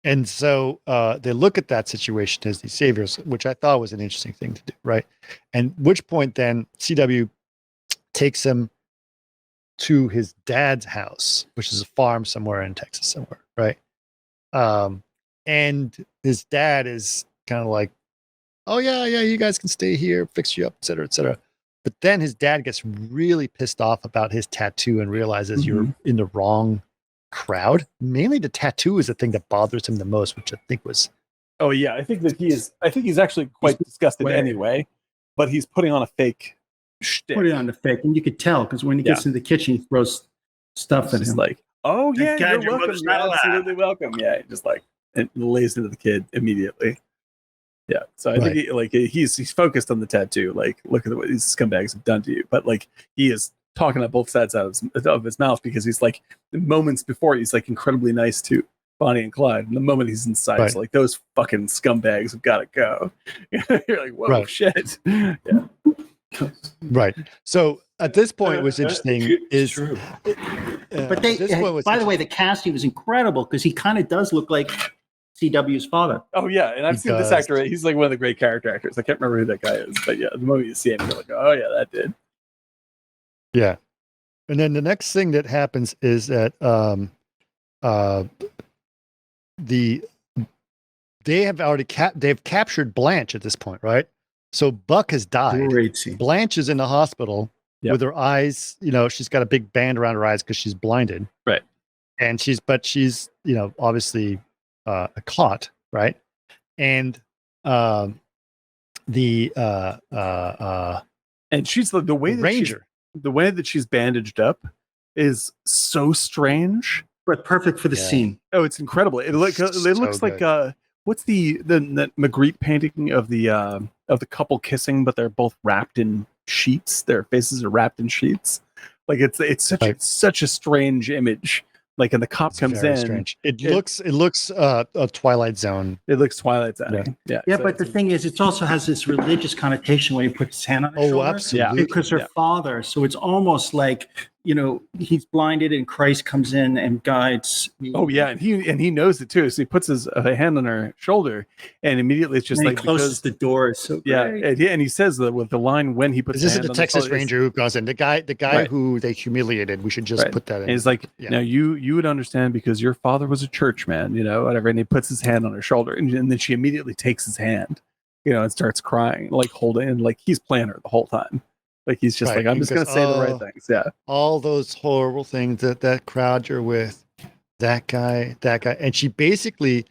And so they look at that situation as these saviors, which I thought was an interesting thing to do, right? And which point then CW takes him to his dad's house, which is a farm somewhere in Texas somewhere, right? And his dad is kind of like, "Oh yeah, you guys can stay here, fix you up, et cetera, et cetera." But then his dad gets really pissed off about his tattoo and realizes you're in the wrong crowd. Mainly the tattoo is the thing that bothers him the most, which I think was Oh yeah, I think that he is. I think he's actually quite disgusted anyway, but he's putting on a fake shtick. Put it on the fake, and you could tell because when he gets into the kitchen, he throws stuff at him. Like, oh yeah, God, you're welcome. You're absolutely welcome. Yeah, just like and lays into the kid immediately. Yeah, so I think he's focused on the tattoo. Like, look at what these scumbags have done to you. But like, he is talking at both sides out of his mouth because he's like, moments before he's like incredibly nice to Bonnie and Clyde, and the moment he's inside, it's like those fucking scumbags have got to go. You're like, whoa, shit. Yeah. Right. So at this point, what's interesting is, true. But they, by the way, the casting was incredible because he kind of does look like CW's father. Oh yeah, and I've seen this actor. He's like one of the great character actors. I can't remember who that guy is, but yeah, the moment you see him, you're like, oh yeah, that did. Yeah, and then the next thing that happens is that they have already they've captured Blanche at this point, right? So Buck has died. Great scene. Blanche is in the hospital with her eyes. You know, she's got a big band around her eyes because she's blinded. Right. And she's obviously caught, right? And and she's the way that Ranger. The way that she's bandaged up is so strange, but perfect for the scene. Oh, it's incredible. It looks like what's the Magritte painting of the couple kissing, but they're both wrapped in sheets. Their faces are wrapped in sheets. Like it's such a strange image. Like, and the cop comes in. Strange. It looks a Twilight Zone. It looks Twilight Zone. Yeah. But the thing is, it also has this religious connotation when he puts his hand on her shoulder. Absolutely. Because her father. So it's almost like, he's blinded and Christ comes in and guides me. Oh yeah, and he knows it too. So he puts his hand on her shoulder, and immediately it's just and like he closes the door. So great. And he says that with the line when he puts. This is the Texas Ranger who goes in. The guy who they humiliated. We should just put that in. And he's like, now you would understand because your father was a churchman, whatever. And he puts his hand on her shoulder, and then she immediately takes his hand, and starts crying, like holding, and like he's playing her the whole time. Like he's just like, I'm just gonna say the right things. Yeah. All those horrible things that crowd you're with, that guy, and she basically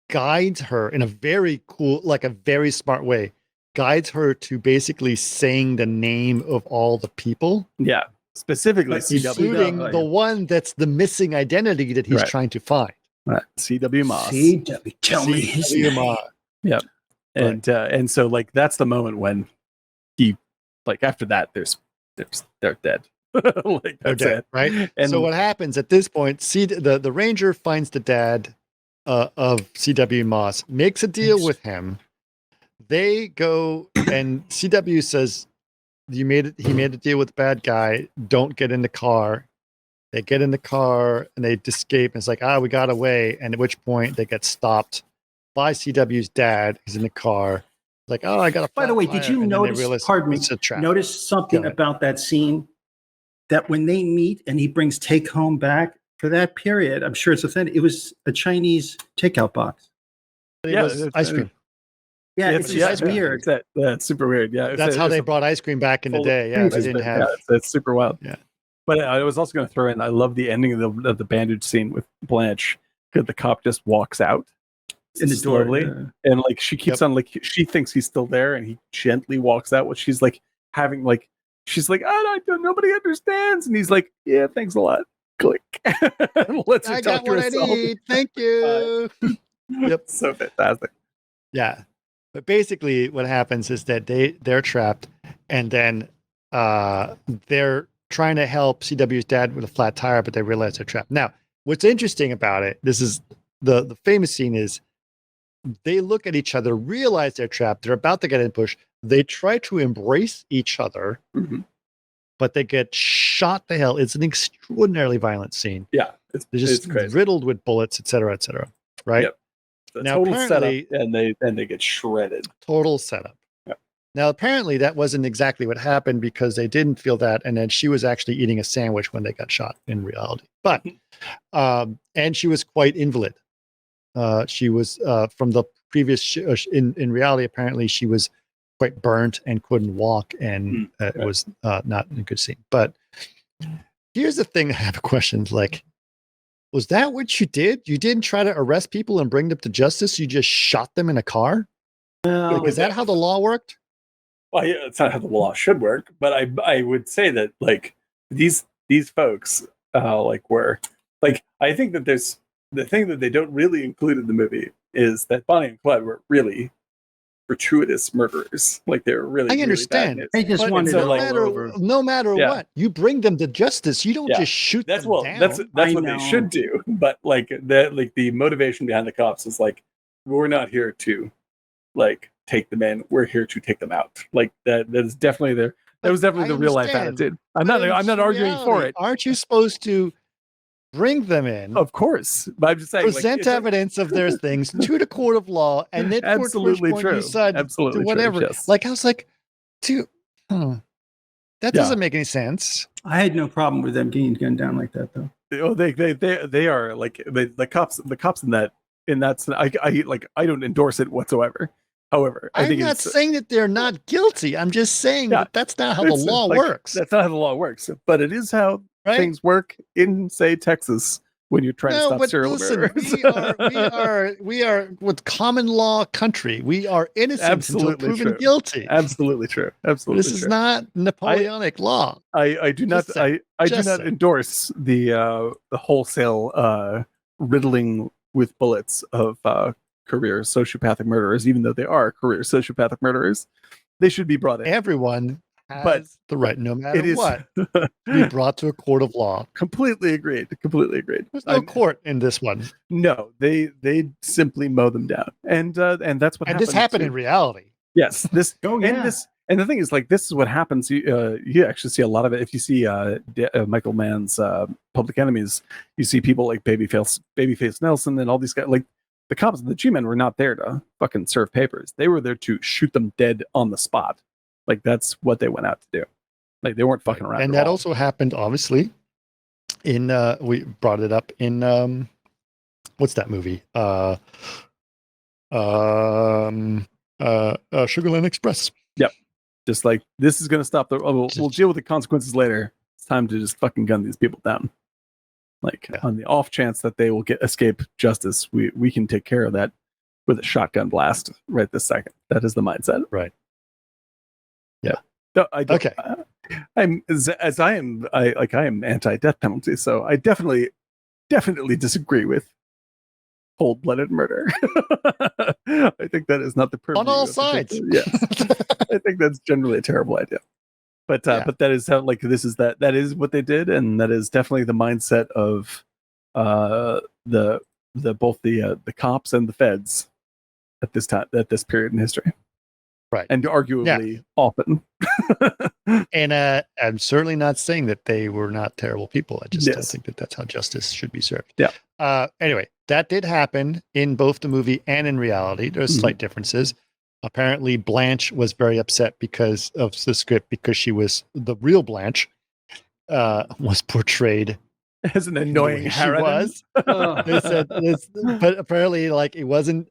guides her in a very cool, like a very smart way, guides her to basically saying the name of all the people. Yeah. Specifically including the one that's the missing identity that he's trying to find. Right. C.W. Moss. C.W. Tell me his name. Yeah. And so like that's the moment when he, like after that, they're dead. Like that's dead, it, right? And so what happens at this point? The Ranger finds the dad of C.W. Moss, makes a deal with him. They go and C.W. says, He made a deal with the bad guy. Don't get in the car. They get in the car and they escape. And it's like, we got away. And at which point they get stopped by C.W.'s dad. He's in the car. Like, I got to. By the way, did you notice? Notice something about that scene that when they meet and he brings take home back for that period. I'm sure it's authentic. It was a Chinese takeout box. It was ice cream. Yeah, it's just weird. That's super weird. Yeah, that's how they brought ice cream back in the day. Yeah, they didn't have. Yeah, it's super wild. Yeah, but I was also going to throw in. I love the ending of the bandage scene with Blanche because the cop just walks out in the slowly, and like she keeps on like she thinks he's still there, and he gently walks out. What she's like having like she's like nobody understands, and he's like, yeah, thanks a lot. Click. Let's I got what I need. Thank you. Yep, so fantastic. Yeah. But basically what happens is that they're trapped and then they're trying to help CW's dad with a flat tire, but they realize they're trapped. Now, what's interesting about it, this is the famous scene is they look at each other, realize they're trapped, they're about to get ambushed. They try to embrace each other, but they get shot to hell. It's an extraordinarily violent scene. Yeah. They're just riddled with bullets, et cetera, right? Yep. Now, total setup, and they get shredded. Total setup. Yep. Now, apparently, that wasn't exactly what happened because they didn't feel that, and then she was actually eating a sandwich when they got shot in reality. But and she was quite invalid. She was from the previous in reality. Apparently, she was quite burnt and couldn't walk, and it was not a good scene. But here's the thing: I have questions like. Was that what you did? You didn't try to arrest people and bring them to justice. You just shot them in a car. No, Is that how the law worked? Well, yeah, it's not how the law should work, but I would say that like these folks were like, I think that there's the thing that they don't really include in the movie is that Bonnie and Clyde were really gratuitous murderers. Like they were really. I understand. Really they just wanted no matter what, you bring them to justice. You don't just shoot them down. That's what they should do. But like the motivation behind the cops is like, we're not here to like take them in. We're here to take them out. Like that is definitely there. That was definitely the real life attitude. I'm not arguing for it. Aren't you supposed to bring them in? Of course, but I'm just saying, present evidence of their things to the court of law, and then absolutely true. Absolutely whatever. True, yes. Like I was like, that doesn't make any sense. I had no problem with them getting gunned down like that, though. Oh, they are like the cops in that I don't endorse it whatsoever. However, I'm not saying that they're not guilty. I'm just saying that that's not how the law works. That's not how the law works, but it is how things work in, say, Texas when you're trying to stop serial murderers. We are with common law country. We are innocent until proven guilty. Absolutely true. Absolutely, this is not Napoleonic law. I do not endorse the wholesale riddling with bullets of career sociopathic murderers, even though they are career sociopathic murderers. They should be brought in. Everyone has the right, no matter what, to be brought to a court of law. Completely agreed. There's no court in this one. No, they simply mow them down, and that's what. And this happened in reality. Yes, this. And the thing is, like, this is what happens. You actually see a lot of it. If you see Michael Mann's Public Enemies, you see people like Babyface Nelson and all these guys. Like the cops and the G-men were not there to fucking serve papers. They were there to shoot them dead on the spot. Like that's what they went out to do. Like they weren't fucking around. And that also happened, obviously, in we brought it up in what's that movie? Sugarland Express. Yep. Just like this is going to stop the. We'll deal with the consequences later. It's time to just fucking gun these people down. Like on the off chance that they will escape justice, we can take care of that with a shotgun blast right this second. That is the mindset. Right. Yeah. No, okay. I'm I am anti-death penalty, so I definitely disagree with cold-blooded murder. I think that is not the purview on all sides. Yes, I think that's generally a terrible idea. But that is how that is what they did, and that is definitely the mindset of the both the cops and the feds at this period in history. Right. And arguably often. And I'm certainly not saying that they were not terrible people. I just don't think that that's how justice should be served. Yeah. Anyway, that did happen in both the movie and in reality. There's slight differences. Apparently, Blanche was very upset because of the script, because she was the real Blanche was portrayed as an annoying harridan. She was. They said this, but apparently, like, it wasn't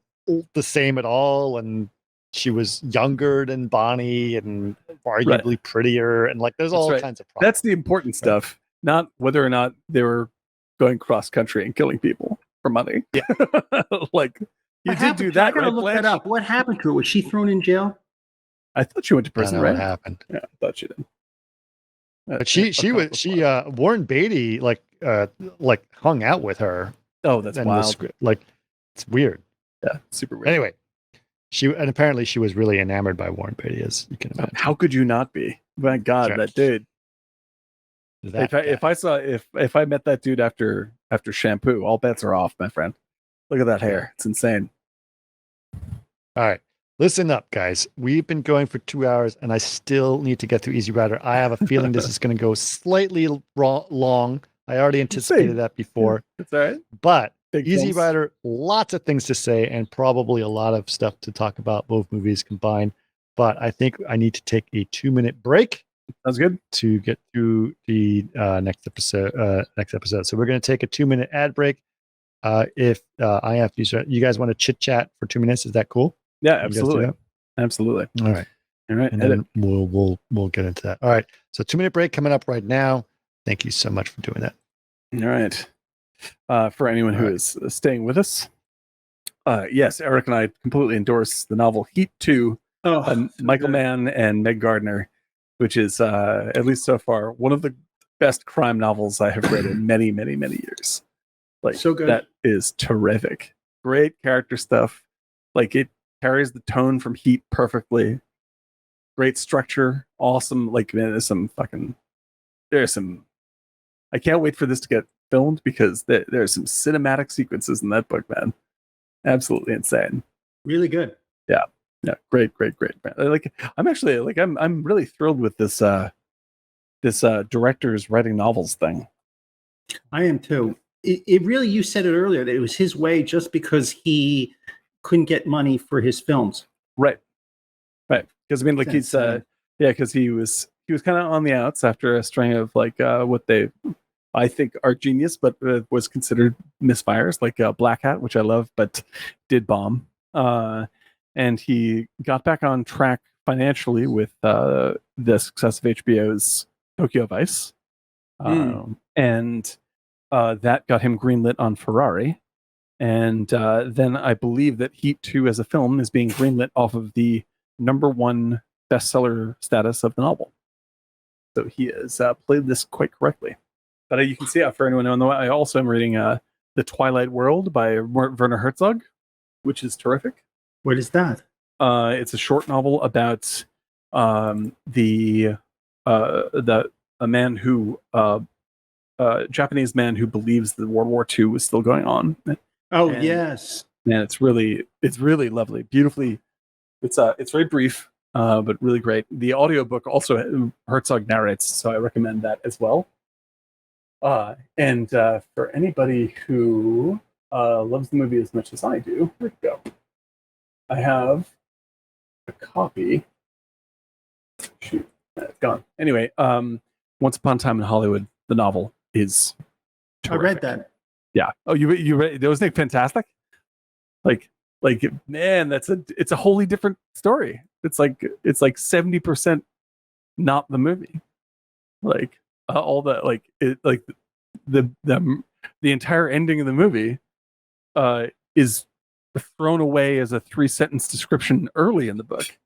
the same at all, and she was younger than Bonnie and arguably prettier, and like there's all kinds of problems. That's the important stuff, not whether or not they were going cross country and killing people for money. Yeah. Like you did do that, I gotta look that up. What happened to her? Was she thrown in jail? I thought she went to prison, right? What happened? Yeah, I thought she did. But Warren Beatty like hung out with her. Oh, that's wild. Like it's weird. Yeah, super weird. Anyway, apparently she was really enamored by Warren Beatty, as you can imagine. How could you not be? My God, that dude. If I met that dude after shampoo, all bets are off, my friend. Look at that hair; it's insane. All right, listen up, guys. We've been going for 2 hours, and I still need to get through Easy Rider. I have a feeling this is going to go slightly long. I already anticipated that before. That's all right, but Easy Rider, lots of things to say, and probably a lot of stuff to talk about, both movies combined. But I think I need to take a 2-minute break. Sounds good. To get through the next episode. So we're going to take a 2-minute ad break. If I have to, you guys want to chit chat for 2 minutes? Is that cool? Yeah, absolutely. Absolutely. All right. And then we'll get into that. All right. So 2-minute break coming up right now. Thank you so much for doing that. All right. for anyone who is staying with us. Yes, Eric and I completely endorse the novel Heat 2 by Michael Mann and Meg Gardner, which is, at least so far, one of the best crime novels I have read in many, many, many years. Like, so good. That is terrific. Great character stuff. Like, it carries the tone from Heat perfectly. Great structure. Awesome. Like, man, there's some, I can't wait for this to get filmed because there's some cinematic sequences in that book, man. Absolutely insane. Really good. Yeah. Great, man. I'm really thrilled with this director's writing novels thing. I am too. It really, you said it earlier, that it was his way just because he couldn't get money for his films. Right. Because I mean, like, because he was kind of on the outs after a string of like what I think are genius, but was considered misfires, like Black Hat, which I love, but did bomb. And he got back on track financially with the success of HBO's Tokyo Vice. And that got him greenlit on Ferrari. And then I believe that Heat 2 as a film is being greenlit off of the #1 bestseller status of the novel. So he has played this quite correctly. But you can see, for anyone on the way, I also am reading The Twilight World by Werner Herzog, which is terrific. What is that? It's a short novel about a Japanese man who believes that World War II was still going on. Yes. Man, it's really lovely, beautifully. It's very brief, but really great. The audiobook also Herzog narrates, so I recommend that as well. And for anybody who loves the movie as much as I do, here we go. I have a copy. Shoot, it's gone. Anyway, Once Upon a Time in Hollywood, the novel is terrific. I read that. Yeah. Oh, you read? Wasn't it fantastic? Like, man, it's a wholly different story. It's like 70% not the movie. Like all that, like it, like the entire ending of the movie is thrown away as a 3-sentence description early in the book.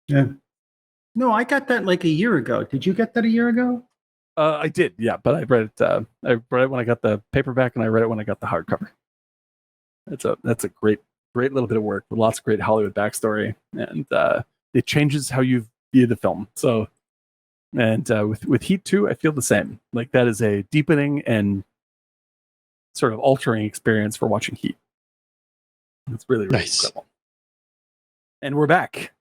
Yeah. No, I got that like a year ago. Did you get that a year ago? I did, yeah, but I read it. I read it when I got the paperback, and I read it when I got the hardcover. That's a great little bit of work with lots of great Hollywood backstory, and it changes how you view the film. So, and with Heat 2, I feel the same. Like, that is a deepening and sort of altering experience for watching Heat. It's really nice. Incredible. And we're back.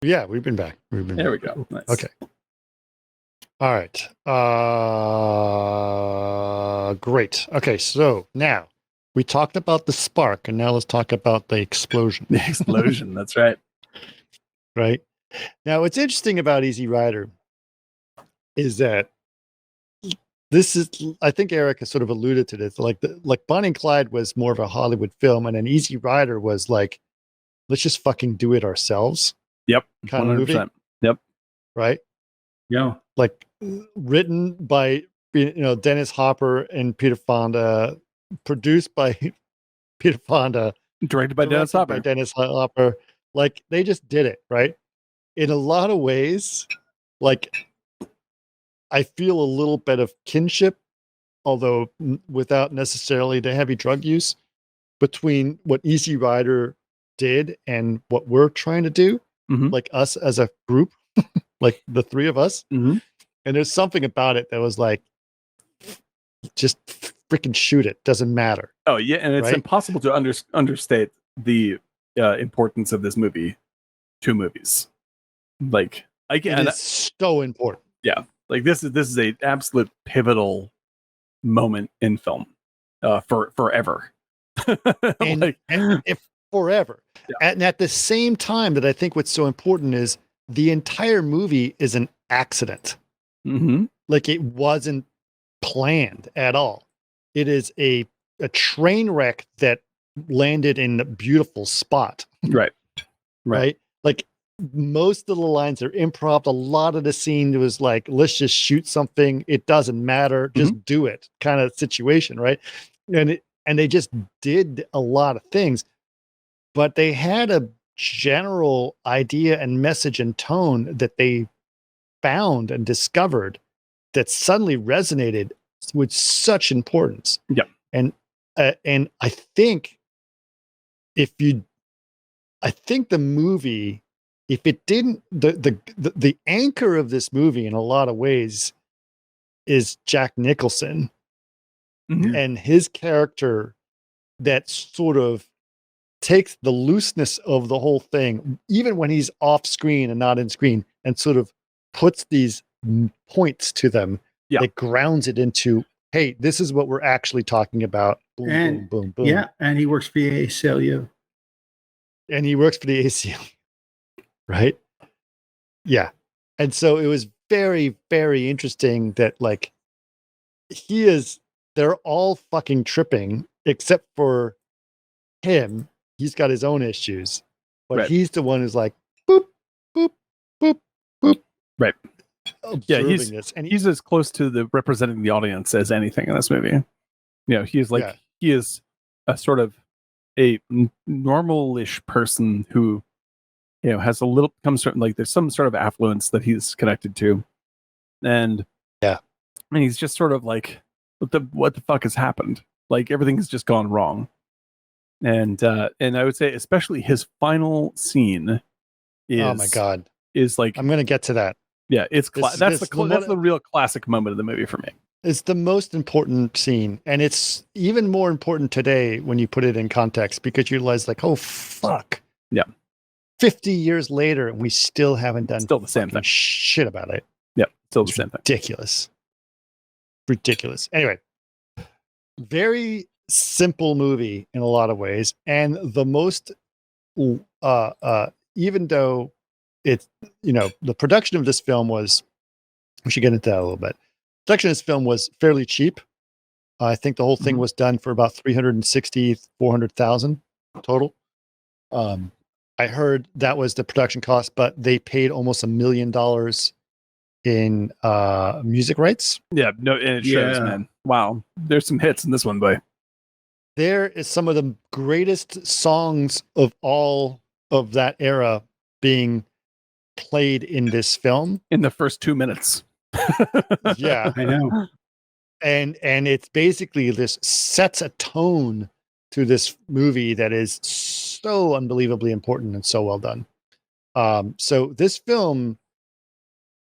Yeah, we've been back. There we go. Nice. Okay. All right. Great. Okay, so now we talked about the spark, and now let's talk about the explosion. The explosion, that's right. Right. Now, what's interesting about Easy Rider is that this is, I think Eric has sort of alluded to this, like Bonnie and Clyde was more of a Hollywood film, and an Easy Rider was like, let's just fucking do it ourselves. Yep. Kind 100%. Of movie. Yep. Right. Yeah. Like written by, Dennis Hopper and Peter Fonda, produced by Peter Fonda, directed by Dennis Hopper. Like, they just did it, right? In a lot of ways, like, I feel a little bit of kinship, although without necessarily the heavy drug use, between what Easy Rider did and what we're trying to do, like us as a group, like the three of us. Mm-hmm. And there's something about it that was like, just freaking shoot it. Doesn't matter. Oh, yeah. And it's impossible to understate the importance of this movie to movies. Like, it is so important. Yeah. Like, this is a absolute pivotal moment in film for forever. and if forever. Yeah. And at the same time, that I think what's so important is the entire movie is an accident. Mm-hmm. Like, it wasn't planned at all. It is a train wreck that landed in a beautiful spot. Right. Like, most of the lines are improv. A lot of the scene was like, let's just shoot something. It doesn't matter. Just do it kind of situation. Right. And they just did a lot of things, but they had a general idea and message and tone that they found and discovered that suddenly resonated with such importance. Yeah. And I think I think the movie, if it didn't, the anchor of this movie in a lot of ways is Jack Nicholson and his character that sort of takes the looseness of the whole thing, even when he's off screen and not in screen, and sort of puts these points to them that grounds it into, hey, this is what we're actually talking about. Boom, and, boom, boom, boom. Yeah, and he works for the ACLU. And he works for the ACLU, right? Yeah. And so it was very, very interesting that, like, they're all fucking tripping except for him. He's got his own issues, but he's the one who's like, boop, boop, boop, boop. Right. Yeah, he's as close to the representing the audience as anything in this movie. You know, he is a sort of a normal-ish person who, you know, has comes from, like, there's some sort of affluence that he's connected to, and he's just sort of like, what the fuck has happened? Like, everything has just gone wrong. And I would say especially his final scene is, oh my god, is like, I'm gonna get to that. Yeah, it's that's the real classic moment of the movie for me. It's the most important scene, and it's even more important today when you put it in context, because you realize, like, oh fuck, 50 years later, and we still haven't done the same thing. Shit about it. Yeah, still the same thing. Ridiculous. Anyway, very simple movie in a lot of ways, and the most even though it's, you know, the production of this film was, we should get into that a little bit. Production of this film was fairly cheap. I think the whole thing was done for about $400,000 total. I heard that was the production cost, but they paid almost $1 million in music rights. Yeah, no, and it shows, man. Wow, there's some hits in this one, boy. There is some of the greatest songs of all of that era being played in this film in the first 2 minutes. Yeah, I know. And it's basically, this sets a tone to this movie that is so unbelievably important and so well done. So this film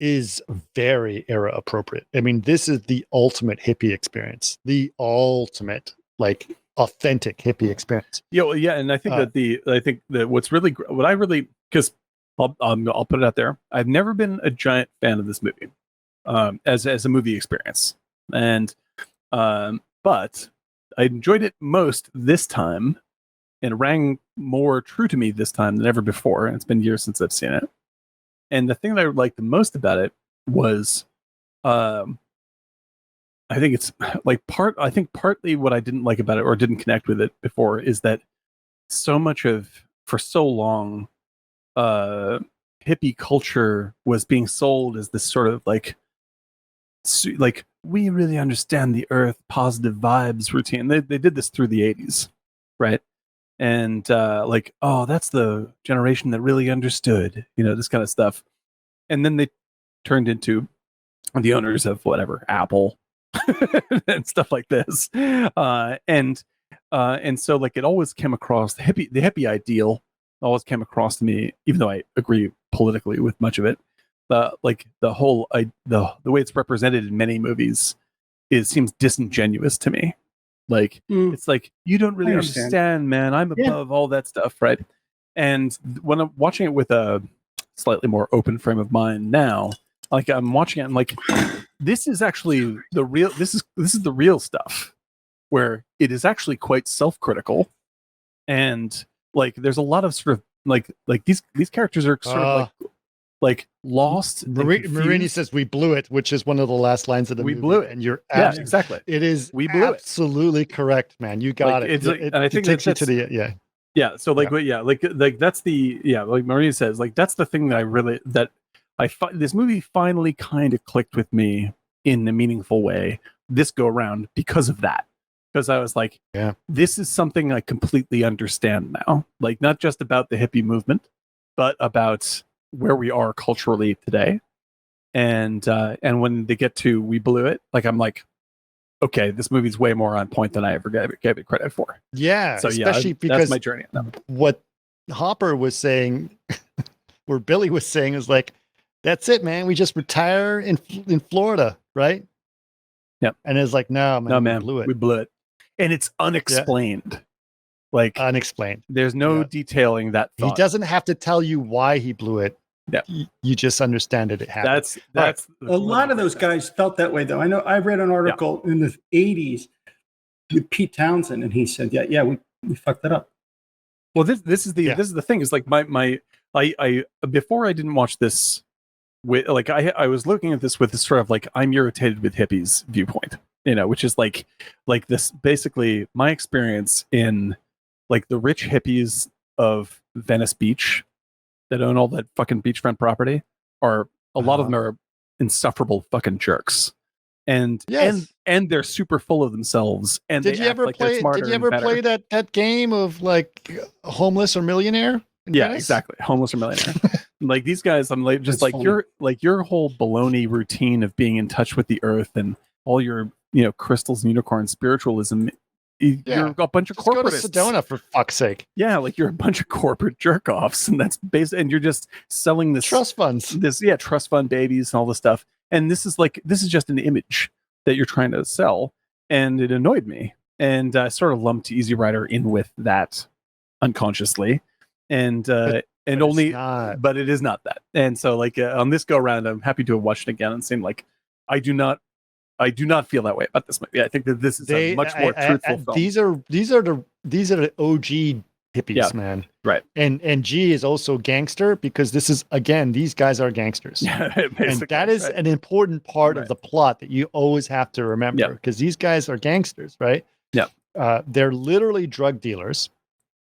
is very era appropriate. I mean, this is the ultimate hippie experience, the ultimate, like, authentic hippie experience. Yeah, and I think that what's really, because I'll put it out there, I've never been a giant fan of this movie, as a movie experience, and but I enjoyed it most this time, and it rang more true to me this time than ever before. And it's been years since I've seen it. And the thing that I liked the most about it was, I think it's like partly what I didn't like about it, or didn't connect with it before, is that so much of, for so long, hippie culture was being sold as this sort of like we really understand the earth, positive vibes routine. They did this through the 80s, right? And like, oh, that's the generation that really understood, you know, this kind of stuff. And then they turned into the owners of whatever, Apple and stuff like this. And so, like, it always came across, the hippie ideal always came across to me, even though I agree politically with much of it. Like the whole the way it's represented in many movies seems disingenuous to me. Like, it's like, you don't really understand, man. I'm above all that stuff, right? And when I'm watching it with a slightly more open frame of mind now, like, I'm watching it, I'm like, this is actually the real. This is the real stuff, where it is actually quite self-critical, and like, there's a lot of sort of like these characters are sort of like lost. Marini says, "We blew it," which is one of the last lines of the movie. We blew it, and you're exactly. It is we blew absolutely correct, man. You got it. And I think it takes you to the Yeah. So like, like that's the like Maria says, like that's the thing that this movie finally kind of clicked with me in a meaningful way this go around because of that. Because I was like, this is something I completely understand now. Like not just about the hippie movement, but about where we are culturally today. And when they get to we blew it, like I'm like, okay, this movie's way more on point than I ever gave it credit for. Yeah, so especially because that's my journey. What Hopper was saying, or Billy was saying, is like, that's it, man. We just retire in Florida, right? Yep. And it's like, no, man, we blew it, and it's unexplained. Yeah. Like unexplained. There's no detailing that thought. He doesn't have to tell you why he blew it. Yeah. You just understand it happened. That's a lot of those guys felt that way, though. I know I read an article in the 80s with Pete Townsend, and he said, we fucked that up. Well, this is the thing. Is like I before I didn't watch this with like I was looking at this with this sort of like I'm irritated with hippies viewpoint, which is like this basically my experience in like the rich hippies of Venice Beach that own all that fucking beachfront property are a lot of them are insufferable fucking jerks. And they're super full of themselves. And did you ever play that game of like homeless or millionaire? Yeah, exactly. Homeless or millionaire. Like these guys, I'm like just like your whole baloney routine of being in touch with the earth and all your crystals and unicorn spiritualism. You're a bunch of corporatists. Go to Sedona for fuck's sake. Yeah, like you're a bunch of corporate jerk offs, and that's and you're just selling this trust funds. Trust fund babies and all this stuff. And this is just an image that you're trying to sell, and it annoyed me. And I sort of lumped Easy Rider in with that unconsciously, but it is not that. And so like on this go around, I'm happy to have watched it again and seen like I do not feel that way about this movie. I think that this is a much more truthful film. These are the OG hippies, man. Right. And G is also gangster because this is again, these guys are gangsters. And that is an important part of the plot that you always have to remember because these guys are gangsters, right? Yeah. They're literally drug dealers,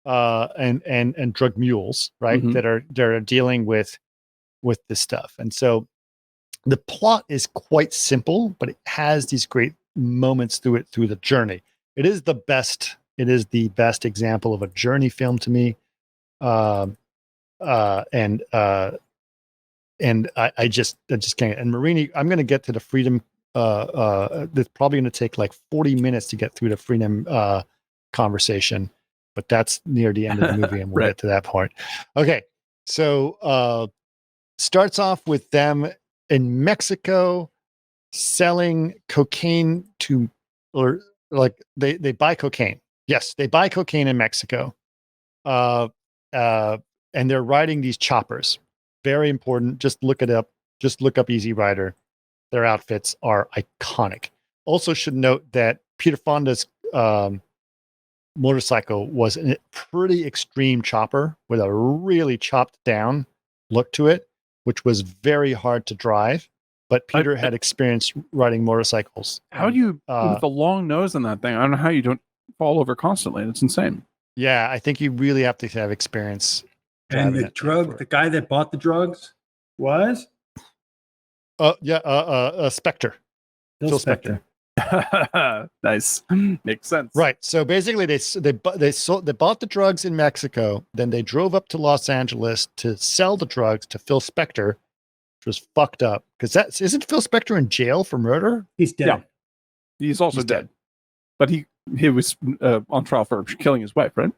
and drug mules, right? Mm-hmm. That are dealing with this stuff. And so the plot is quite simple, but it has these great moments through the journey. It is the best example of a journey film to me. And I just can't. And Marini, I'm going to get to the freedom. It's probably going to take like 40 minutes to get through the freedom conversation, but that's near the end of the movie, and we'll get to that point. Okay, so starts off with them in Mexico selling cocaine or like they buy cocaine. Yes, they buy cocaine in Mexico. And they're riding these choppers. Very important. Just look it up. Just look up Easy Rider. Their outfits are iconic. Also should note that Peter Fonda's motorcycle was a pretty extreme chopper with a really chopped down look to it, which was very hard to drive. But Peter had experience riding motorcycles. How do you, with the long nose on that thing, I don't know how you don't fall over constantly. It's insane. Yeah, I think you really have to have experience. And the guy that bought the drugs was? Spectre. Phil Spectre. Nice. Makes sense. Right. So basically they bought the drugs in Mexico, then they drove up to Los Angeles to sell the drugs to Phil Spectre, which was fucked up. Because isn't Phil Spectre in jail for murder? He's dead. Yeah. He's also dead. But he was on trial for killing his wife, right?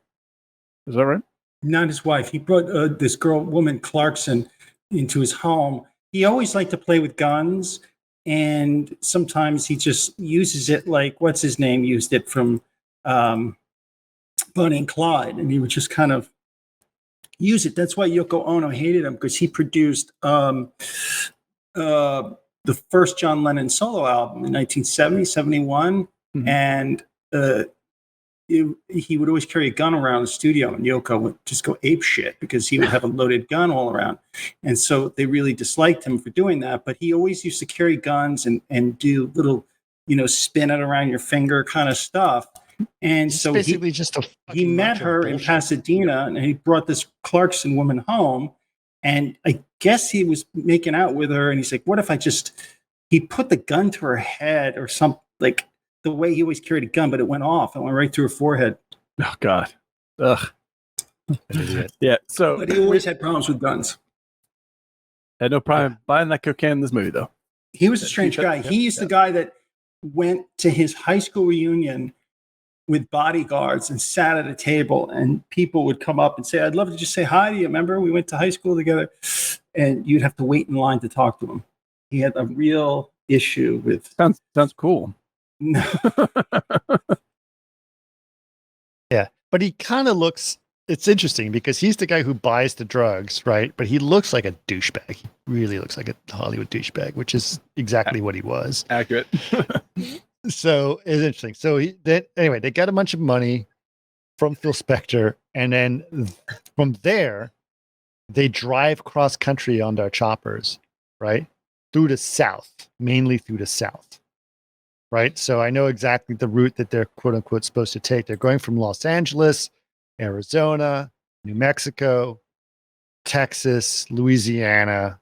Is that right? Not his wife. He brought this woman Clarkson, into his home. He always liked to play with guns, and sometimes he just uses it like, what's his name used it from Bonnie and Clyde, and he would just kind of use it. That's why Yoko Ono hated him, because he produced the first John Lennon solo album in 1970, 71, and he would always carry a gun around the studio, and Yoko would just go ape shit because he would have a loaded gun all around. And so they really disliked him for doing that. But he always used to carry guns and do little, spin it around your finger kind of stuff. And It's so basically just a he met her in Pasadena, and he brought this Clarkson woman home. And I guess he was making out with her, and he's like, "What if he put the gun to her head or something, like the way he always carried a gun, but it went off. It went right through her forehead." Oh God. Ugh. idiot. Yeah. So, but he always had problems with guns. Had no problem buying that cocaine in this movie, though. He was a strange guy. He's the guy that went to his high school reunion with bodyguards and sat at a table, and people would come up and say, "I'd love to just say hi to you. Remember, we went to high school together." And you'd have to wait in line to talk to him. He had a real issue with. Sounds cool. Yeah, but he kind of looks. It's interesting because he's the guy who buys the drugs, right? But he looks like a douchebag. He really looks like a Hollywood douchebag, which is exactly what he was. Accurate. So it's interesting. So anyway, they got a bunch of money from Phil Spector, and then from there, they drive cross country on their choppers, right? Through the South, mainly through the South, right? So I know exactly the route that they're quote unquote supposed to take. They're going from Los Angeles, Arizona, New Mexico, Texas, Louisiana,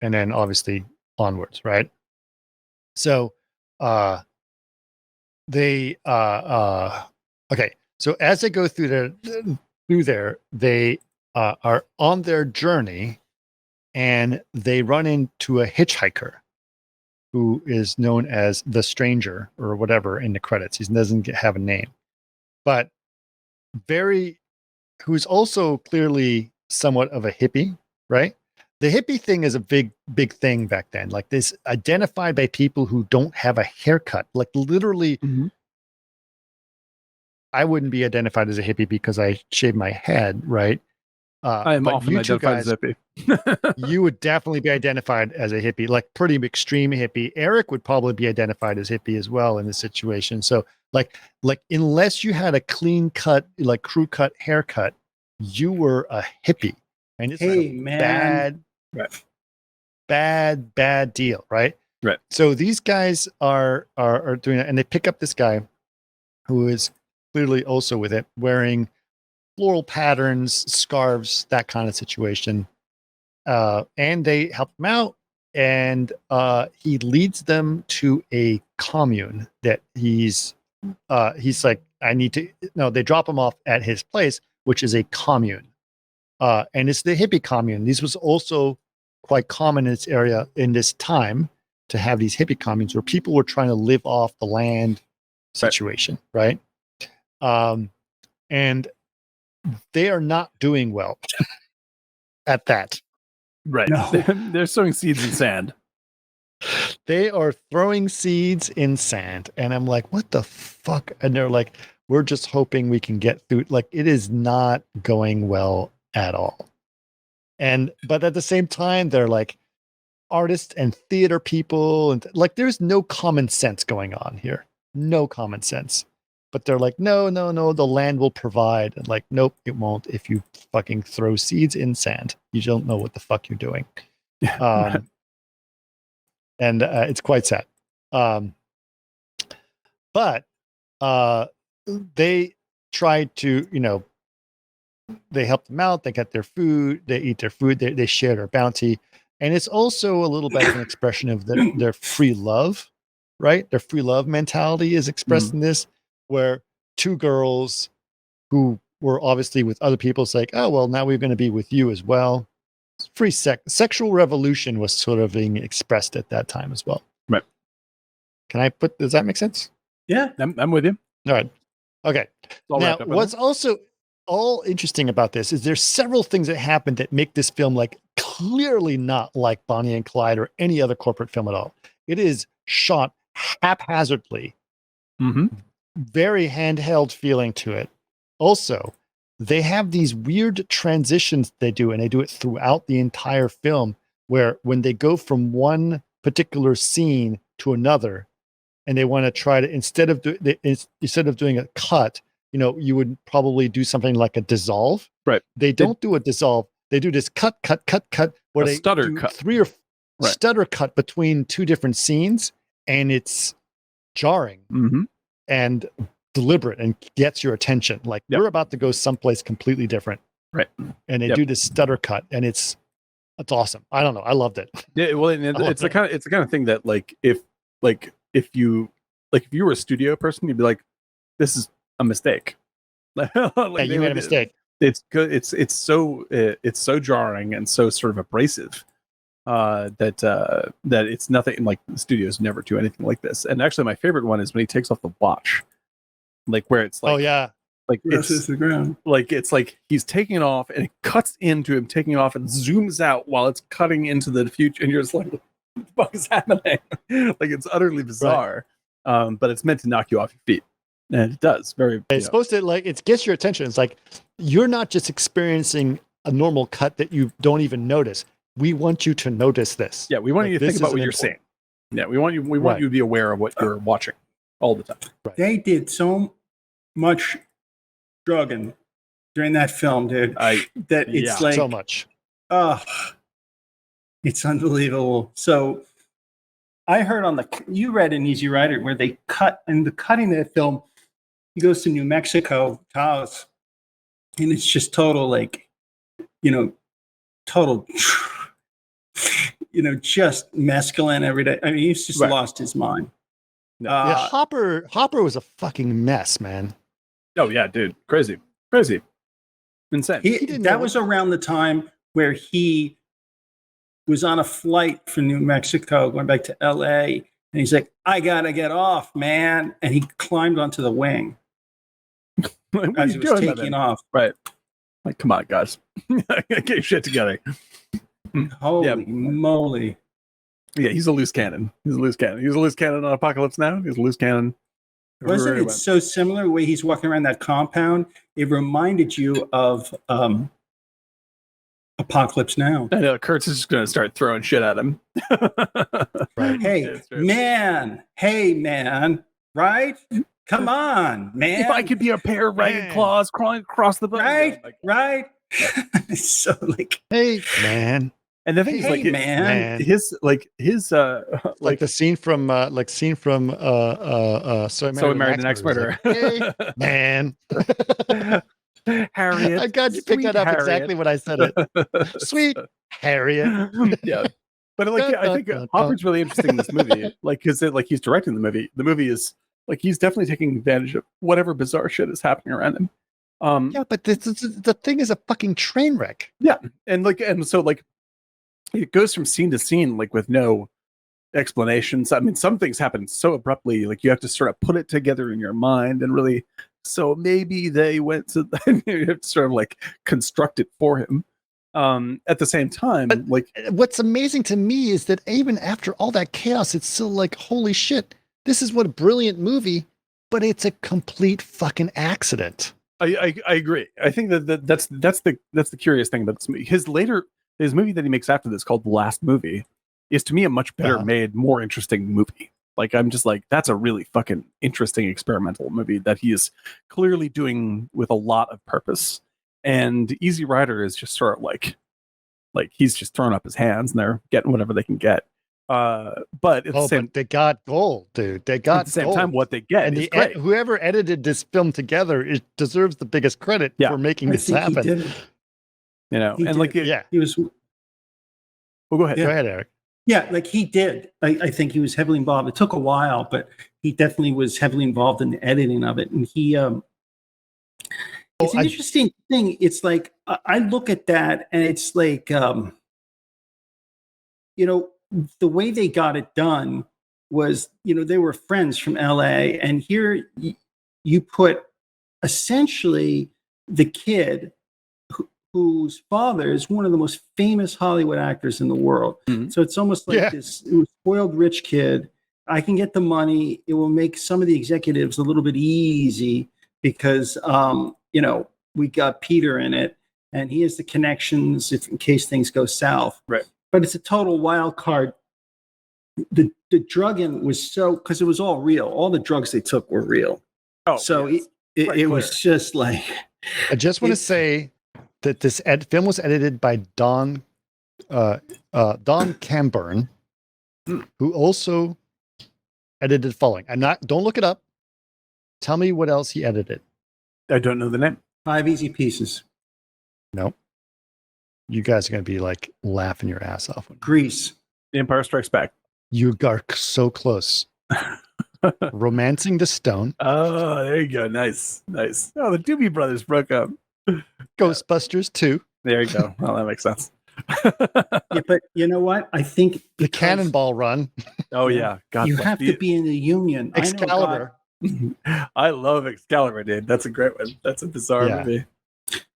and then obviously onwards, right? So okay. So as they go through there, they are on their journey, and they run into a hitchhiker who is known as the Stranger or whatever in the credits. He doesn't have a name, but who's also clearly somewhat of a hippie, right? The hippie thing is a big thing back then. Like this, identified by people who don't have a haircut. Like literally, I wouldn't be identified as a hippie because I shave my head, right? I am often identified as a hippie. You would definitely be identified as a hippie, like pretty extreme hippie. Eric would probably be identified as hippie as well in this situation. So like unless you had a clean cut, like crew cut haircut, you were a hippie. And it's bad deal, right? Right. So these guys are doing it, and they pick up this guy who is clearly also with it, wearing floral patterns, scarves, that kind of situation. And they help him out, and he leads them to a commune that he's like, they drop him off at his place, which is a commune. And it's the hippie commune. This was also quite common in this area in this time, to have these hippie communes where people were trying to live off the land situation, right? And they are not doing well at that. Right. No. They're sowing seeds in sand. They are throwing seeds in sand. And I'm like, what the fuck? And they're like, we're just hoping we can get through. Like, it is not going well at all. But at the same time, they're like artists and theater people. And like, there's no common sense going on here. No common sense. But they're like, no, the land will provide. And like, nope, it won't if you fucking throw seeds in sand. You don't know what the fuck you're doing. And it's quite sad. But they tried to, they helped them out. They got their food. They eat their food. They share their bounty. And it's also a little bit of an expression of their free love, right? Their free love mentality is expressed in this, where two girls who were obviously with other people say, oh, well, now we're going to be with you as well. Free sexual revolution was sort of being expressed at that time as well. Right. Does that make sense? Yeah, I'm with you. All right. Okay. Now, what's also all interesting about this is there's several things that happen that make this film like clearly not like Bonnie and Clyde or any other corporate film at all. It is shot haphazardly. Very handheld feeling to it. Also, they have these weird transitions they do, and they do it throughout the entire film, where when they go from one particular scene to another, and they want to try to, instead of doing a cut, you would probably do something like a dissolve. Right. They don't do a dissolve. They do this cut, where they stutter do cut. Stutter cut between two different scenes, and it's jarring. And deliberate and gets your attention. Like we're about to go someplace completely different. Right. And they do this stutter cut, and it's awesome. I don't know. I loved it. Yeah, well, it's the kind of thing that if you were a studio person, you'd be like, this is a mistake. You made a mistake. It's good. It's so jarring and so sort of abrasive that it's nothing like the studios never do anything like this. And actually, my favorite one is when he takes off the watch, like where it's like, oh yeah, like it's the ground. Like it's like he's taking it off and it cuts into him taking it off and zooms out while it's cutting into the future, and you're just like, what the fuck is happening? Like it's utterly bizarre. Right. But it's meant to knock you off your feet. And it does. It's supposed to, like, it gets your attention. It's like you're not just experiencing a normal cut that you don't even notice. We want you to notice this. Yeah, we want you to think about what you're seeing. Yeah, we want you to be aware of what you're watching all the time. Right. They did so much drugging during that film, dude. It's like so much. It's unbelievable. So I heard you read in Easy Rider where they cut, and the cutting of the film, he goes to New Mexico, Taos, and it's just total, like, total, just mescaline every day. I mean, he's just lost his mind. Hopper was a fucking mess, man. Oh yeah, dude, crazy, insane. That was around the time where he was on a flight from New Mexico going back to LA, and he's like, I gotta get off, man. And he climbed onto the wing as he was taking off. Right. Like, come on, guys. Get your shit together. Holy moly. Yeah, he's a loose cannon. He's a loose cannon on Apocalypse Now. He's a loose cannon. Wasn't it so similar the way he's walking around that compound? It reminded you of Apocalypse Now. I know Kurtz is just going to start throwing shit at him. Right. Hey, man. Right? Come on, man. If I could be a pair of ragged claws crawling across the boat. Right. So, like, hey, man. And the thing is, like, man, his like the scene from So I Married an Ex-Murderer. Like, hey, man. Harriet. I got you picked that up Harriet. Exactly when I said it. Sweet Harriet. Yeah. But like, I think Hopper's really interesting in this movie. Like, because he's directing the movie. The movie is like he's definitely taking advantage of whatever bizarre shit is happening around him. Yeah, but the thing is a fucking train wreck. Yeah, and so it goes from scene to scene, like with no explanations. I mean, some things happen so abruptly, like you have to sort of put it together in your mind and really. So maybe they went to you have to sort of like construct it for him. At the same time, but like what's amazing to me is that even after all that chaos, it's still like, holy shit, this is what a brilliant movie, but it's a complete fucking accident. I agree. I think that's the curious thing about this movie. His movie that he makes after this, called The Last Movie, is to me a much better made, more interesting movie. Like, I'm just like, that's a really fucking interesting experimental movie that he is clearly doing with a lot of purpose. And Easy Rider is just sort of like he's just throwing up his hands and they're getting whatever they can get. But at the same, but they got gold, dude. They got at the same time what they get, and great. Whoever edited this film together, it deserves the biggest credit for making this happen. You know, he and did. He was. Well, go ahead. Go ahead, Eric. Yeah, like he did. I think he was heavily involved. It took a while, but he definitely was heavily involved in the editing of it. And he, it's an interesting thing. It's like, I look at that and it's like, the way they got it done was, they were friends from LA. And here you put essentially the kid whose father is one of the most famous Hollywood actors in the world. Mm-hmm. So it's almost like this spoiled rich kid. I can get the money. It will make some of the executives a little bit easy because, we got Peter in it and he has the connections in case things go south. Right. But it's a total wild card. The drugging was because it was all real. All the drugs they took were real. Oh, so it was just like. I just want to say that this film was edited by Don Camburn, who also edited the following. Don't look it up. Tell me what else he edited. I don't know the name. 5 Easy Pieces. Nope. You guys are going to be like laughing your ass off. Grease. The Empire Strikes Back. You are so close. Romancing the Stone. Oh, there you go. Nice. Oh, the Doobie Brothers broke up. Ghostbusters 2. There you go. Well, that makes sense. Yeah, but you know what? I think The Cannonball Run. Oh yeah, God, you have to be in the Union. Excalibur. I love Excalibur, dude. That's a great one. That's a bizarre movie.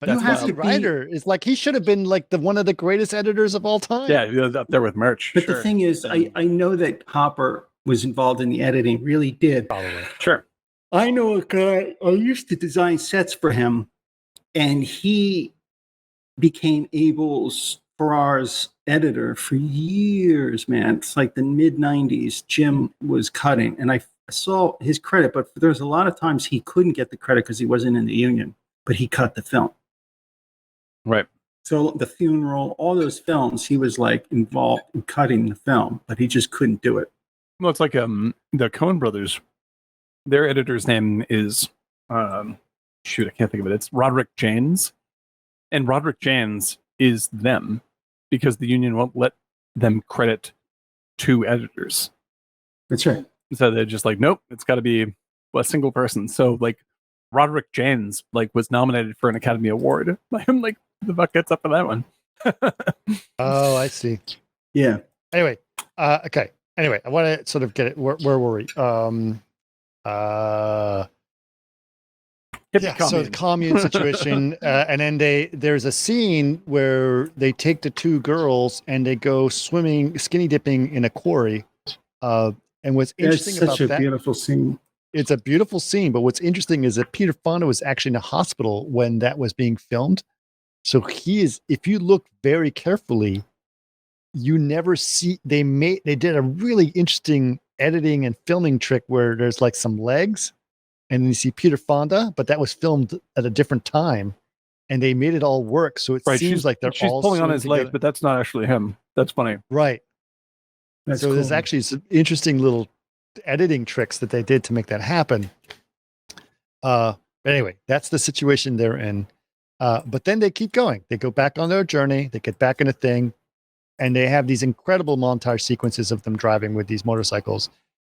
But you have to writer is like he should have been like one of the greatest editors of all time. Yeah, he was up there with Merch. But the thing is, I know that Hopper was involved in the editing. Really did. Probably. Sure. I know a guy. I used to design sets for him, and he became Abel's Farrar's editor for years. Man, it's like the mid '90s. Jim was cutting, and I saw his credit, but there's a lot of times he couldn't get the credit because he wasn't in the union, but he cut the film. Right. So The Funeral, all those films, he was like involved in cutting the film, but he just couldn't do it. Well, it's like the Coen brothers. Their editor's name is shoot, I can't think of it. It's Roderick Janes, and Roderick Janes is them because the union won't let them credit 2 editors. That's right. So they're just like, nope, it's got to be a single person. So like Roderick Janes like was nominated for an Academy Award. I'm like, who the fuck gets up for that one? Oh, I see. Yeah. Anyway, okay. Anyway, I want to sort of get it. Where were we? So the commune situation, and then there's a scene where they take the 2 girls and they go swimming, skinny dipping in a quarry. And what's interesting about that, it's such a beautiful scene. It's a beautiful scene, but what's interesting is that Peter Fonda was actually in a hospital when that was being filmed. So he is, if you look very carefully, you never see, they did a really interesting editing and filming trick where there's like some legs and you see Peter Fonda, but that was filmed at a different time and they made it all work. So it seems like she's all pulling on his leg, but that's not actually him. That's funny. Right. That's so cool. There's actually some interesting little editing tricks that they did to make that happen. But anyway, that's the situation they're in. But then they keep going. They go back on their journey. They get back in a thing. And they have these incredible montage sequences of them driving with these motorcycles.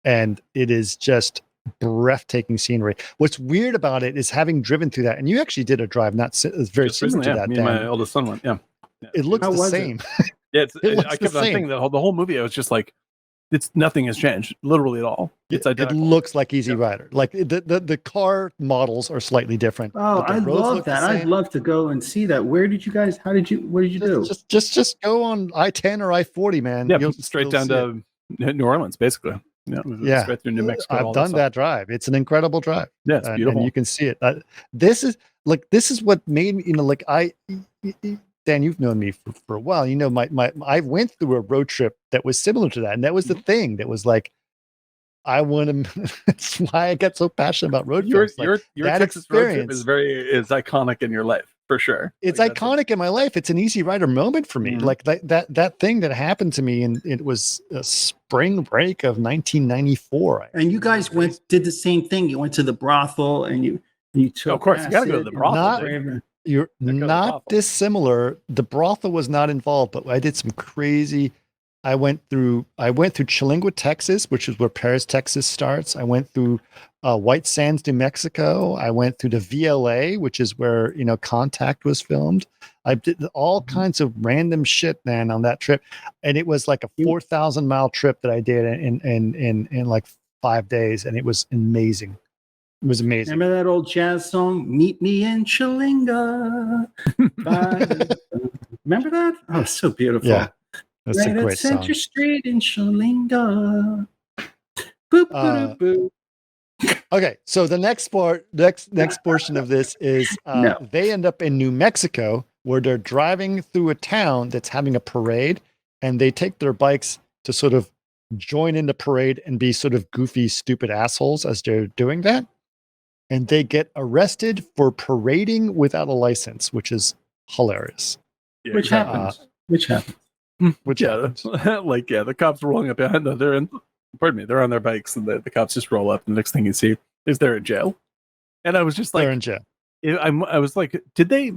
And it is just breathtaking scenery. What's weird about it is having driven through that. And you actually did a drive, very similar to that. Me and my oldest son went. Yeah. It looks the same. Yeah, I kept on thinking that the whole movie, I was just like, nothing has changed, literally at all. It's identical. It looks like Easy Rider. Like the car models are slightly different. Oh, I love that. I'd love to go and see that. What did you do? Just go on I-10 or I-40, man. Yeah, straight down to New Orleans, basically. Yeah, straight through New Mexico. I've done that drive. It's an incredible drive. Yeah, it's beautiful. And you can see it. This is what made me, Dan, you've known me for a while. You know, I went through a road trip that was similar to that. And that was the thing that was like, I want to, that's why I get so passionate about road trips. Your Texas road trip is iconic in your life, for sure. It's iconic in my life. It's an Easy Rider moment for me. Mm-hmm. Like that thing that happened to me, and it was a spring break of 1994. And you guys did the same thing. You went to the brothel and you took. Of course, you got to go to the brothel. You're not dissimilar. The brothel was not involved, but I did some crazy. I went through Chilingua, Texas, which is where Paris, Texas starts. I went through White Sands, New Mexico. I went through the VLA, which is where Contact was filmed. I did all kinds of random shit, man, on that trip, and it was like a 4,000-mile trip that I did in like 5 days, and it was amazing. It was amazing. Remember that old jazz song, Meet Me in Chillinga? Remember that? Oh, so beautiful. Yeah, that's a great song. Center Street in Chillinga. Boop, boop, boop. Okay, so the next portion of this is they end up in New Mexico where they're driving through a town that's having a parade, and they take their bikes to sort of join in the parade and be sort of goofy, stupid assholes as they're doing that. And they get arrested for parading without a license, which is hilarious. Yeah, Which happens. The cops rolling up behind them. They're on their bikes, and the cops just roll up. And the next thing you see is they're in jail. And I was just like, they're in jail. I was like, did they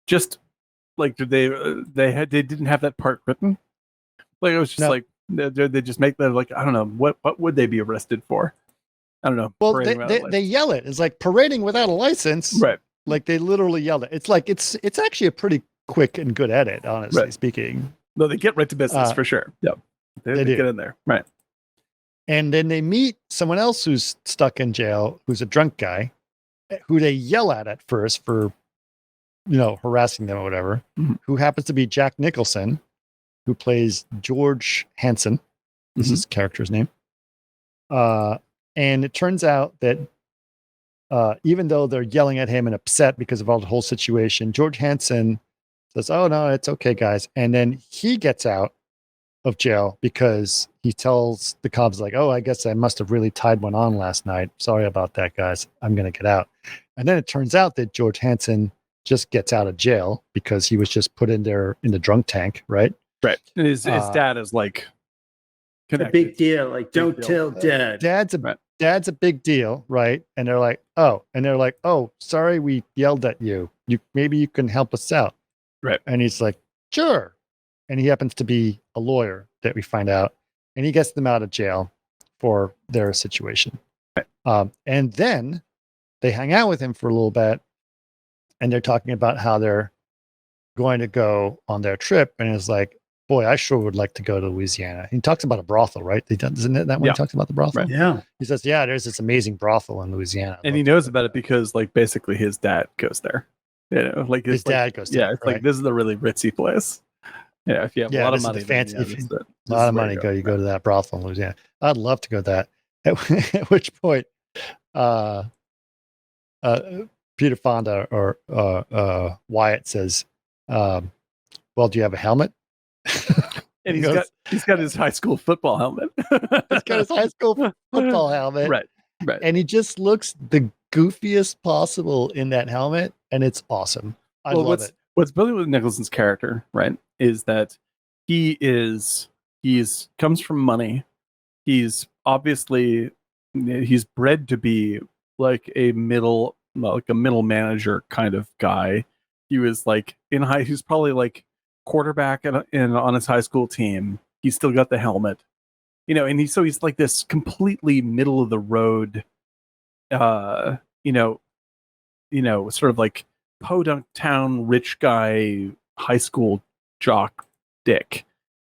just like they didn't have that part written? Like I was just like, they just make that like, I don't know what would they be arrested for? I don't know. Well, they yell it. It's like parading without a license. Right. Like they literally yelled it. It's like it's actually a pretty quick and good edit, honestly speaking. No, they get right to business for sure. Yeah, they get in there. Right. And then they meet someone else who's stuck in jail, who's a drunk guy, who they yell at first for, harassing them or whatever, who happens to be Jack Nicholson, who plays George Hansen. This is his character's name. And it turns out that even though they're yelling at him and upset because of all the whole situation, George Hansen says, "Oh no, it's okay, guys." And then he gets out of jail because he tells the cops, like, "Oh, I guess I must have really tied one on last night. Sorry about that, guys. I'm going to get out." And then it turns out that George Hansen just gets out of jail because he was just put in there in the drunk tank, right? Right. And his dad is like connected. A big deal. Like, don't tell dad. Dad's a big deal, right? And they're like, oh, sorry, we yelled at you. Maybe you can help us out. Right. And he's like, sure. And he happens to be a lawyer that we find out. And he gets them out of jail for their situation. Right. And then they hang out with him for a little bit. And they're talking about how they're going to go on their trip. And it's like, boy, I sure would like to go to Louisiana. He talks about a brothel, right? Isn't it that when he talks about the brothel? Right. Yeah. He says, yeah, there's this amazing brothel in Louisiana. And he knows about it because, like, basically his dad goes there. Like his dad goes there. Yeah, it's like, this is a really ritzy place. Yeah, if you have a lot of money. Fancy, a lot of money, you go to that brothel in Louisiana. I'd love to go to that. At which point, Peter Fonda or Wyatt says, well, do you have a helmet? And he's got his high school football helmet. He's got his high school football helmet. Right. And he just looks the goofiest possible in that helmet, and it's awesome. I love it. What's brilliant with Nicholson's character, right, is that he's comes from money. He's obviously he's bred to be like a middle manager kind of guy. He was like he's probably like quarterback on his high school team. He's still got the helmet, and he's like this completely middle of the road, sort of like podunk town rich guy, high school jock dick.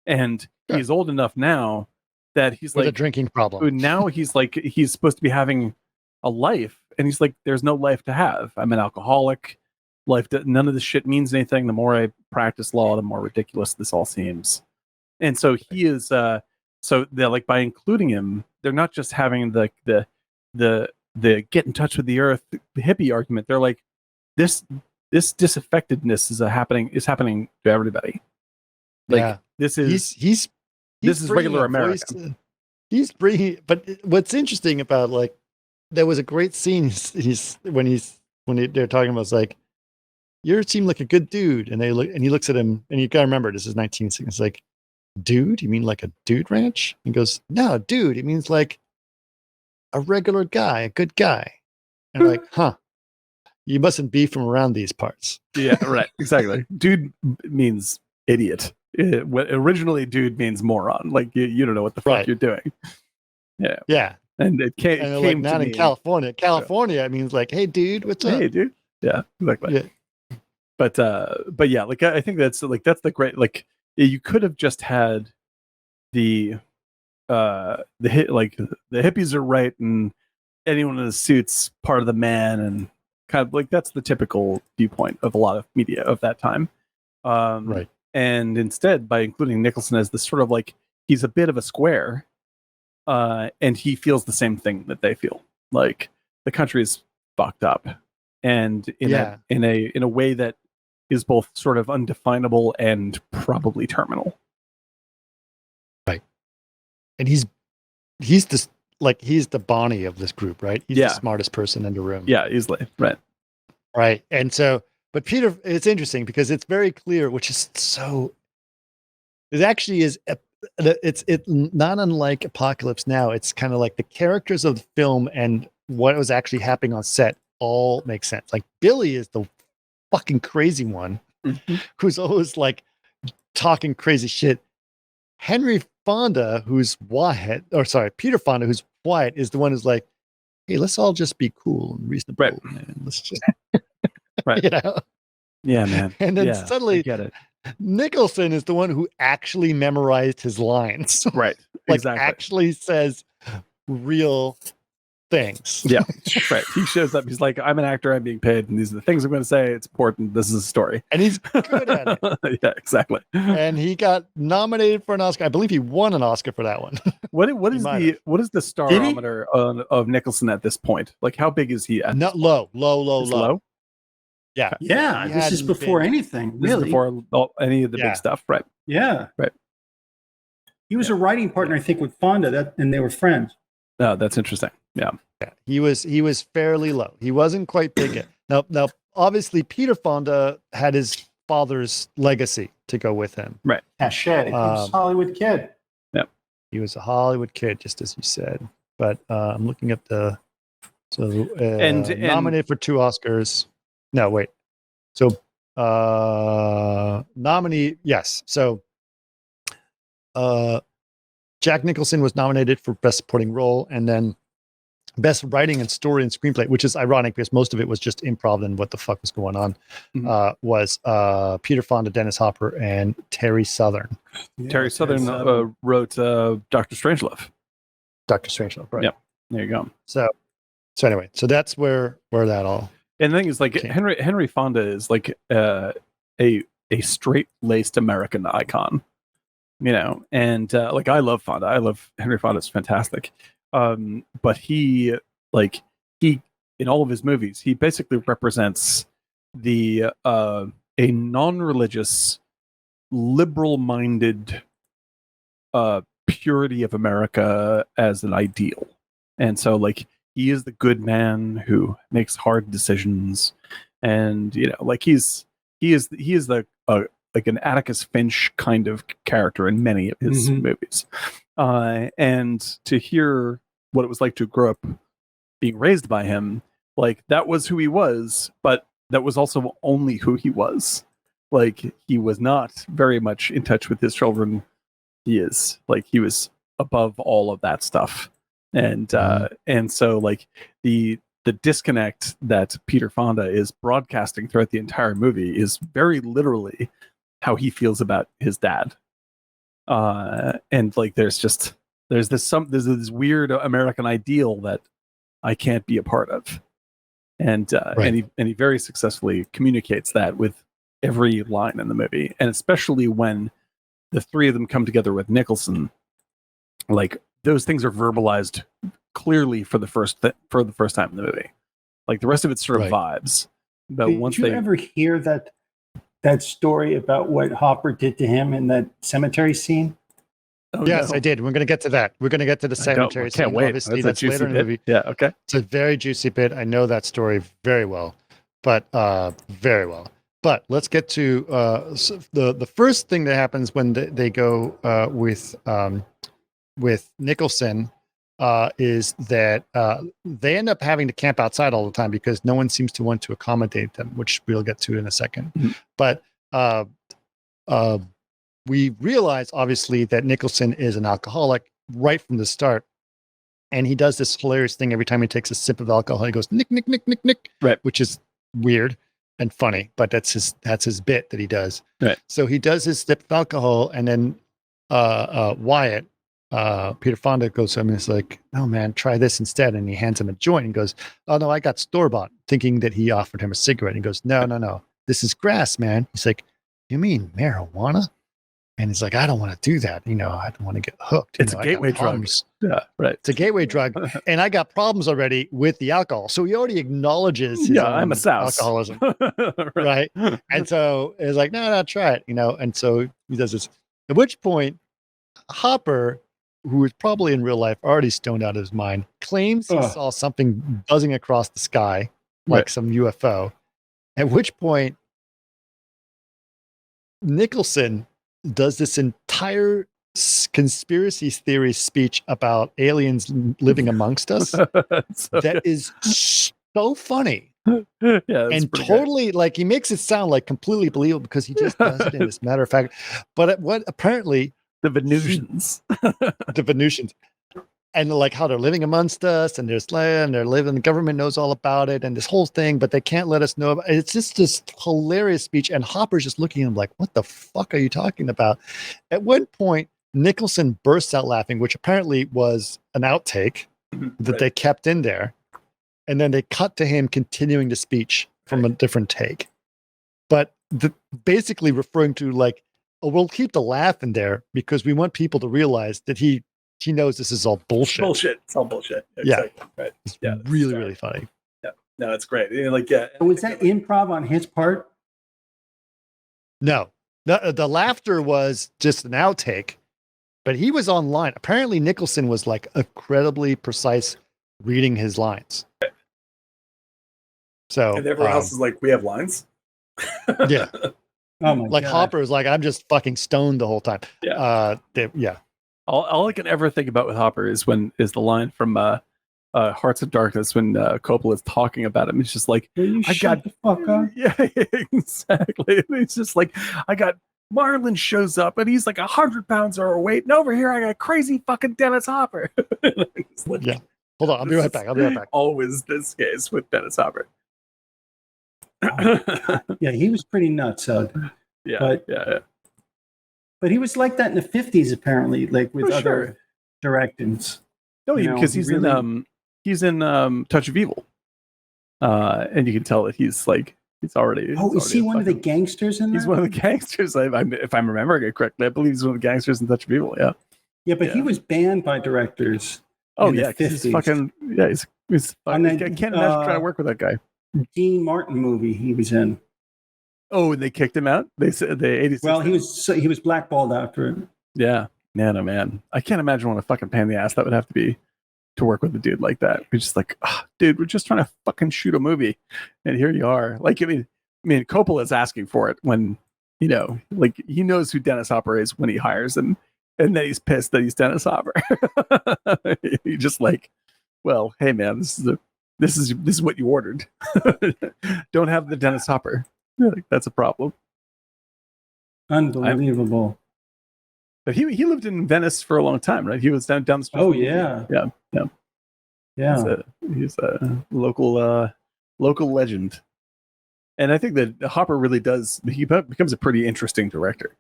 And he's old enough now that he's with like a drinking problem. Now he's like, he's supposed to be having a life, and he's like, there's no life to have. I'm an alcoholic. None of this shit means anything. The more I practice law, the more ridiculous this all seems. And so he is. So they're like, by including him, they're not just having the get in touch with the earth hippie argument. They're like, this disaffectedness is happening to everybody. Like this is this is regular America. He's bringing. But what's interesting about, like, there was a great scene. When they're talking about, it's like, you seem like a good dude, and he looks at him, and you gotta remember this is 1960. It's like, dude, you mean like a dude ranch? He goes, no, dude, it means like a regular guy, a good guy. And I'm like, huh, you mustn't be from around these parts. Yeah, right, exactly. Dude means idiot. Originally, dude means moron. Like you don't know what the fuck you're doing. Yeah. And it came like, not to in me. California. It means like, hey, dude, what's up? Hey, dude. Yeah, exactly. Yeah. But yeah, like I think that's the great, like, you could have just had the hippies are right, and anyone in a suit's part of the man, and kind of like that's the typical viewpoint of a lot of media of that time. Right. And instead, by including Nicholson as this sort of like, he's a bit of a square, and he feels the same thing that they feel. Like the country is fucked up, and in a way that is both sort of undefinable and probably terminal. Right. And he's the Bonnie of this group, right? He's the smartest person in the room. Yeah, easily. Right. Right. And so, but Peter, it's interesting because it's very clear, which is so, it actually is, it's not unlike Apocalypse Now. It's kind of like the characters of the film and what was actually happening on set all make sense. Like Billy is the fucking crazy one who's always like talking crazy shit. Henry Fonda, who's Wyatt, or sorry, Peter Fonda, who's Wyatt, is the one who's like, hey, let's all just be cool and reasonable, Right. man. Let's just, right. you know? Yeah, man. And then yeah, suddenly, I get it. Nicholson is the one who actually memorized his lines. Right. Like exactly. actually says real things. Yeah. Right. He shows up. He's like, I'm an actor. I'm being paid. And these are the things I'm going to say. It's important. This is a story. And he's good at it. Yeah, exactly. And he got nominated for an Oscar. I believe he won an Oscar for that one. What is the starometer of Nicholson at this point? Like, how big is he at Not low. Low. Yeah. Yeah. This is before anything, really. This is before any of the big stuff, right? Yeah. Right. He was a writing partner, I think, with Fonda, and they were friends. Oh, that's interesting. Yeah. He was fairly low. He wasn't quite big yet. Now, obviously, Peter Fonda had his father's legacy to go with him. Right. Cachet. He was a Hollywood kid. Yeah. He was a Hollywood kid, just as you said. But I'm looking at nominated for 2 Oscars. No, wait. So nominee, yes. So Jack Nicholson was nominated for Best Supporting Role, and then Best Writing and Story and Screenplay, which is ironic because most of it was just improv and what the fuck was going on, was Peter Fonda, Dennis Hopper, and Terry Southern. Yeah, Terry Southern wrote Dr. Strangelove. Dr. Strangelove, right. Yep. There you go. So anyway, so that's where that all... And the thing is, like, Henry Fonda is like a straight-laced American icon, you know. And like, I love Fonda. I love Henry Fonda. It's fantastic. But he in all of his movies, he basically represents a non-religious, liberal-minded purity of America as an ideal. And so, like, he is the good man who makes hard decisions, and you know, like he is the like an Atticus Finch kind of character in many of his movies. And to hear what it was like to grow up being raised by him, like that was who he was, but that was also only who he was. Like, he was not very much in touch with his children. He was above all of that stuff. And so, like, the disconnect that Peter Fonda is broadcasting throughout the entire movie is very literally how he feels about his dad. And like, there's this weird American ideal that I can't be a part of. And he very successfully communicates that with every line in the movie, and especially when the 3 of them come together with Nicholson, like, those things are verbalized clearly for the first time in the movie. Like, the rest of it's sort of vibes. But Did you ever hear that story about what Hopper did to him in that cemetery scene? Oh, yes, no. I did. We're going to get to that. We're going to get to the cemetery scene. Can't wait. Obviously, that's later in the movie. Yeah, okay. It's a very juicy bit. I know that story very well, but very well. But let's get to the first thing that happens when they go with Nicholson is that they end up having to camp outside all the time because no one seems to want to accommodate them, which we'll get to in a second. But we realize, obviously, that Nicholson is an alcoholic right from the start. And he does this hilarious thing every time he takes a sip of alcohol. He goes, Nick, Nick, Nick, Nick, Nick, right, which is weird and funny, but that's his bit that he does. Right. So he does his sip of alcohol, and then Wyatt, Peter Fonda, goes to him and is like, "Oh man, try this instead." And he hands him a joint and goes, "Oh no, I got store-bought," thinking that he offered him a cigarette. And he goes, No, this is grass, man. He's like, "You mean marijuana?" And he's like, "I don't want to do that. You know, I don't want to get hooked. It's a gateway drug." Yeah, right. It's a gateway drug, and I got problems already with the alcohol. So he already acknowledges his I'm a souse. alcoholism, right? And so it's like, no, try it, you know. And so he does this. At which point, Hopper, who is probably in real life already stoned out of his mind, claims he saw something buzzing across the sky, like some UFO. At which point, Nicholson does this entire conspiracy theory speech about aliens living amongst us that is so funny. Yeah, and totally like he makes it sound like completely believable because he just does it in this matter of fact. But what apparently the Venusians, the Venusians, and like how they're living amongst us, and there's land, they're living. The government knows all about it, and this whole thing, but they can't let us know about it. It's just this hilarious speech, and Hopper's just looking at him like, "What the fuck are you talking about?" At one point, Nicholson bursts out laughing, which apparently was an outtake that they kept in there. And then they cut to him continuing the speech from a different take. But basically referring to like, oh, we'll keep the laugh in there because we want people to realize that he knows this is all bullshit. Bullshit. It's all bullshit. Yeah. Exactly. Right. It's really, really funny. Yeah. No, it's great. Was that improv on his part? No. The laughter was just an outtake, but he was online. Apparently Nicholson was like incredibly precise reading his lines. So and everyone else is like, we have lines. Yeah. Oh my like God. Hopper is like, I'm just fucking stoned the whole time. Yeah. Yeah. All I can ever think about with Hopper is the line from Hearts of Darkness when Coppola is talking about him. It's just like, I got the fuck up. Yeah, exactly. It's just like, Marlon shows up and he's like 100 pounds overweight, and over here I got crazy fucking Dennis Hopper. Like, yeah. Hold on, I'll be right back. Always this case with Dennis Hopper. Yeah, he was pretty nuts. Yeah. But he was like that in the 50s, apparently, like with other directors. No, because he's in Touch of Evil, and you can tell that he's already. Oh, is he one of the gangsters in there? He's one of the gangsters. If I'm remembering it correctly, I believe he's one of the gangsters in Touch of Evil. Yeah. Yeah, but he was banned by directors. Oh yeah, he's fucking he's I can't imagine trying to work with that guy. Dean Martin movie he was in. Oh, and they kicked him out. They said the 86. Well, he was blackballed after it. Yeah, man. I can't imagine what a fucking pain in the ass that would have to be to work with a dude like that. We're just like, dude, we're just trying to fucking shoot a movie, and here you are. Like, I mean, Coppola's asking for it when he knows who Dennis Hopper is when he hires him, and then he's pissed that he's Dennis Hopper. He's just like, well, hey man, this is what you ordered. Don't have the Dennis Hopper. Like, that's a problem. Unbelievable. But he lived in Venice for a long time, right? He was down the street. Oh yeah. He's a local legend, and I think that Hopper really does. He becomes a pretty interesting director.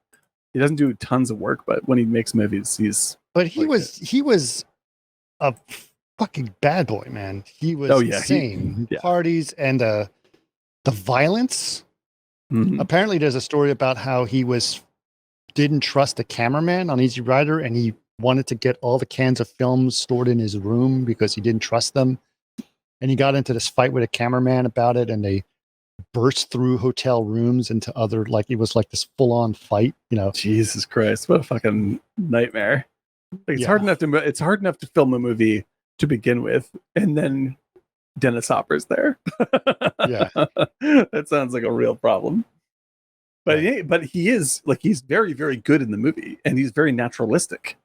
He doesn't do tons of work, but when he makes movies, he's. But he was a fucking bad boy, man. He was insane. Parties and the violence. Mm-hmm. Apparently, there's a story about how he didn't trust the cameraman on Easy Rider, and he wanted to get all the cans of film stored in his room because he didn't trust them. And he got into this fight with a cameraman about it, and they burst through hotel rooms into other, it was like this full-on fight, Jesus Christ, what a fucking nightmare. It's hard enough to film a movie to begin with, and then Dennis Hopper's there. Yeah. That sounds like a real problem. But he is he's very, very good in the movie, and he's very naturalistic.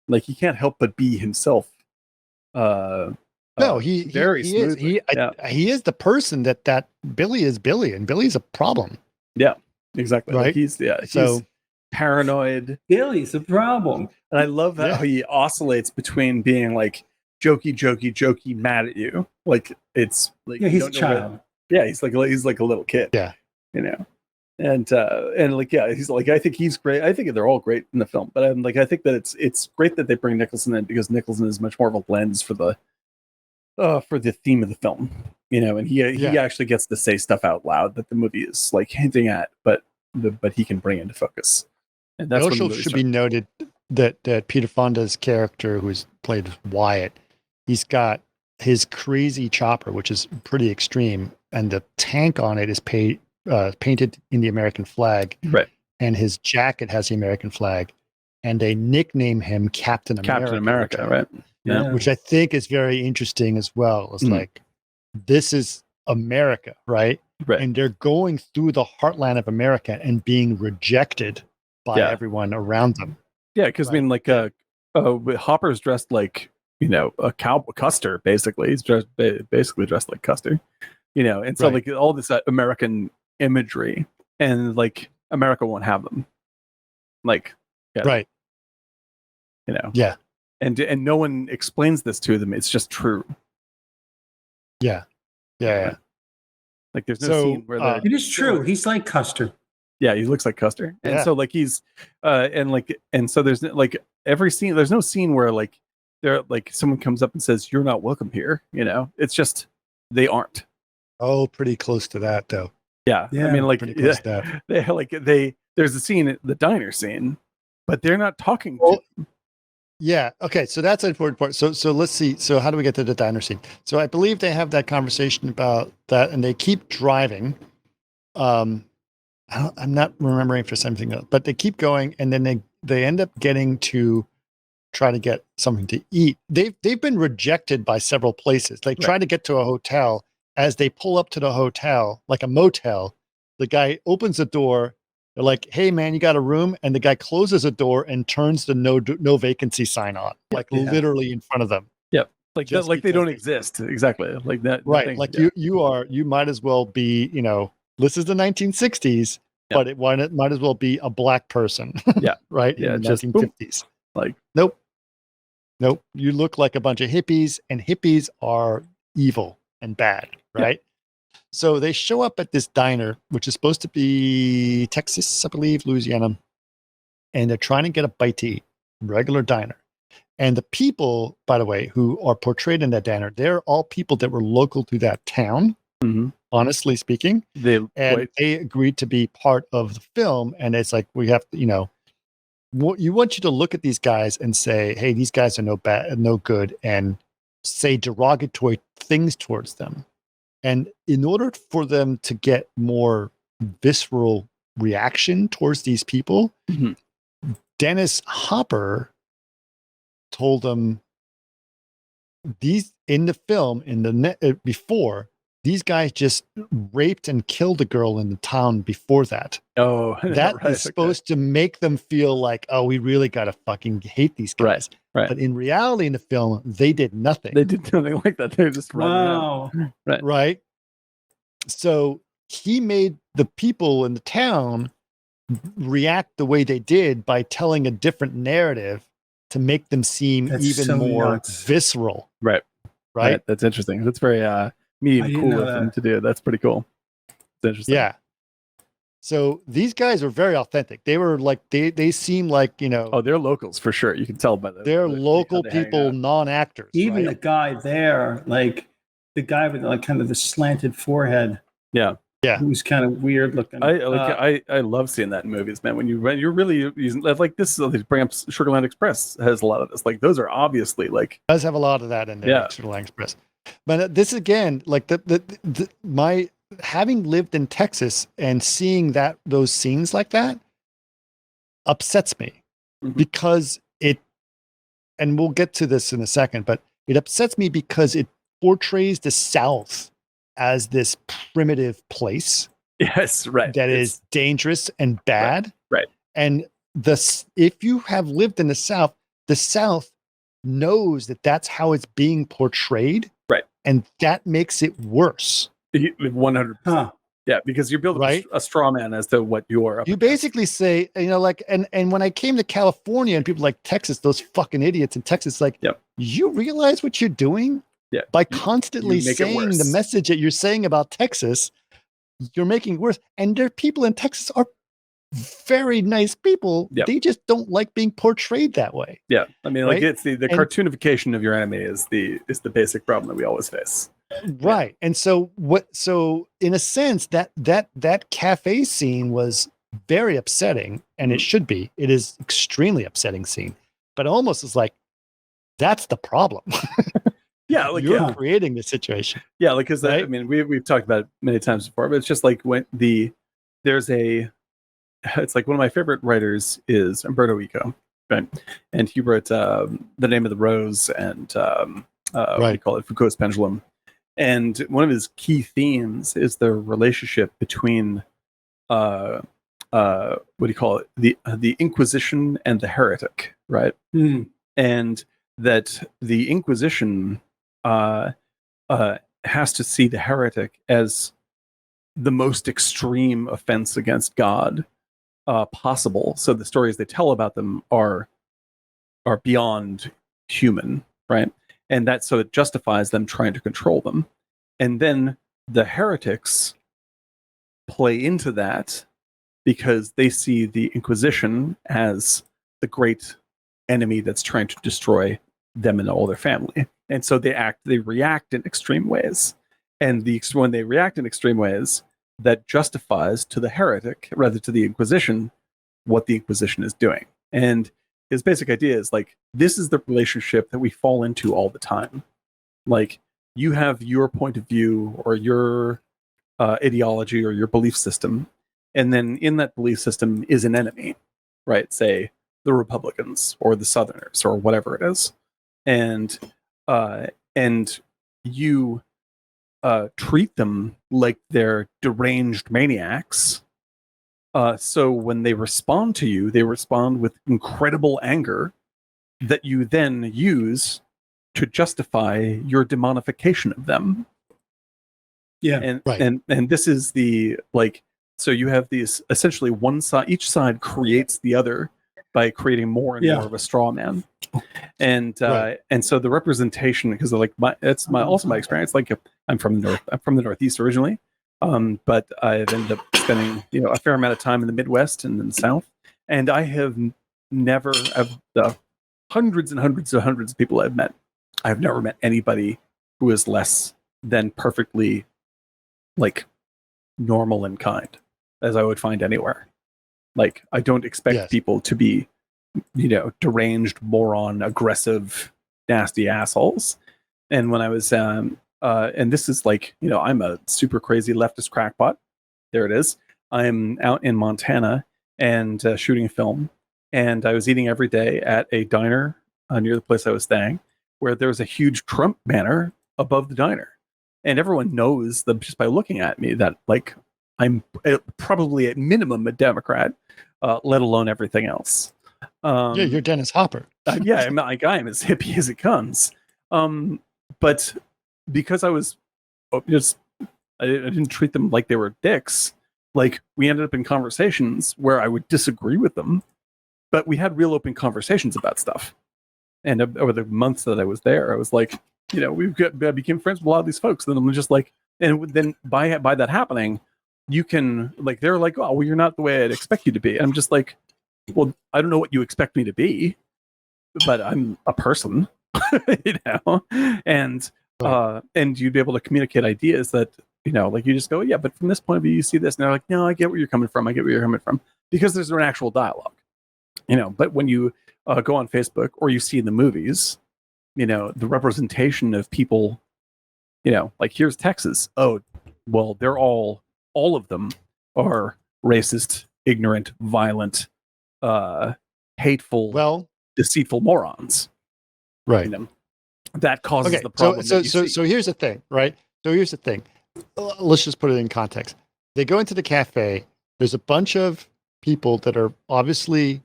Like, he can't help but be himself. No, he is. He is the person that Billy is Billy, and Billy's a problem. Yeah, exactly. Right. He's paranoid. Billy's a problem. And I love how he oscillates between being like jokey, mad at you. Like, it's like, he's a child. He's like a little kid. Yeah. And he's like, I think he's great. I think they're all great in the film, but I'm like, I think that it's great that they bring Nicholson in, because Nicholson is much more of a lens for the theme of the film, and he actually gets to say stuff out loud that the movie is like hinting at, but he can bring into focus. And that's it also should be noted that Peter Fonda's character, who's played Wyatt, he's got his crazy chopper, which is pretty extreme, and the tank on it is painted in the American flag, right? And his jacket has the American flag, and they nickname him Captain America, right? Yeah, which I think is very interesting as well. It's like, this is America, right? Right. And they're going through the heartland of America and being rejected by everyone around them. Yeah, because I mean, Hopper's dressed like a Custer, basically. He's basically dressed like Custer. And so like all this American imagery, and like America won't have them. Like, right. Yeah. And no one explains this to them. It's just true. Yeah. Like there's no scene where it is true. He's like Custer. Yeah, he looks like Custer. And so like he's and so there's like every scene, there's no scene where like there like someone comes up and says, "You're not welcome here." It's just they aren't. Oh, pretty close to that though. Yeah. I mean, like pretty close to that. There's a scene, the diner scene, but they're not talking to them. Yeah. Okay. So that's an important part. So let's see. So how do we get to the diner scene? So I believe they have that conversation about that, and they keep driving. I'm not remembering for something else, but they keep going, and then they end up getting to try to get something to eat. They've been rejected by several places. They try to get to a hotel. As they pull up to the hotel, like a motel, the guy opens the door. They're like, "Hey man, you got a room?" And the guy closes the door and turns the no vacancy sign on, like literally in front of them. Yep. Like that, like they don't exist. Exactly. Like that. Right. Like you might as well be, this is the 1960s, but it might as well be a black person. Yeah. Right. Yeah. In the Just 1950s. Like, nope. You look like a bunch of hippies, and hippies are evil and bad. Right. Yeah. So they show up at this diner, which is supposed to be Texas, I believe, Louisiana. And they're trying to get a bite to eat, regular diner. And the people, by the way, who are portrayed in that diner, they're all people that were local to that town, honestly speaking. They agreed to be part of the film. And it's like, we have to, you want you to look at these guys and say, hey, these guys are no good, and say derogatory things towards them. And in order for them to get more visceral reaction towards these people, Dennis Hopper told them in the film before, these guys just raped and killed a girl in the town before that. Oh, that is supposed to make them feel like, oh, we really got to fucking hate these guys. Right. But in reality, in the film, they did nothing. They did nothing like that. They're just running out. Right. So he made the people in the town react the way they did by telling a different narrative to make them seem even more visceral. Right. That's interesting. That's very medium cool of them to do. That's pretty cool. It's interesting. Yeah. So these guys are very authentic. They were like, they seem like, Oh, they're locals for sure. You can tell by they're local people, non-actors. Even the guy there, like the guy with like kind of the slanted forehead. Yeah. Who's kind of weird looking. I love seeing that in movies, man. When you're really using like this, bring up Sugarland Express has a lot of this. Like those are obviously like does have a lot of that in there. Yeah. Sugarland Express. But this again, like my having lived in Texas and seeing those scenes like that upsets me because and we'll get to this in a second, but it upsets me because it portrays the South as this primitive place. Yes, right. That is dangerous and bad. Right. And if you have lived in the South knows that that's how it's being portrayed. Right. And that makes it worse. 100%. Yeah, because you're building a straw man as to what you are. You basically say, like, and when I came to California and people like Texas, those fucking idiots in Texas, like, you realize what you're doing? Yeah. By constantly saying the message that you're saying about Texas, you're making it worse. And there are people in Texas are very nice people. Yep. They just don't like being portrayed that way. Yeah. I mean, like it's the cartoonification of your enemy is the basic problem that we always face. Right. Yeah. And so in a sense that cafe scene was very upsetting, and it should be. It is extremely upsetting scene. But almost is like, that's the problem. Yeah, like you're creating the situation. Yeah, like because I mean we've talked about it many times before, but it's just like when it's like one of my favorite writers is Umberto Eco, right? And he wrote The Name of the Rose and what do you call it, Foucault's Pendulum. And one of his key themes is the relationship between what do you call it, the Inquisition and the heretic, right? And that the Inquisition has to see the heretic as the most extreme offense against God possible. So the stories they tell about them are beyond human, right? And that so it justifies them trying to control them. And then the heretics play into that because they see the Inquisition as the great enemy that's trying to destroy them and all their family. And so they react in extreme ways. And when they react in extreme ways, that justifies to the heretic, rather to the Inquisition, what the Inquisition is doing. And his basic idea is like, this is the relationship that we fall into all the time. Like, you have your point of view or your ideology or your belief system, and then in that belief system is an enemy, right? Say the Republicans or the Southerners or whatever it is, and you treat them like they're deranged maniacs. So when they respond to you, they respond with incredible anger that you then use to justify your demonification of them. Yeah, and right. and this is the like. So you have these essentially one side, each side creates the other by creating more and more of a straw man. And and so the representation, because like it's also my experience. Like I'm from the Northeast originally, but I've ended up spending a fair amount of time in the Midwest and in the South, and I have never of the hundreds and hundreds of people I've met, I've never met anybody who is less than perfectly like normal and kind as I would find anywhere. Like, I don't expect people to be, deranged, moron, aggressive, nasty assholes. And when I was, and this is like, I'm a super crazy leftist crackpot. There it is. I'm out in Montana and shooting a film. And I was eating every day at a diner near the place I was staying, where there was a huge Trump banner above the diner. And everyone knows that just by looking at me that, like, I'm probably at minimum a Democrat, let alone everything else. You're Dennis Hopper. I'm as hippie as it comes. But because I was I didn't treat them like they were dicks. Like, we ended up in conversations where I would disagree with them, but we had real open conversations about stuff. And over the months that I was there, I was like, I became friends with a lot of these folks. Then I'm just like, and then by that happening, you can, like, they're like, oh, well, you're not the way I'd expect you to be. And I'm just like, well, I don't know what you expect me to be, but I'm a person, and you'd be able to communicate ideas that, like, you just go, yeah, but from this point of view, you see this. And they're like, no, I get where you're coming from. Because there's an actual dialogue, but when you go on Facebook or you see in the movies, the representation of people, like, here's Texas. Oh, well, they're all of them are racist, ignorant, violent, hateful, deceitful morons. Right. That causes the problem. So here's the thing, right? So here's the thing. Let's just put it in context. They go into the cafe. There's a bunch of people that are obviously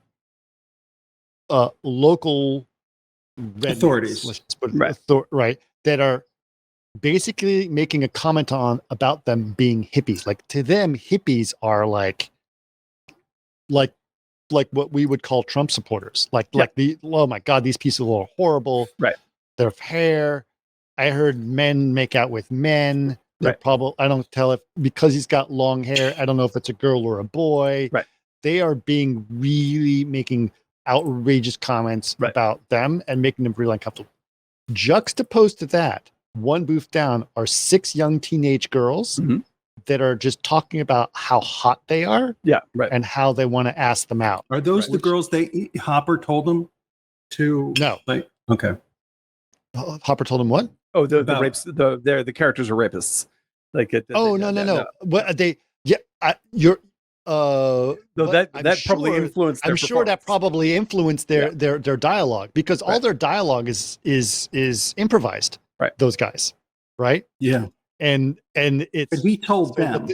local authorities. Let's just put it right. That are basically making a comment about them being hippies. Like, to them, hippies are like what we would call Trump supporters. Like oh my God, these people are horrible. Right. Their hair. I heard men make out with men. They're probably, I don't tell if, because he's got long hair, I don't know if it's a girl or a boy. Right. They are being really making outrageous comments about them and making them really uncomfortable. Juxtaposed to that, one booth down are 6 young teenage girls that are just talking about how hot they are, and how they want to ask them out. Are those the girls Hopper told them to? No. Okay. Hopper told them what? Oh, the rapes. The characters are rapists. Like it. No. What they? Yeah, that probably influenced. I'm sure that probably influenced their dialogue, because all their dialogue is improvised. Right. Those guys. Right. Yeah. And it's. But he told them.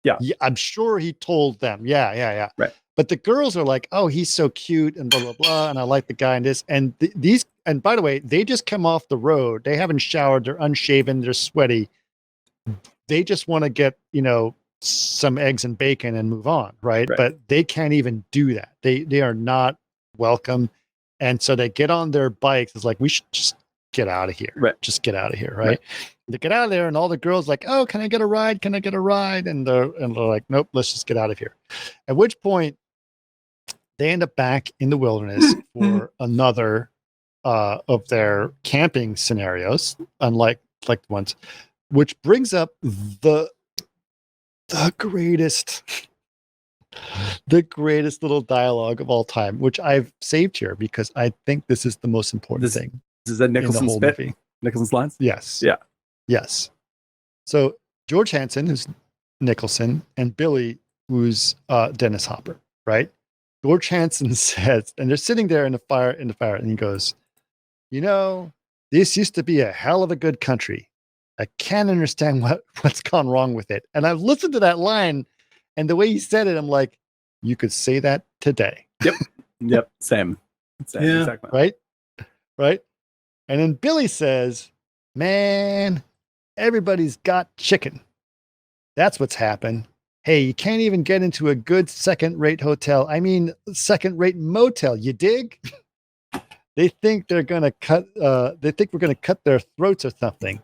Yeah, I'm sure he told them. Yeah. Right. But the girls are like, oh, he's so cute and blah blah blah, and I like the guy and this and these. and by the way, they just come off the road. They haven't showered. They're unshaven. They're sweaty. They just want to get, some eggs and bacon and move on. Right. But they can't even do that. They are not welcome. And so they get on their bikes. It's like, we should just get out of here. Right. Just get out of here. Right. They get out of there and all the girls like, oh, can I get a ride? Can I get a ride? And they're like, nope, let's just get out of here. At which point they end up back in the wilderness for another of their camping scenarios, unlike the ones, which brings up the greatest little dialogue of all time, which I've saved here because I think this is the most important thing. This is that Nicholson's in the whole movie. Nicholson's lines? Yes. Yeah. Yes. So George Hansen, who's Nicholson, and Billy, who's Dennis Hopper, right? George Hansen says, and they're sitting there in the fire, and he goes, this used to be a hell of a good country. I can't understand what's gone wrong with it. And I've listened to that line, and the way he said it, I'm like, you could say that today. Yep. Same. Yeah. Exactly. Right. And then Billy says, man, everybody's got chicken. That's what's happened. Hey, you can't even get into a good second-rate hotel. I mean, second-rate motel. You dig? They think they're gonna cut. They think we're gonna cut their throats or something.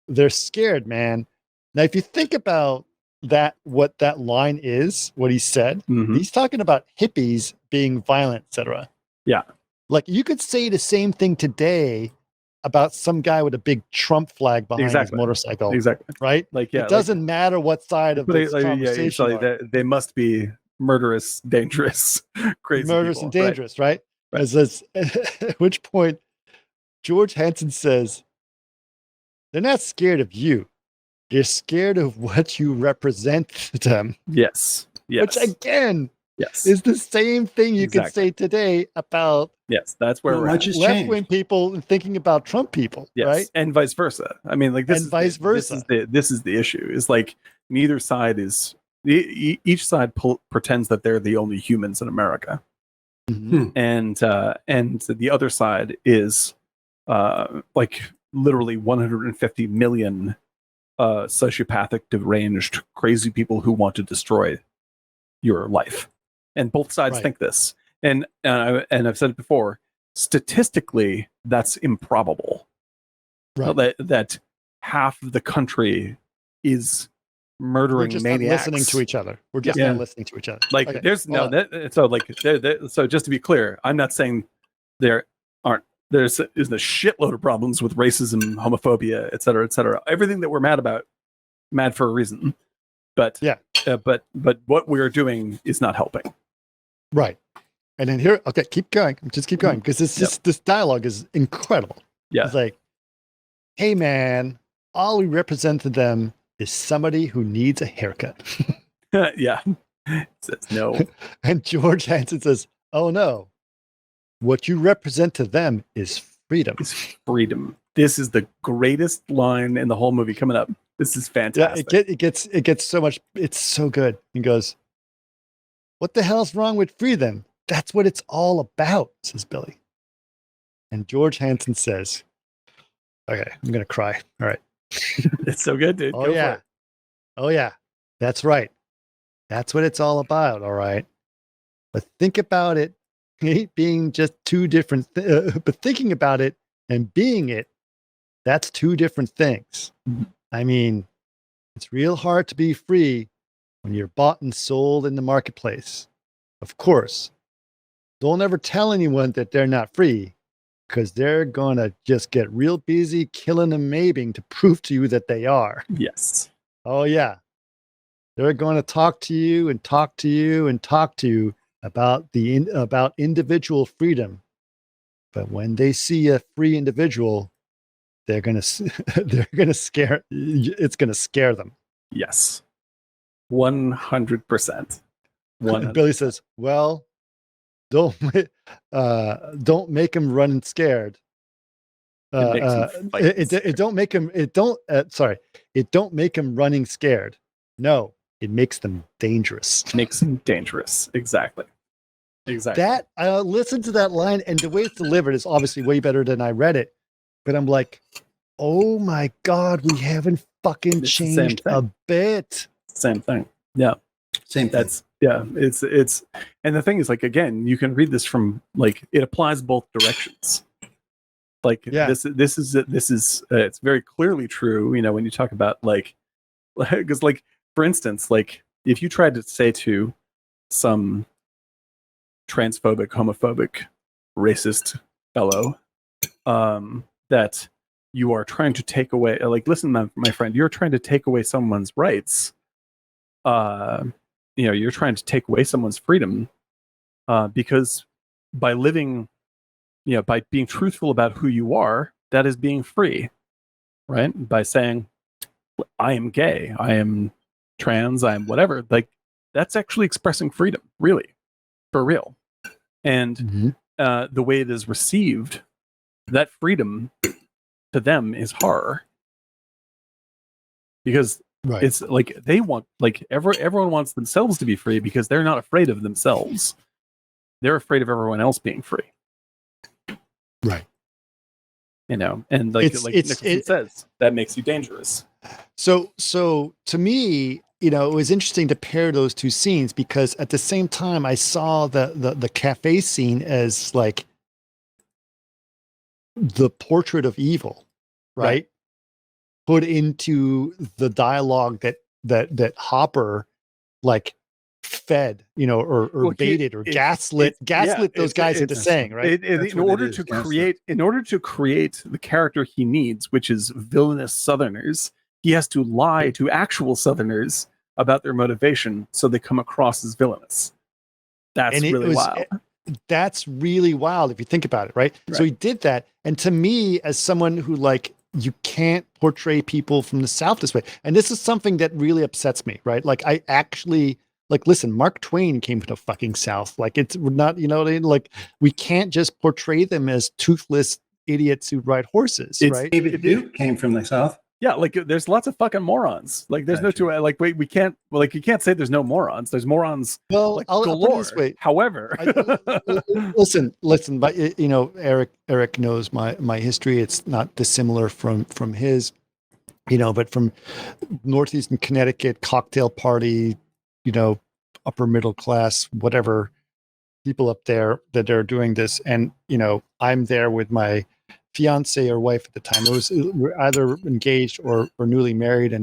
They're scared, man. Now, if you think about that, what that line is, what he said, he's talking about hippies being violent, etc. Yeah. Like you could say the same thing today about some guy with a big Trump flag behind his motorcycle. Exactly. Right? Like, yeah. It doesn't matter what side of this conversation. They must be murderous, dangerous, crazy. Murderous people. and dangerous, right? At which point, George Hansen says, they're not scared of you. They're scared of what you represent to them. Yes. Which again, is the same thing you could say today about that's where left-wing people thinking about Trump people, right? And vice versa. I mean, like this is the issue. Is like neither side is each side pretends that they're the only humans in America, and the other side is like literally 150 million sociopathic, deranged, crazy people who want to destroy your life. And both sides think this. And I've said it before, statistically, that's improbable. Right. That half of the country is murdering maniacs. Not listening to each other. We're just not listening to each other. Like there's so just to be clear, I'm not saying there's a shitload of problems with racism, homophobia, et cetera, everything that we're mad for a reason. But but what we're doing is not helping. Right. And then here, okay, keep going. Just keep going because this dialogue is incredible. Yeah. It's like, hey man, all we represent to them is somebody who needs a haircut. Yeah. It says no. And George Hansen says, oh no. What you represent to them is freedom. It's freedom. This is the greatest line in the whole movie coming up. This is fantastic. Yeah, it gets so much. It's so good. He goes, what the hell's wrong with freedom? That's what it's all about, says Billy. And George Hansen says, okay, I'm going to cry. All right. It's so good, dude. Oh, yeah. Oh, yeah. That's right. That's what it's all about. All right. But think about it being just two different but thinking about it and being it, that's two different things. I mean, it's real hard to be free when you're bought and sold in the marketplace. Of course, don't ever tell anyone that they're not free because they're going to just get real busy killing and maiming to prove to you that they are. Yes. Oh, yeah. They're going to talk to you and talk to you and talk to you about about individual freedom. But when they see a free individual, they're going to scare, it's going to scare them. Yes. 100%. Billy says, well, don't make him running scared. It don't make him running scared. No, it makes them dangerous. Makes them dangerous. Exactly. Exactly. That I listened to that line, and the way it's delivered is obviously way better than I read it. But I'm like, oh my God, we haven't fucking changed a bit. Same thing. Yeah. Same thing. That's yeah. It's and the thing is, like, again, you can read this from, like, it applies both directions. Like, this is it's very clearly true. You know, when you talk about, like, because, like, for instance, like, if you tried to say to some transphobic, homophobic, racist fellow that you are trying to take away, like, listen, my friend, you're trying to take away someone's rights. You know, you're trying to take away someone's freedom because by living, you know, by being truthful about who you are, that is being free, right? By saying, I am gay, I am trans, I am whatever, like, that's actually expressing freedom, really, for real. And the way it is received, that freedom to them is horror. Because it's like they want, like, everyone wants themselves to be free because they're not afraid of themselves. They're afraid of everyone else being free. Right. You know, and like Nicholson says, that makes you dangerous. So to me, you know, it was interesting to pair those two scenes because at the same time I saw the cafe scene as like the portrait of evil, right? Put into the dialogue that Hopper like fed, you know, or baited or gaslit those guys into saying, right? In order to create the character he needs, which is villainous Southerners, he has to lie to actual Southerners about their motivation so they come across as villainous. That's really wild. That's really wild if you think about it, right? So he did that, and to me, as someone who, like, you can't portray people from the South this way, and this is something that really upsets me, right? Like, I actually, like, listen, Mark Twain came from the fucking South. Like, it's not, you know, like, we can't just portray them as toothless idiots who ride horses, right? David Duke came from the South. Yeah, like, there's lots of fucking morons. Like, there's no two. Like, wait, we can't. Well, like, you can't say there's no morons. There's morons. Well, like, I'll galore. put it this way. However, listen. But you know, Eric knows my history. It's not dissimilar from his. You know, but from northeastern Connecticut, cocktail party. You know, upper middle class, whatever people up there that are doing this, and you know, I'm there with my fiance or wife at the time. We're either engaged or newly married,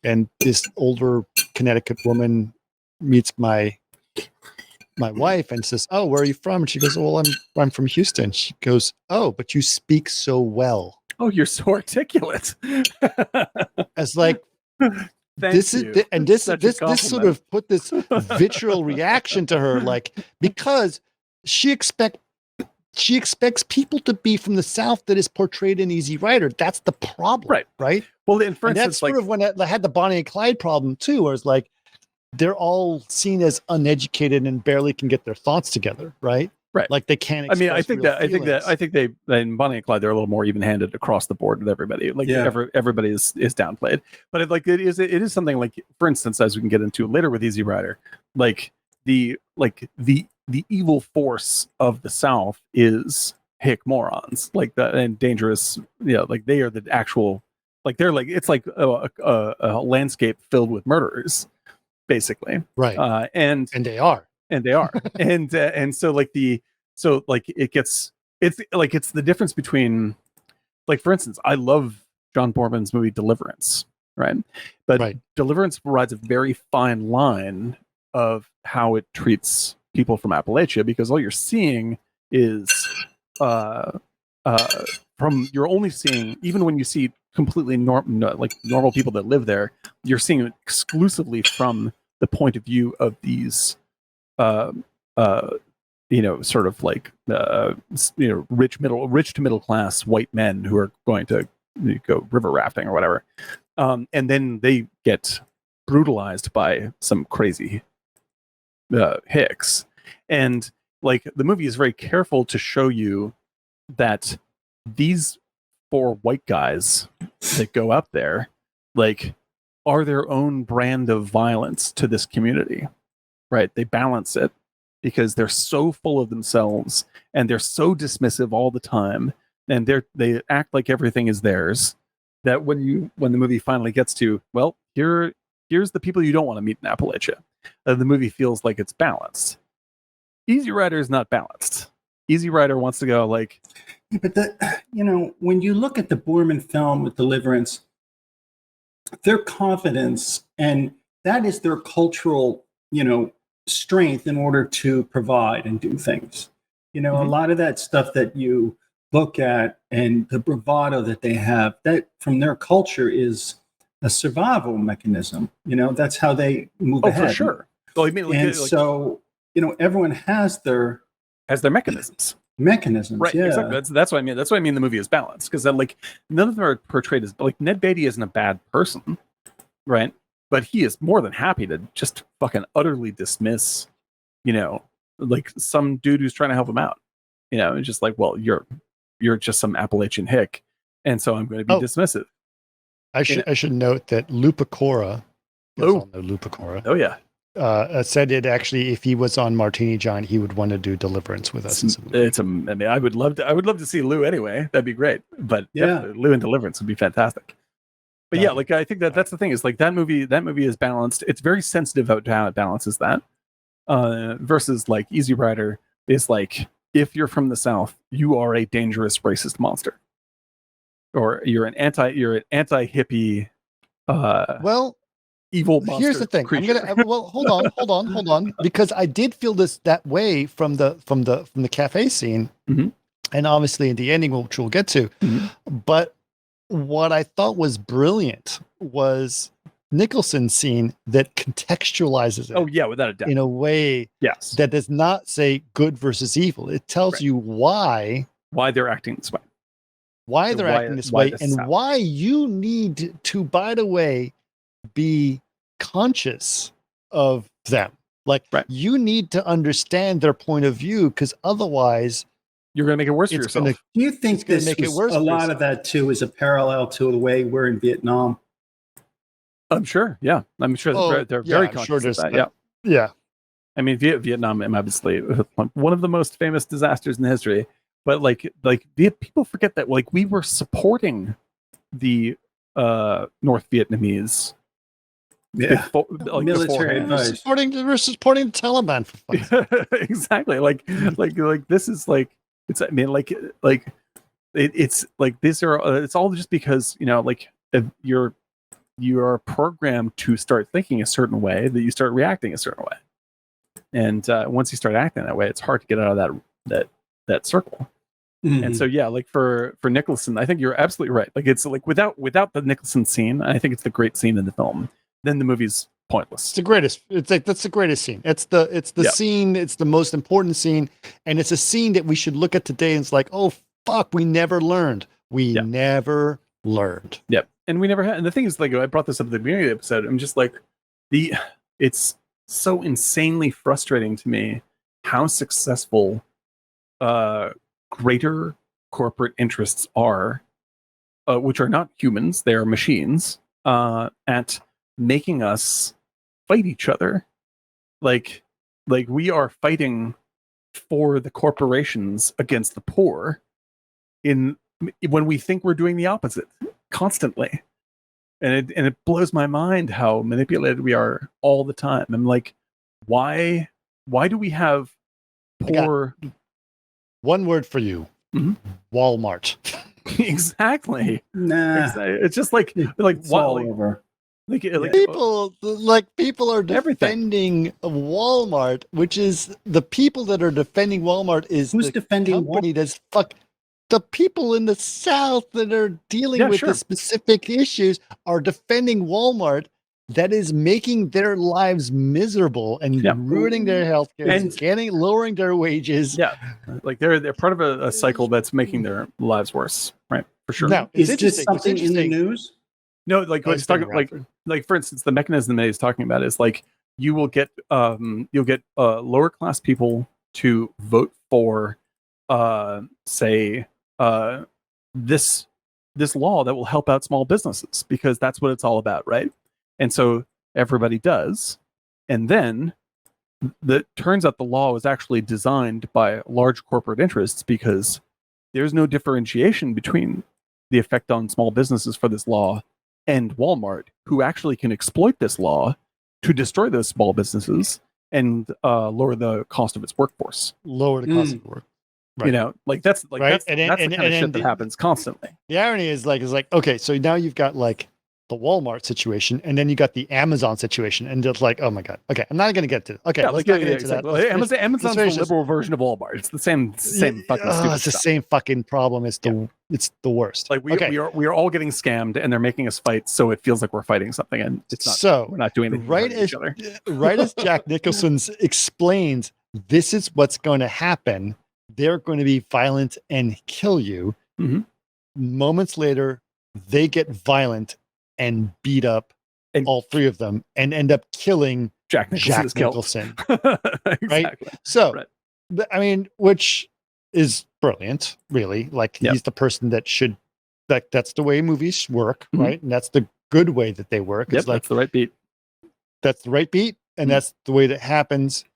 and this older Connecticut woman meets my wife and says, "Oh, where are you from?" And she goes, "Well, I'm from Houston." She goes, "Oh, but you speak so well." Oh, you're so articulate. As like, this sort of put this vitriol reaction to her, like, because she expects people to be from the South that is portrayed in Easy Rider. That's the problem, right? Well, and for instance, that's sort of when I had the Bonnie and Clyde problem too, where it's like they're all seen as uneducated and barely can get their thoughts together, right? Right. Like they can't. I mean, I think they in Bonnie and Clyde, they're a little more even-handed across the board with everybody. Like, everybody is downplayed, but it is something, like, for instance, as we can get into later with Easy Rider, like the evil force of the South is hick morons, like that, and dangerous. Yeah, like they are the actual, like, they're like, it's like a landscape filled with murderers, basically. Right. And they are. and so like it's the difference between, like, for instance, I love John Boorman's movie Deliverance, right? But Deliverance provides a very fine line of how it treats people from Appalachia, because all you're seeing is you're only seeing, even when you see completely normal people that live there, you're seeing it exclusively from the point of view of these you know, sort of like you know, rich to middle class white men who are going to go river rafting or whatever, and then they get brutalized by some crazy hicks. And like, the movie is very careful to show you that these 4 white guys that go up there, like, are their own brand of violence to this community, right? They balance it because they're so full of themselves and they're so dismissive all the time, and they act like everything is theirs, that when the movie finally gets to, well, here's the people you don't want to meet in Appalachia, the movie feels like it's balanced. Easy Rider is not balanced. Easy Rider wants to go like, yeah, but when you look at the Boorman film with Deliverance, their confidence, and that is their cultural, strength in order to provide and do things. A lot of that stuff that you look at and the bravado that they have, that from their culture is a survival mechanism. That's how they move ahead. For sure. Well, I mean, so everyone has their mechanisms. Right, yeah. Exactly. That's what I mean. That's what I mean. The movie is balanced because like none of them are portrayed as like Ned Beatty isn't a bad person, right? But he is more than happy to just fucking utterly dismiss, like some dude who's trying to help him out. It's just like, well, you're just some Appalachian hick, and so I'm going to be dismissive. I should note that Lupacora. Lupacora. Oh yeah. Said it actually. If he was on Martini Giant, he would want to do Deliverance with us. I mean, I would love to see Lou anyway. That'd be great. But Lou and Deliverance would be fantastic. But yeah, like I think that's the thing is like that movie is balanced. It's very sensitive to how it balances that. Versus like Easy Rider is like, if you're from the South, you are a dangerous racist monster, or you're an anti-hippie. Evil monster. Here's the thing. Creature. Hold on, because I did feel that way from the cafe scene, and obviously in the ending, which we'll get to. But what I thought was brilliant was Nicholson's scene that contextualizes it. Oh yeah, without a doubt. In a way, yes, that does not say good versus evil. It tells you why they're acting this way, and why you need to, by the way, be conscious of them. Like you need to understand their point of view, because otherwise you're going to make it worse for yourself. Do you think this make it worse? A lot of that too is a parallel to the way we're in Vietnam. I'm sure. Yeah, I'm sure they're very conscious of that. Yeah. I mean, Vietnam, obviously one of the most famous disasters in history. But like the people forget that like we were supporting the North Vietnamese. Yeah, military advice. We're supporting the Taliban for fuck's sake. Exactly. Like this is like it's. I mean, it's like these are. It's all just because like you are programmed to start thinking a certain way, that you start reacting a certain way, and once you start acting that way, it's hard to get out of that circle. And so yeah, like for Nicholson, I think you're absolutely right. Like it's like without the Nicholson scene, I think it's the great scene in the film. Then the movie's pointless. It's the greatest. It's like that's the greatest scene. It's the scene. It's the most important scene, and it's a scene that we should look at today. And it's like, oh fuck, we never learned. Never learned. Yep, and we never had. And the thing is, like, I brought this up at the beginning of the episode. I'm just like, it's so insanely frustrating to me how successful greater corporate interests are, which are not humans, they are machines, at making us fight each other. Like we are fighting for the corporations against the poor when we think we're doing the opposite constantly. And it blows my mind how manipulated we are all the time. I'm like, why do we have poor... One word for you. Walmart. Exactly. Nah. It's just like all over. People are defending Walmart, which is the people that are defending Walmart is who's defending company that's the people in the South that are dealing with the specific issues are defending Walmart. That is making their lives miserable and ruining their health care and lowering their wages. Yeah, like they're part of a cycle that's making their lives worse, right? For sure. Now, is this something in the news? No, like he's talking like for instance, the mechanism that he's talking about is like you'll get lower class people to vote for say this law that will help out small businesses because that's what it's all about, right? And so everybody does, and then that turns out the law was actually designed by large corporate interests because there's no differentiation between the effect on small businesses for this law and Walmart, who actually can exploit this law to destroy those small businesses and lower the cost of its workforce. Lower the cost of work. Right. You know, like that's like right? that's the kind of shit that happens constantly. The irony is like okay, so now you've got like the Walmart situation, and then you got the Amazon situation, and just like, oh my god, okay, I'm not going to get to it. Okay, let's not get into that. Amazon's the liberal version of Walmart. It's the same fucking stupid it's the stuff. same fucking problem. It's the worst. Like we are all getting scammed, and they're making us fight, so it feels like we're fighting something, and it's not. So we're not doing anything right as each other. Right as Jack Nicholson explains, this is what's going to happen. They're going to be violent and kill you. Mm-hmm. Moments later, they get violent and beat up all three of them and end up killing Jack Nicholson. Exactly. Right? So, I mean, which is brilliant, really. Like, he's the person that should, that's the way movies work, right? And that's the good way that they work. It's like, that's the right beat. That's the right beat, and that's the way that happens.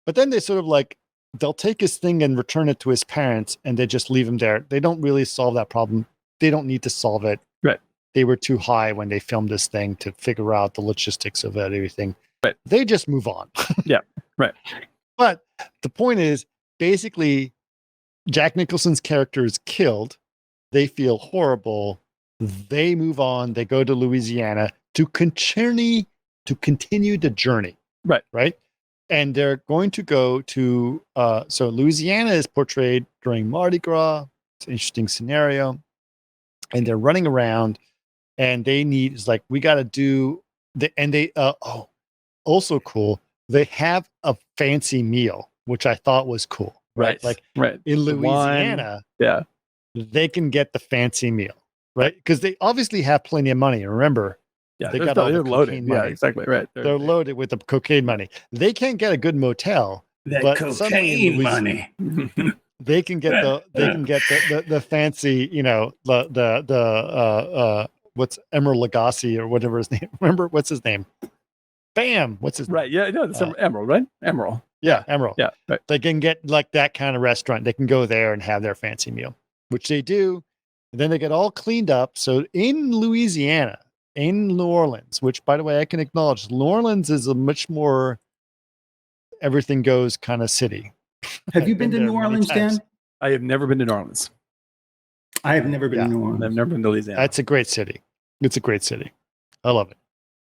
But then they sort of like, they'll take his thing and return it to his parents, and they just leave him there. They don't really solve that problem. They don't need to solve it. Right. They were too high when they filmed this thing to figure out the logistics of everything. Right. They just move on. Yeah. Right. But the point is, basically, Jack Nicholson's character is killed. They feel horrible. They move on. They go to Louisiana to continue the journey. Right. Right. And they're going to go to, so Louisiana is portrayed during Mardi Gras. It's an interesting scenario. And they're running around, and they need, it's like, we got to do, also cool, they have a fancy meal, which I thought was cool. Right. Like in Louisiana, they can get the fancy meal, right? Because they obviously have plenty of money. Remember, they got all the loaded. Money. Yeah, exactly. Right. They're loaded with the cocaine money. They can't get a good motel. That cocaine money. They can get the fancy, you know, the what's Emerald Lagasse or whatever his name. Remember what's his name? Bam. What's his name? Right. Yeah. No, it's Emerald, right? Emerald. Yeah, Emerald. Yeah. Right. They can get like that kind of restaurant. They can go there and have their fancy meal, which they do. And then they get all cleaned up. So in Louisiana, in New Orleans, which by the way, I can acknowledge, New Orleans is a much more everything goes kind of city. Have you been to New Orleans, Dan? I have never been to New Orleans. I have never been to New Orleans. I've never been to Louisiana. It's a great city. It's a great city. I love it.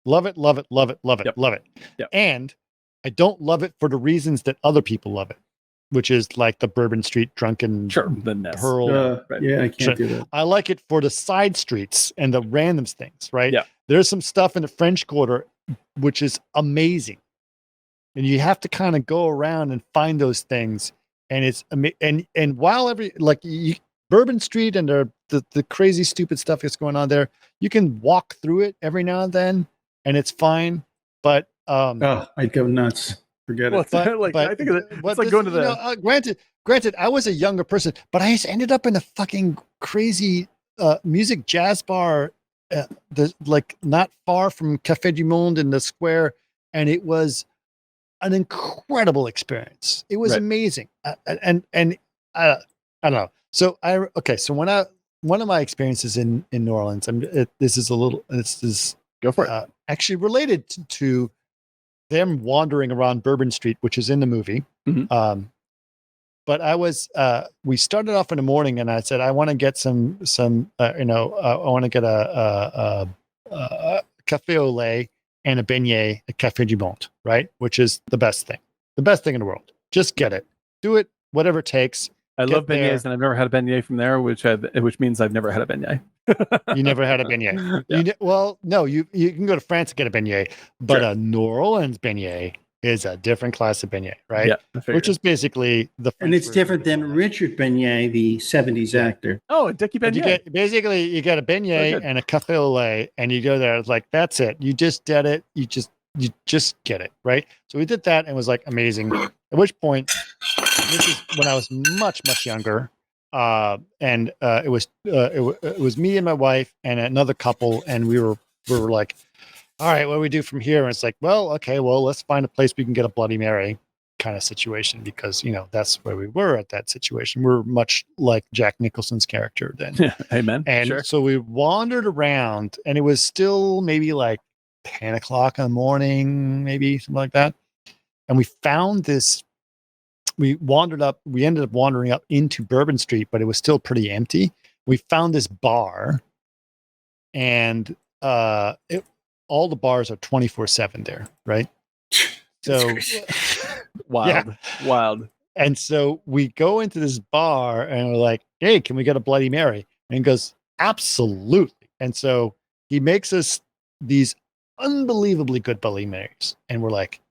Love it, love it, love it, love it, love it. Yep. And I don't love it for the reasons that other people love it, which is like the Bourbon Street drunken Pearl. Yeah, I can't do that. I like it for the side streets and the randoms things, right? Yeah. There's some stuff in the French Quarter which is amazing. And you have to kind of go around and find those things. And it's and while Bourbon Street and the crazy stupid stuff that's going on there, you can walk through it every now and then, and it's fine. But I'd go nuts. Forget it. I think it's like going to the. Granted, I was a younger person, but I just ended up in a fucking crazy music jazz bar, not far from Café du Monde in the square, and it was an incredible experience. It was amazing, and I don't know. So so one of my experiences in New Orleans, this is go for it. Actually related to them wandering around Bourbon Street, which is in the movie. Mm-hmm. But we started off in the morning, and I said, I want to get I want to get a cafe au lait and a beignet at Café du Monde, right? Which is the best thing in the world. Just get it, do it, whatever it takes. I love beignets, and I've never had a beignet from there, which means I've never had a beignet. You never had a beignet. Yeah. You can go to France and get a beignet, but a New Orleans beignet is a different class of beignet, right? Yeah, which is basically the French and it's different than Richard Beignet, the 70s actor. Oh, Dickie Beignet. You get a beignet and a café au lait, and you go there. It's like, that's it. You just get it. You just get it, right? So we did that, and it was like amazing. At which point, this is when I was much, much younger. And it was me and my wife and another couple, and we were like, all right, what do we do from here? And it's like, well, okay, well, let's find a place we can get a Bloody Mary kind of situation, because that's where we were at that situation. We're much like Jack Nicholson's character then. Amen. And sure. so we wandered around, and it was still maybe like 10 o'clock in the morning, maybe something like that. And we found this. We ended up wandering up into Bourbon Street, but it was still pretty empty. We found this bar, and all the bars are 24/7 there, right? So wild. And so we go into this bar, and we're like, hey, can we get a Bloody Mary? And he goes, absolutely. And so he makes us these unbelievably good Bloody Marys. And we're like,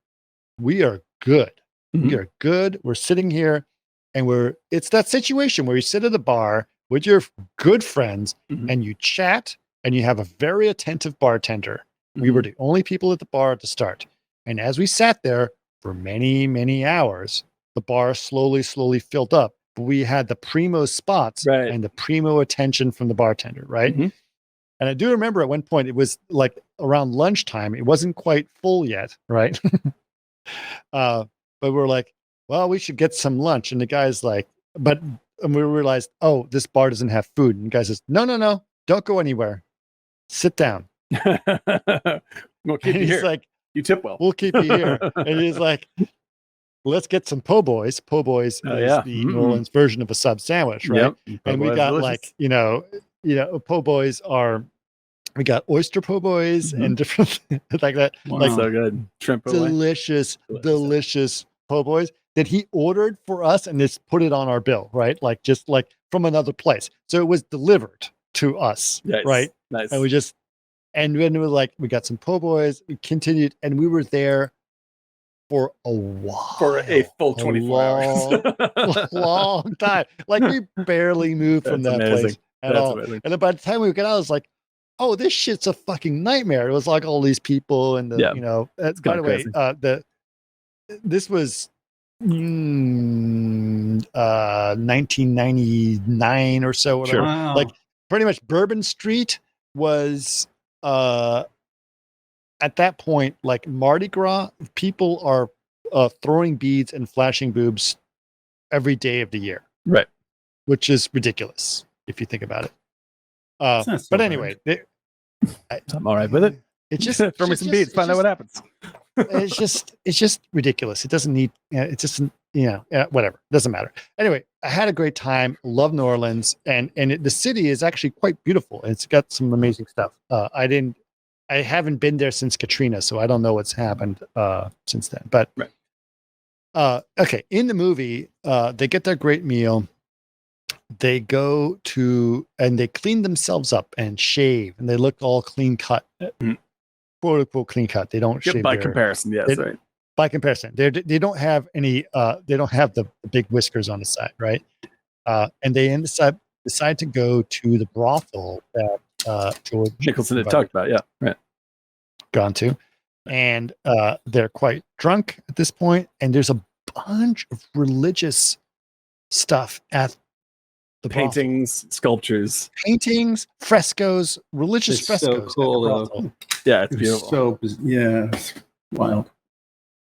we are good. Mm-hmm. We are good. We're sitting here, and it's that situation where you sit at a bar with your good friends, mm-hmm. and you chat, and you have a very attentive bartender. Mm-hmm. We were the only people at the bar at the start. And as we sat there for many, many hours, the bar slowly filled up. But we had the primo spots and the primo attention from the bartender, right? Mm-hmm. And I do remember at one point, it was like around lunchtime. It wasn't quite full yet, right? But we're like, well, we should get some lunch. And the guy's like, and we realized, oh, this bar doesn't have food. And the guy says, no, don't go anywhere. Sit down. We'll keep you here. Like, you tip well. We'll keep you here. And he's like, let's get some po' boys. Po' boys is the New Orleans version of a sub sandwich, right? Yep. And we got delicious. Po' boys we got oyster po' boys and different like that. Wow. Like so good. Shrimp po' delicious po' boys that he ordered for us and just put it on our bill, right? Like just like from another place. So it was delivered to us, right? Nice. And then it was like, we got some po' boys, we continued, and we were there for a while. For a full 24 hours. Long time. Like we barely moved from that place at all. Amazing. And then by the time we got out, I was like, oh, this shit's a fucking nightmare. It was like all these people and by the way, this was 1999 or so. Whatever. Sure. Wow. Like pretty much Bourbon Street was at that point, like Mardi Gras, people are throwing beads and flashing boobs every day of the year. Right. Which is ridiculous if you think about it. But anyway, I'm all right with it. It's just throw me some beads, find out what happens. it's just ridiculous. It doesn't need, whatever. Doesn't matter. Anyway, I had a great time. Love New Orleans, and the city is actually quite beautiful. It's got some amazing stuff. I haven't been there since Katrina, so I don't know what's happened since then. But okay, in the movie, they get their great meal. They go to and they clean themselves up and shave, and they look all clean cut, quote unquote clean cut. They don't shave by comparison, yes, right. By comparison, they don't have any. They don't have the big whiskers on the side, right? And they decide to go to the brothel that George Nicholson had talked about. Yeah, right. Gone to, and they're quite drunk at this point, and there's a bunch of religious stuff at the paintings, sculptures, frescoes, religious frescoes. So cool. Yeah, it's beautiful. It's wild.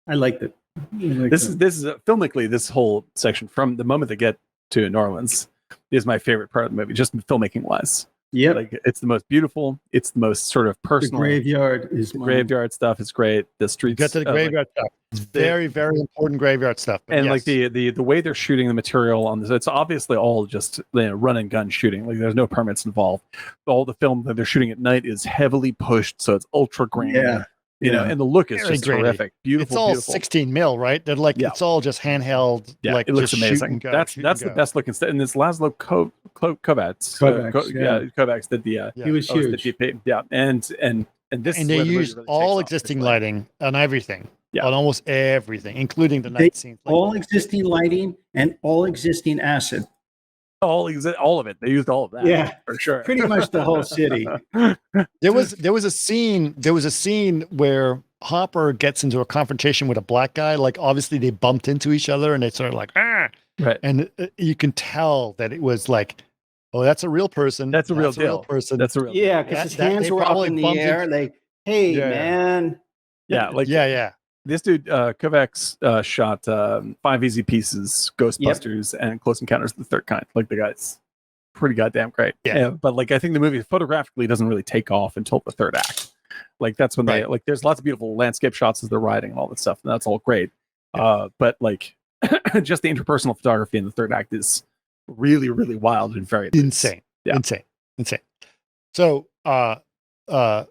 I liked it. This is filmically, this whole section from the moment they get to New Orleans is my favorite part of the movie, just filmmaking wise. Yeah, like it's the most beautiful. It's the most sort of personal. The graveyard stuff is great. The streets. Get to the graveyard stuff. It's very, very important graveyard stuff. And like the way they're shooting the material on this, it's obviously all just run and gun shooting. Like there's no permits involved. All the film that they're shooting at night is heavily pushed, so it's ultra grain. Yeah. And the look is very just terrific. Beautiful. It's all 16 mil, right? They're like it's all just handheld. Yeah, like it looks amazing. That's the best looking stuff. And this Laszlo Kovacs. Kovacs did the. He was huge. And this. And they used all existing lighting on everything. Yeah. On almost everything, including the night scenes. All existing lighting and all existing acid. All of it. They used all of that. Yeah, for sure. Pretty much the whole city. There was a scene where Hopper gets into a confrontation with a black guy. Like obviously they bumped into each other and they started like right. And you can tell that it was like, oh, that's a real person. That's a real person. That's a real. Yeah, because his hands were up in the air. Hey, Yeah. man. Yeah, like Yeah. this dude, Kovacs, shot 5 Easy Pieces, Ghostbusters, and Close Encounters of the Third Kind. Like the guy's pretty goddamn great. Yeah. But like I think the movie photographically doesn't really take off until the third act. Like that's when they like. There's lots of beautiful landscape shots as they're riding and all that stuff, and that's all great. But like, just the interpersonal photography in the third act is really, really wild and very insane. Yeah. Insane. So, they're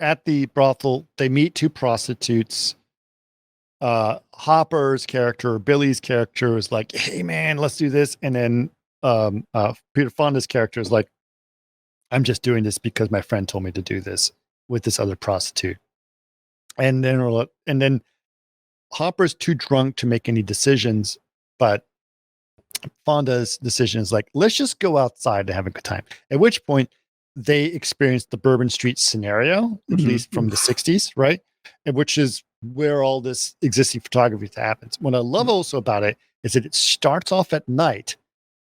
at the brothel. They meet 2 prostitutes. Hopper's character, Billy's character, is like, "Hey, man, let's do this." And then Peter Fonda's character is like, "I'm just doing this because my friend told me to do this with this other prostitute." And then Hopper's too drunk to make any decisions, but Fonda's decision is like, let's just go outside and have a good time. At which point they experience the Bourbon Street scenario, at least from the 60s, right? And which is where all this existing photography happens. What I love also about it is that it starts off at night,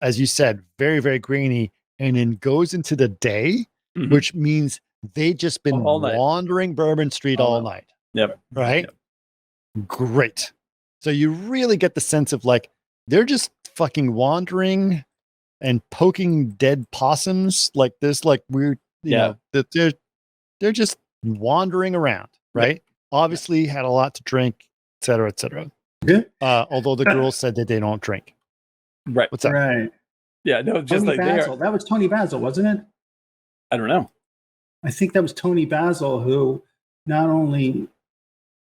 as you said, very, very grainy, and then goes into the day, which means they just been wandering Bourbon Street all night. Yep. Right? Yep. Great. So you really get the sense of like, they're just fucking wandering and poking dead possums like this, like weird, you know, that they're just wandering around, right? Yep. Obviously had a lot to drink, et cetera, et cetera. Yeah. Although the girls said that they don't drink. Right. What's up? Right. Yeah, no, just Tony like Basil. That was Tony Basil, wasn't it? I don't know. I think that was Tony Basil, who not only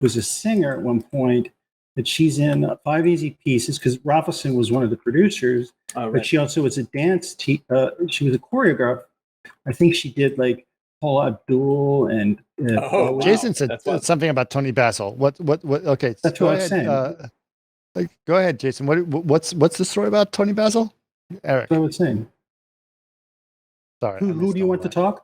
was a singer at one point, but she's in 5 Easy Pieces because Rafelson was one of the producers. But she also was a dance she was a choreographer. I think she did like Paul Abdul and wow. Jason said something about Tony Basil. What okay, that's what I was saying. Go ahead, Jason. What's the story about Tony Basil? Eric. That's what I was saying. Sorry. Who do you want to talk?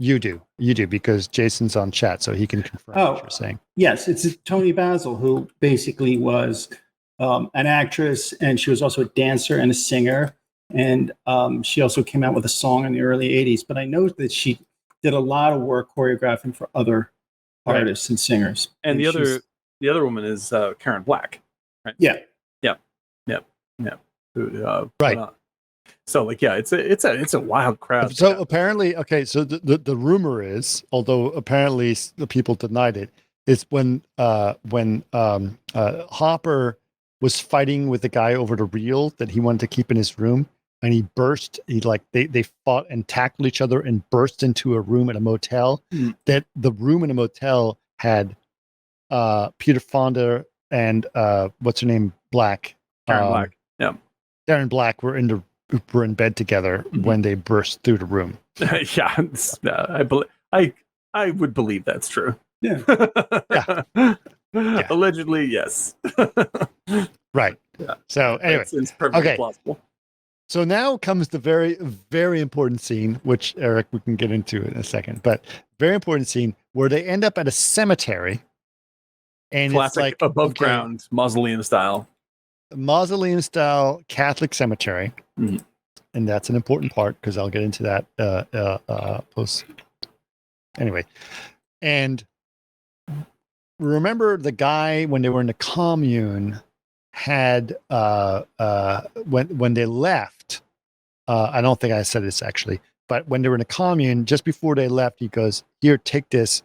You do, because Jason's on chat, so he can confirm what you're saying. Yes, it's Tony Basil, who basically was an actress, and she was also a dancer and a singer, and she also came out with a song in the early '80s. But I know that she did a lot of work choreographing for other artists and singers. And the other woman is Karen Black, right? Yeah. Right. So like, yeah, it's a wild crowd. So apparently, okay. So the rumor is, although apparently the people denied it, is when Hopper was fighting with the guy over the reel that he wanted to keep in his room, and he burst. They fought and tackled each other and burst into a room at a motel. That the room in a motel had Peter Fonda and what's her name, Black. Karen Black. Yeah. Darren Black were in bed together when they burst through the room. Yeah, I would believe that's true. Yeah. Yeah. Allegedly, yes. Right. Yeah. So anyway, it's perfectly plausible. So now comes the very, very important scene, which Eric, we can get into in a second, but very important scene where they end up at a cemetery. And classic, it's like above ground mausoleum style Catholic cemetery. And that's an important part because I'll get into that post. Anyway, and remember the guy when they were in the commune had when they left. I don't think I said this actually, but when they were in a commune, just before they left, he goes, "Here, take this.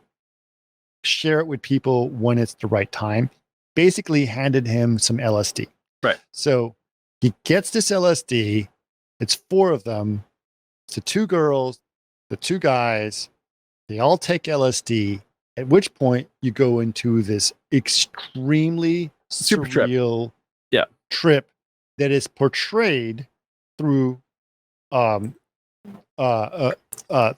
Share it with people when it's the right time." Basically handed him some LSD. Right. So he gets this LSD. It's 4 of them. It's the 2 girls, the 2 guys. They all take LSD. At which point you go into this extremely super surreal trip that is portrayed through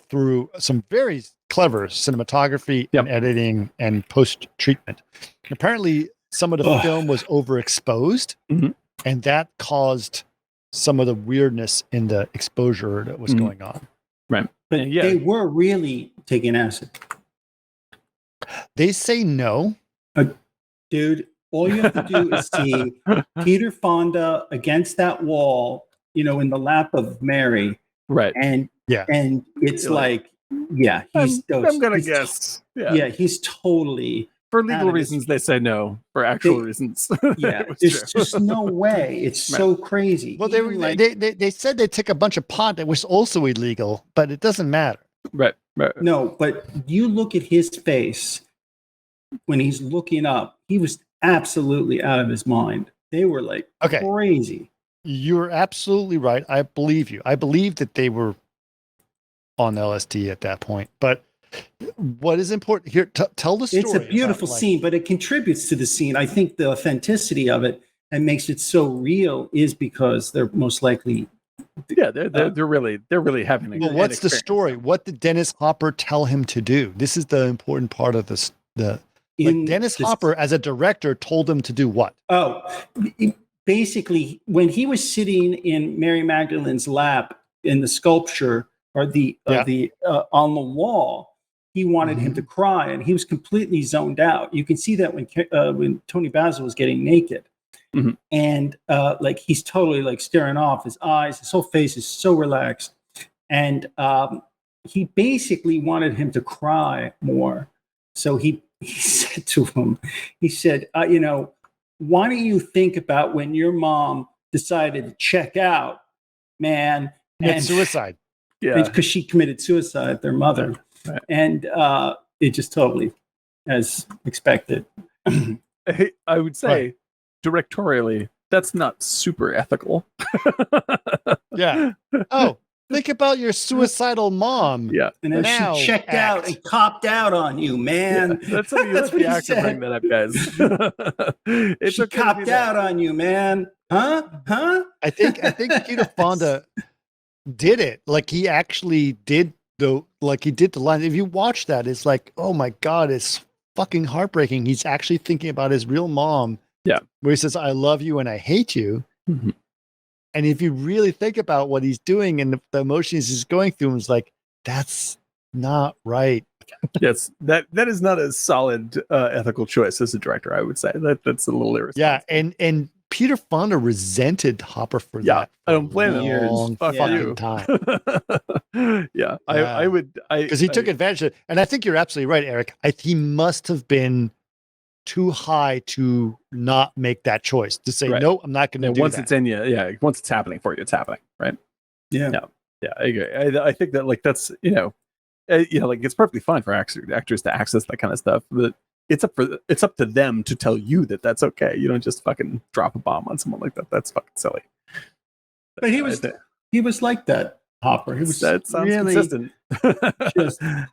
through some very clever cinematography and editing and post treatment. Apparently, some of the film was overexposed, and that caused some of the weirdness in the exposure that was going on. Right. But they were really taking acid. They say no. Dude, all you have to do is see Peter Fonda against that wall, in the lap of Mary. Right. And it's like Yeah, I'm gonna guess. Yeah, he's totally. For legal reasons, they say no. For actual reasons, yeah, there's just no way. It's so crazy. Well, they said they took a bunch of pot that was also illegal, but it doesn't matter. Right. No, but you look at his face when he's looking up. He was absolutely out of his mind. They were like crazy. You're absolutely right. I believe you. I believe that they were on LSD at that point. But what is important here? Tell the story. It's a beautiful scene, but it contributes to the scene. I think the authenticity of it and makes it so real is because they're most likely. Yeah, they're really having. Well, what's the story? What did Dennis Hopper tell him to do? This is the important part of this. Dennis Hopper, as a director, told him to do what? Oh, basically, when he was sitting in Mary Magdalene's lap in the sculpture or on the wall, he wanted him to cry, and he was completely zoned out. You can see that when Tony Basil was getting naked, and he's totally staring off. His eyes, his whole face is so relaxed, and he basically wanted him to cry more. So he said to him, he said, why don't you think about when your mom decided to check out, man, and suicide? Yeah, because she committed suicide, their mother. Right. And it just totally as expected. I would say directorially, that's not super ethical. Yeah. Oh, think about your suicidal mom. Yeah. And then she checked out and copped out on you, man. Yeah, that's what the actor bring that up, guys. She copped out on you, man. Huh? I think Peter Fonda did it. Like he actually did the line. If you watch that, it's like, oh my God, it's fucking heartbreaking. He's actually thinking about his real mom. Yeah. Where he says, I love you and I hate you. Mm-hmm. And if you really think about what he's doing and the emotions he's going through, it's like, that's not right. Yes, that is not a solid ethical choice as a director, I would say. That's a little irresponsible. Yeah, and Peter Fonda resented Hopper for that. I don't blame him. Long fucking time. I would because he took advantage of it. And I think you're absolutely right, Eric. He must have been too high to not make that choice to say no. I'm not going to do once that. It's in you, once it's happening for you, it's happening, right? Yeah, I agree. I think that that's it's perfectly fine for actors to access that kind of stuff, but it's up to them to tell you that that's okay. You don't just fucking drop a bomb on someone like that. That's fucking silly. But he was like that, Hopper. That sounds really consistent.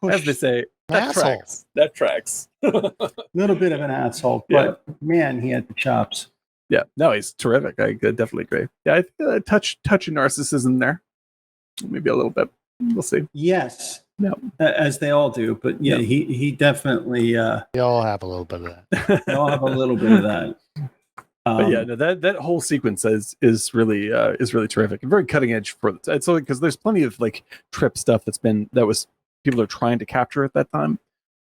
As they say, that tracks. A little bit of an asshole, but man, he had the chops. Yeah, no, he's terrific. I definitely agree. Yeah, I think a touch of narcissism there, maybe a little bit. We'll see. Yes. No, as they all do, but he definitely. They all have a little bit of that. They all have a little bit of that. But that whole sequence is really terrific and very cutting edge for it's so because there's plenty of like trip stuff that was people are trying to capture at that time,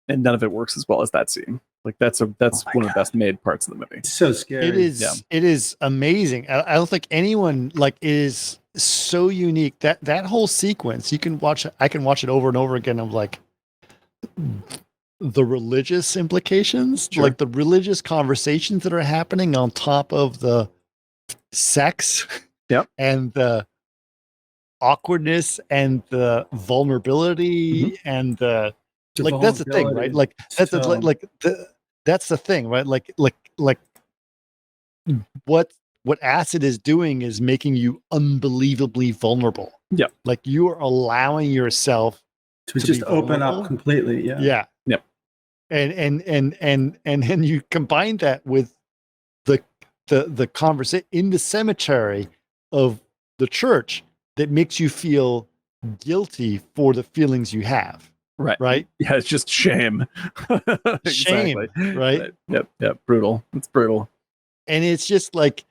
and none of it works as well as that scene. Like that's one of the best made parts of the movie. It's so scary. It is. Yeah. It is amazing. I don't think anyone is so unique that whole sequence. I can watch it over and over again. Of like the religious implications, like the religious conversations that are happening on top of the sex, and the awkwardness and the vulnerability and the like. That's the thing, right? Like that's that's the thing, right? Like what acid is doing is making you unbelievable vulnerable. Yeah. Like you are allowing yourself to just open up completely. Yeah. Yeah. Yep. And then you combine that with the conversation in the cemetery of the church that makes you feel guilty for the feelings you have. Right. Yeah, it's just shame. Shame. Exactly. Right. Yep. Brutal. It's brutal. And it's just like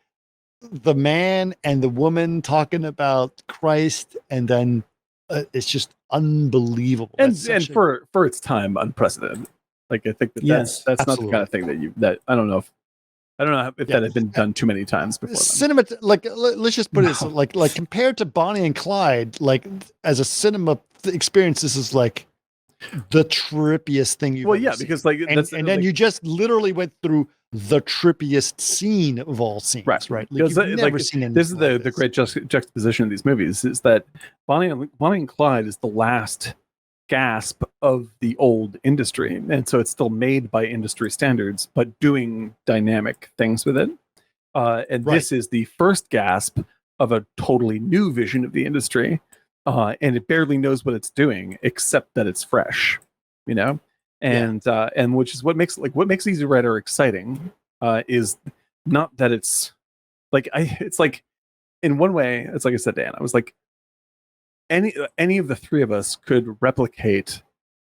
the man and the woman talking about Christ, and then it's just unbelievable. And for its time, unprecedented. Like I think that's absolutely. not the kind of thing that I don't know if that had been done too many times before. Cinema, like let's just put it like compared to Bonnie and Clyde, like as a cinema experience, this is like the trippiest thing you've ever seen. because like and then you just literally went through the trippiest scene of all scenes, right? Like, you've never seen anything this is like the great juxtaposition of these movies is that Bonnie and Clyde is the last gasp of the old industry, and so it's still made by industry standards, but doing dynamic things with it. And this is the first gasp of a totally new vision of the industry, and it barely knows what it's doing except that it's fresh, and which is what makes Easy Rider exciting, is not that it's like it's like in one way, it's like I said to Anne, I was like, any of the three of us could replicate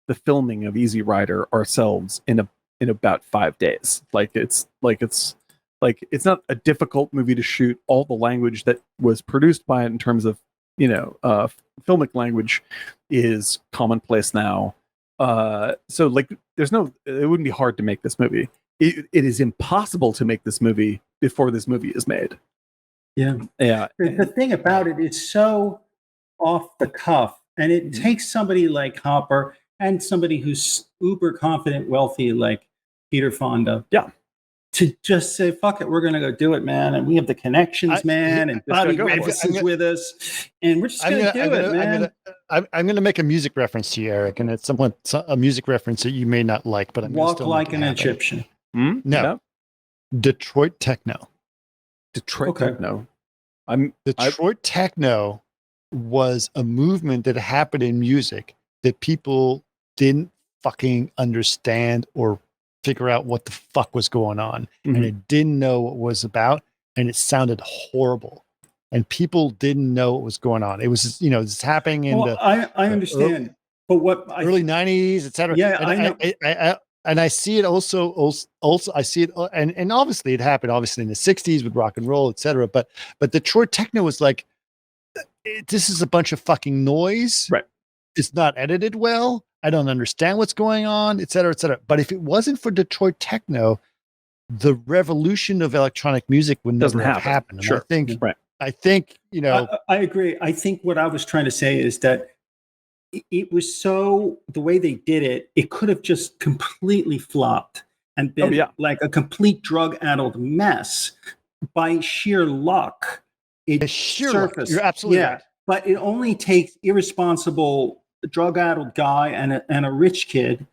the filming of Easy Rider ourselves in about 5 days. It's not a difficult movie to shoot. All the language that was produced by it in terms of filmic language is commonplace now. So like it wouldn't be hard to make this movie. It is impossible to make this movie before this movie is made. Yeah. The thing about it is so off the cuff, and it takes somebody like Hopper and somebody who's uber confident, wealthy like Peter Fonda. Yeah. To just say, fuck it, we're going to go do it, man. And we have the connections, man. And Bobby Redford is with us. And we're just going to do it, man. I'm going to make a music reference to you, Eric. And it's somewhat a music reference that you may not like, but I'm Walk Like an Egyptian. No. Detroit Techno. Techno. Detroit Techno was a movement that happened in music that people didn't fucking understand or figure out what the fuck was going on, and it didn't know what it was about, and it sounded horrible, and people didn't know what was going on. It was just, it's happening in I understand, but what early 90s, etc. Yeah, I know. And I see it also I see it, and obviously it happened obviously in the 60s with rock and roll, etc. But Detroit Techno was like, this is a bunch of fucking noise. Right. It's not edited well. I don't understand what's going on, et cetera, et cetera. But if it wasn't for Detroit Techno, the revolution of electronic music would never have happened. Sure. I think, I agree. I think what I was trying to say is that it was so, the way they did it, it could have just completely flopped and been like a complete drug-addled mess. By sheer luck, it surfaced. You're absolutely right. But it only takes irresponsible drug-addled guy and a rich kid,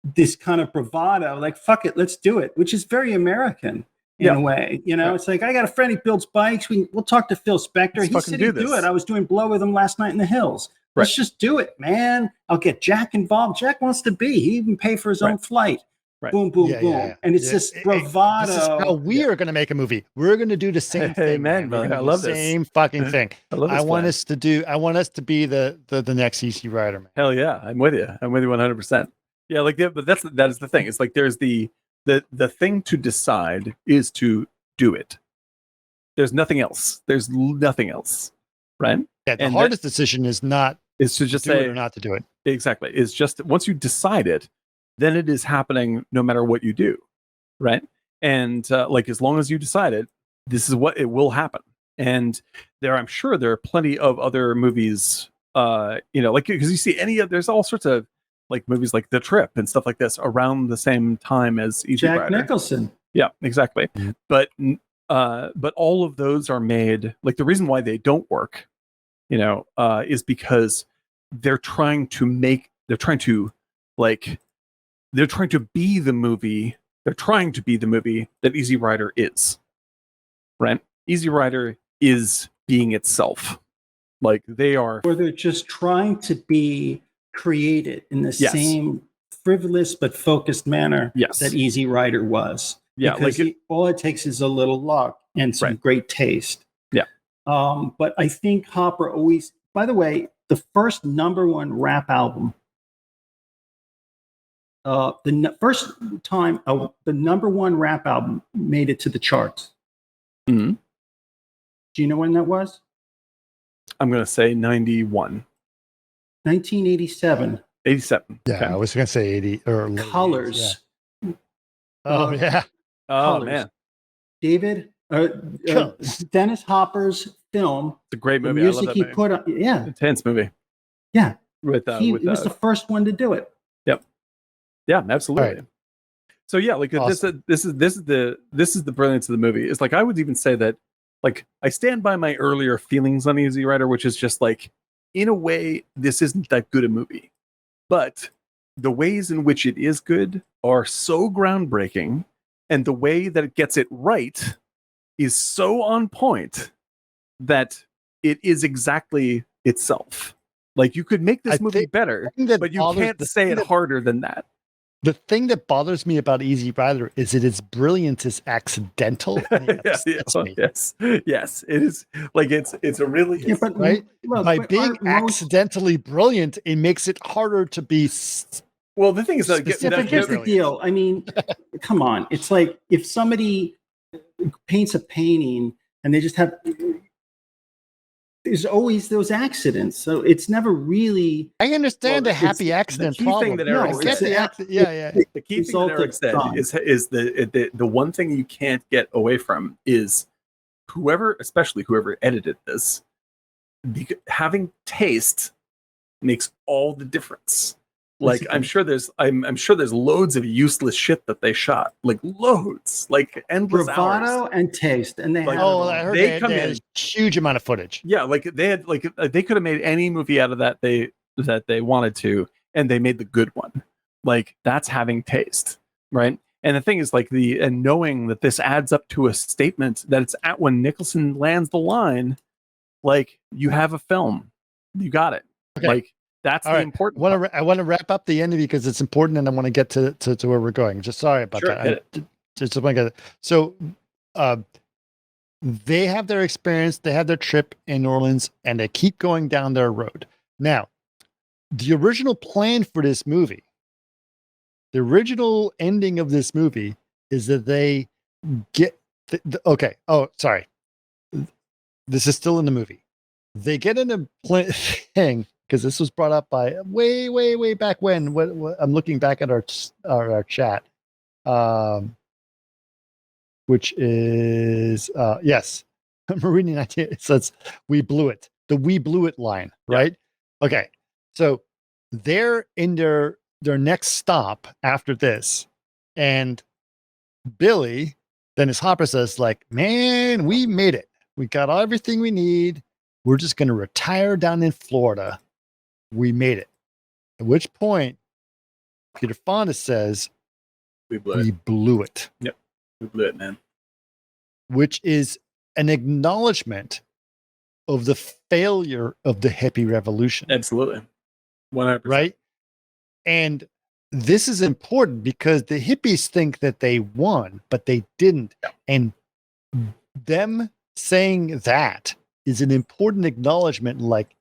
this kind of bravado, like, fuck it, let's do it, which is very American in a way. It's like, I got a friend, he builds bikes. We'll talk to Phil Spector. He said he'd do it. I was doing blow with him last night in the hills. Let's just do it, man. I'll get Jack involved. Jack wants to be. He even pay for his own flight. Right. Boom, boom, boom. Yeah. And it's this bravado. This is how we are going to make a movie. We're going to do the same thing. Man, I love this. Same fucking thing. I want us to be the next Easy Rider, man. Hell yeah. I'm with you 100%. Yeah. But that is the thing. It's like, there's the thing to decide is to do it. There's nothing else. Right. Yeah. The hardest decision is to just say it or not to do it. Exactly. It's just, once you decide it, then it is happening no matter what you do, right? And as long as you decide it, this is what it will happen. And I'm sure there are plenty of other movies, because you see there's all sorts of like movies like The Trip and stuff like this around the same time as Easy Rider. Jack Nicholson. Yeah, exactly. Mm-hmm. But all of those are made, like, the reason why they don't work, is because they're trying to be the movie. They're trying to be the movie that Easy Rider is, right? Easy Rider is being itself. Like, they are, or they're just trying to be created in the same frivolous but focused manner that Easy Rider was. Yeah, because all it takes is a little luck and some great taste. Yeah. But I think Hopper always. By the way, the first #1 rap album. The first time the #1 rap album made it to the charts. Mm-hmm. Do you know when that was? I'm going to say 91. 1987. 87. Yeah, okay. I was going to say 80 or Colors. 80s, Oh yeah. Oh Colors. Man. David, Dennis Hopper's film. It's a great movie. The music I love that he movie. put on. Yeah. Intense movie. Yeah. he was the first one to do it. Yep. Yeah, absolutely. Right. So yeah, like awesome. this is the brilliance of the movie. It's like I would even say that like I stand by my earlier feelings on Easy Rider, which is just like in a way this isn't that good a movie. But the ways in which it is good are so groundbreaking, and the way that it gets it right is so on point that it is exactly itself. Like you could make this movie better, but you can't say it harder than that. The thing that bothers me about Easy Rider is that its brilliance is accidental. Yes, it is. Like it's a really right. Look, by being accidentally brilliant, it makes it harder to be. Well, the thing is that here's the deal. I mean, come on. It's like if somebody paints a painting and they just have. There's always those accidents, so it's never really. I understand a happy accident problem. The key thing that Eric said is the one thing you can't get away from is especially whoever edited this, having taste makes all the difference. Like I'm sure there's loads of useless shit that they shot, like loads, like endless bravado hours. And taste, and they like, I heard they had a huge amount of footage. Yeah, like they had they could have made any movie out of that they wanted to, and they made the good one. Like that's having taste, right? And the thing is, like and knowing that this adds up to a statement that it's at when Nicholson lands the line, like you have a film, you got it, okay. Like. That's the important part. I want to wrap up the ending because it's important, and I want to get to where we're going. Just sorry about that. Just want to get it. So, they have their experience. They have their trip in New Orleans, and they keep going down their road. Now, the original plan for this movie, the original ending of this movie, is that they get. Okay. Oh, sorry. This is still in the movie. They get in a thing. Because this was brought up by way back when. What I'm looking back at our chat, which is yes, Martini Giant. It says we blew it. The "we blew it" line, right? Yeah. Okay, so they're in their next stop after this, and Billy, Dennis Hopper says, like, "Man, we made it. We got everything we need. We're just going to retire down in Florida. We made it." At which point, Peter Fonda says, we blew it. Yep. We blew it, man. Which is an acknowledgement of the failure of the hippie revolution. Absolutely. 100%. Right? And this is important because the hippies think that they won, but they didn't. Yeah. And them saying that is an important acknowledgement, like,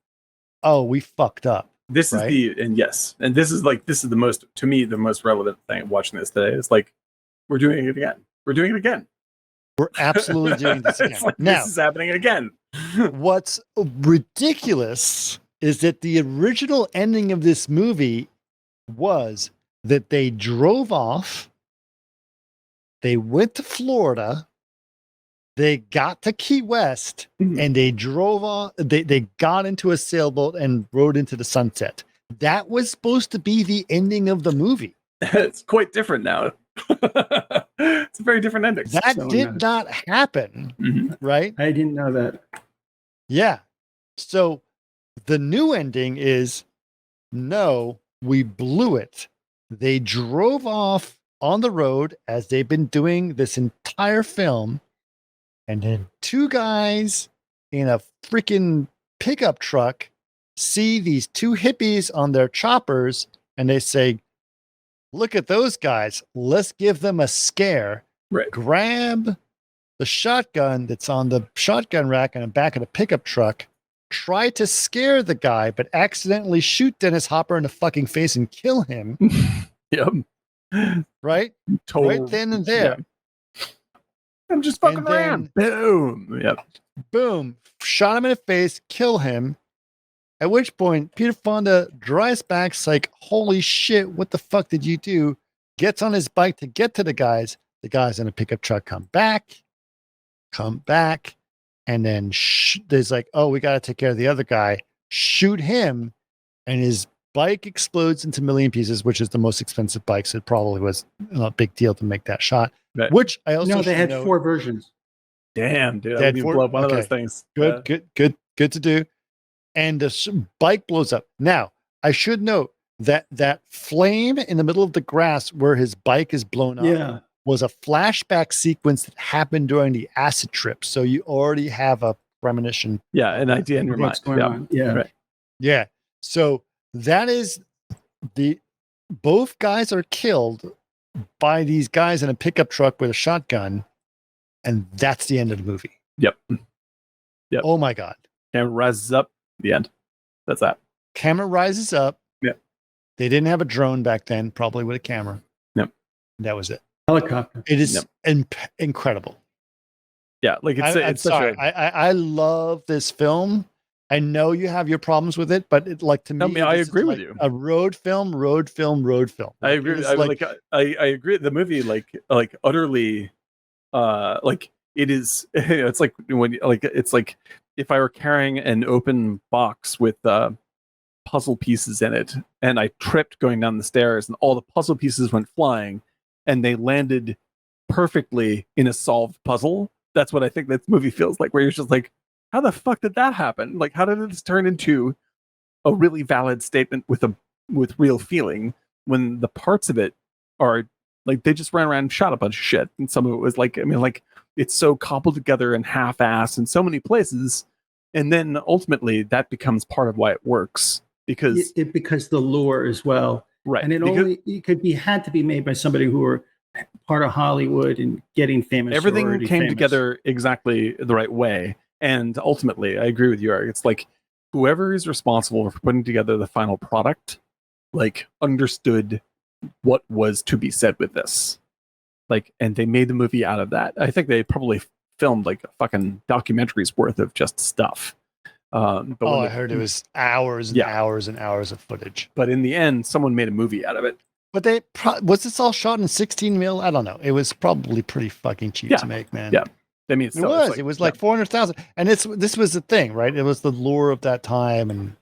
oh, we fucked up. This is this is the most, to me, the most relevant thing watching this today. It's like, we're doing it again. We're doing it again. We're absolutely doing this again. Like, now, this is happening again. What's ridiculous is that the original ending of this movie was that they drove off, they went to Florida, they got to Key West, and they drove on. They got into a sailboat and rode into the sunset. That was supposed to be the ending of the movie. It's quite different now. It's a very different ending. That did not happen, right? I didn't know that. Yeah. So the new ending is, no, we blew it. They drove off on the road as they've been doing this entire film. And then two guys in a freaking pickup truck see these two hippies on their choppers, and they say, look at those guys. Let's give them a scare. Right. Grab the shotgun that's on the shotgun rack in the back of the pickup truck, try to scare the guy, but accidentally shoot Dennis Hopper in the fucking face and kill him. Yep. Right? Right then and there. Yeah. I'm just fucking around. Boom. Yep. Boom. Shot him in the face, kill him. At which point, Peter Fonda drives back, like, holy shit, what the fuck did you do? Gets on his bike to get to the guys. The guys in a pickup truck come back. And then there's like, oh, we got to take care of the other guy. Shoot him. and his bike explodes into a million pieces, which is the most expensive bike. So it probably was a big deal to make that shot. Right. Which I also they had 4 versions. Damn, dude, I wouldn't even blow up one of those things. Good to do. And the bike blows up. Now, I should note that flame in the middle of the grass where his bike is blown up was a flashback sequence that happened during the acid trip. So you already have a premonition. Yeah, an idea in your mind. Going on. Yeah. Right. Yeah. So that is both guys are killed by these guys in a pickup truck with a shotgun. And that's the end of the movie. Yep. Oh my God. Camera rises up. The end. That's that. Camera rises up. Yep. They didn't have a drone back then, probably with a camera. Yep. That was it. Helicopter. It is incredible. Yeah, like it's sorry. I love this film. I know you have your problems with it, but to me, I agree with you. A road film. I agree. I agree. The movie, utterly, it is. It's like when, it's like if I were carrying an open box with puzzle pieces in it, and I tripped going down the stairs, and all the puzzle pieces went flying, and they landed perfectly in a solved puzzle. That's what I think this movie feels like, where you're just like, how the fuck did that happen? Like, how did this turn into a really valid statement with real feeling when the parts of it are like they just ran around and shot a bunch of shit, and some of it was like, it's so cobbled together and half-assed in so many places, and then ultimately that becomes part of why it works because the lure as well, right? And it had to be made by somebody who were part of Hollywood and getting famous. Everything came together exactly the right way. And ultimately, I agree with you, Eric. It's like whoever is responsible for putting together the final product, understood what was to be said with this. And they made the movie out of that. I think they probably filmed a fucking documentary's worth of just stuff. I heard it was hours and hours and hours of footage. But in the end, someone made a movie out of it. But was this all shot in 16 mil? I don't know. It was probably pretty fucking cheap to make, man. Yeah. I mean, it was like 400,000, and this was the thing, right? It was the lure of that time, and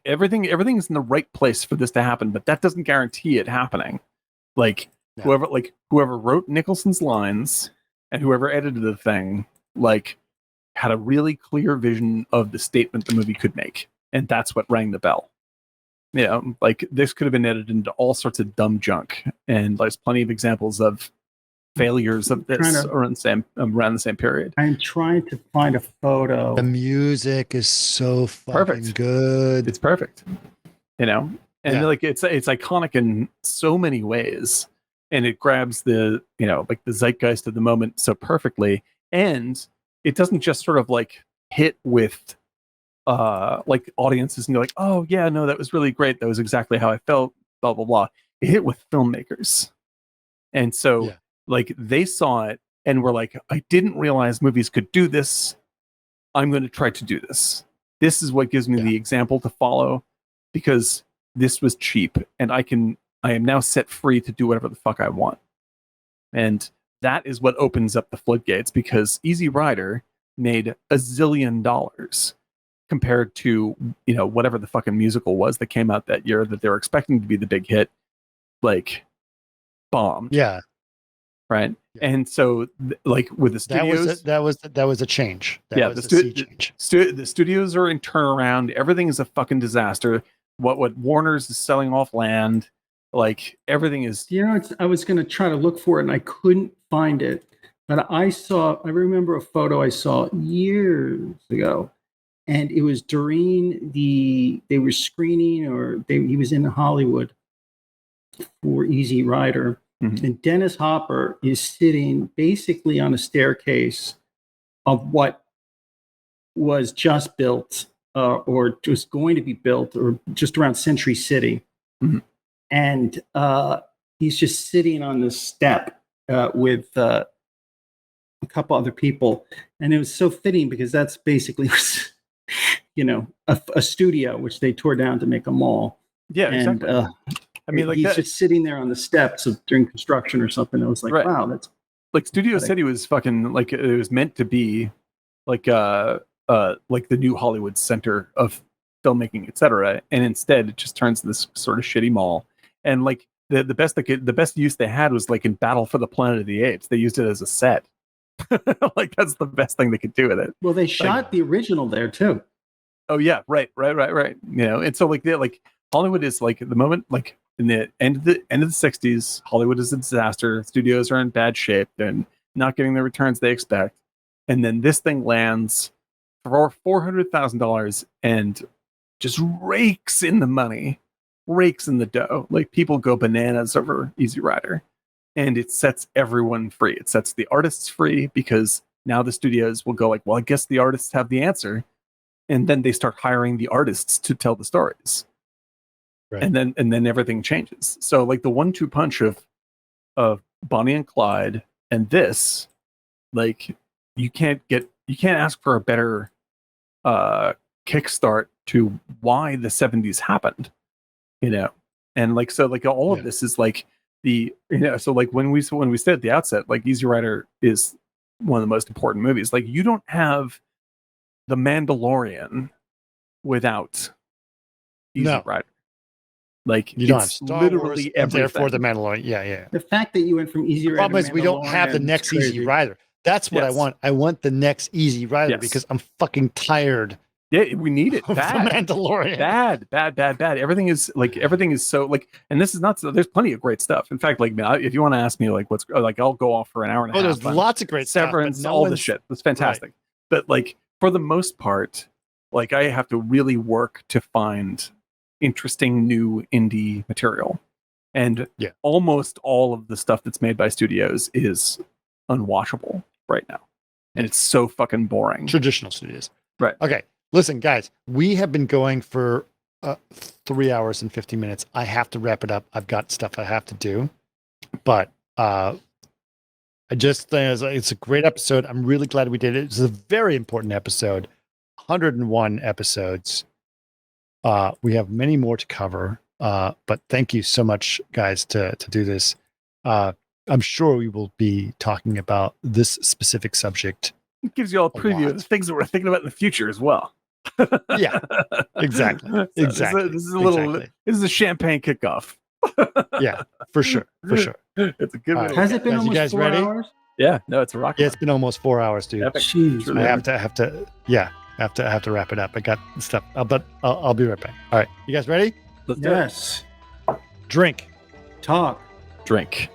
everything's in the right place for this to happen, but that doesn't guarantee it happening. Whoever wrote Nicholson's lines and whoever edited the thing, had a really clear vision of the statement the movie could make, and that's what rang the bell. Yeah, this could have been edited into all sorts of dumb junk, and there's plenty of examples of failures of this around the same period. I'm trying to find a photo. The music is so fucking good. It's perfect. And it's iconic in so many ways, and it grabs the the zeitgeist of the moment so perfectly, and it doesn't just sort of hit with audiences and go oh yeah, no, that was really great, that was exactly how I felt, blah blah blah. It hit with filmmakers, and so they saw it and were like, I didn't realize movies could do this. I'm going to try to do this. This is what gives me the example to follow, because this was cheap and I am now set free to do whatever the fuck I want. And that is what opens up the floodgates, because Easy Rider made $1 zillion compared to, whatever the fucking musical was that came out that year that they were expecting to be the big hit, bombed. Yeah. Right. Yeah. And so with the studios, that was a change. The studios are in turnaround. Everything is a fucking disaster. What Warner's is selling off land. Everything is. I was going to try to look for it and I couldn't find it. But I remember a photo I saw years ago, and it was during they were screening, he was in Hollywood for Easy Rider. Mm-hmm. And Dennis Hopper is sitting basically on a staircase of what was just built or just going to be built, or just around Century City. Mm-hmm. And he's just sitting on this step with a couple other people. And it was so fitting because that's basically, a studio, which they tore down to make a mall. Yeah, exactly. He's just sitting there on the steps during construction or something. I was like, wow, that's Studio City was fucking it was meant to be the new Hollywood center of filmmaking, etc. And instead, it just turns into this sort of shitty mall. And like the best use they had was like in Battle for the Planet of the Apes. They used it as a set. Like that's the best thing they could do with it. Well, they shot the original there too. Oh yeah, right. And so like Hollywood is like at the moment, like in the end of the '60s, Hollywood is a disaster. Studios are in bad shape and not getting the returns they expect. And then this thing lands for $400,000 and just rakes in the money, rakes in the dough. Like people go bananas over Easy Rider, and it sets everyone free. It sets the artists free because now the studios will go like, well, I guess the artists have the answer. And then they start hiring the artists to tell the stories. Right. And then everything changes. So like the 1-2 punch of Bonnie and Clyde and this, like you can't ask for a better kickstart to why the 70s happened, and like so like all of this is like so like when we said at the outset, like Easy Rider is one of the most important movies. Like you don't have The Mandalorian without Easy Rider. Like you don't have Star literally Wars, and therefore The Mandalorian. Yeah. The fact that you went from Easy Rider. The problem is we don't have the next Easy Rider. That's what I want. I want the next Easy Rider because I'm fucking tired. Yeah, we need it. Bad. The Mandalorian. Bad. Everything is so like, and this is not so. There's plenty of great stuff. In fact, like if you want to ask me like what's like, I'll go off for an hour and a half. There's lots of great Severance, stuff. all the shit. It's fantastic. Right. But like for the most part, like I have to really work to find interesting new indie material, and almost all of the stuff that's made by studios is unwatchable right now, and it's so fucking boring. Traditional studios, right? Okay, listen, guys, we have been going for 3 hours and 50 minutes. I have to wrap it up. I've got stuff I have to do, but I just think it's a great episode. I'm really glad we did it. It's a very important episode. 101 episodes. We have many more to cover, but thank you so much, guys, to do this. I'm sure we will be talking about this specific subject. It gives you all a preview of the things that we're thinking about in the future as well. Yeah, exactly. Exactly. This is a little. This is a champagne kickoff. Yeah, for sure. It's a good one. Has it been guys, almost you guys 4 ready? hours? Yeah, no, it's a rocket. Yeah, it's been almost 4 hours, dude. Jeez, I have to wrap it up. I got stuff, but I'll be right back. All right, you guys ready? Let's do it. Drink. Talk. Drink.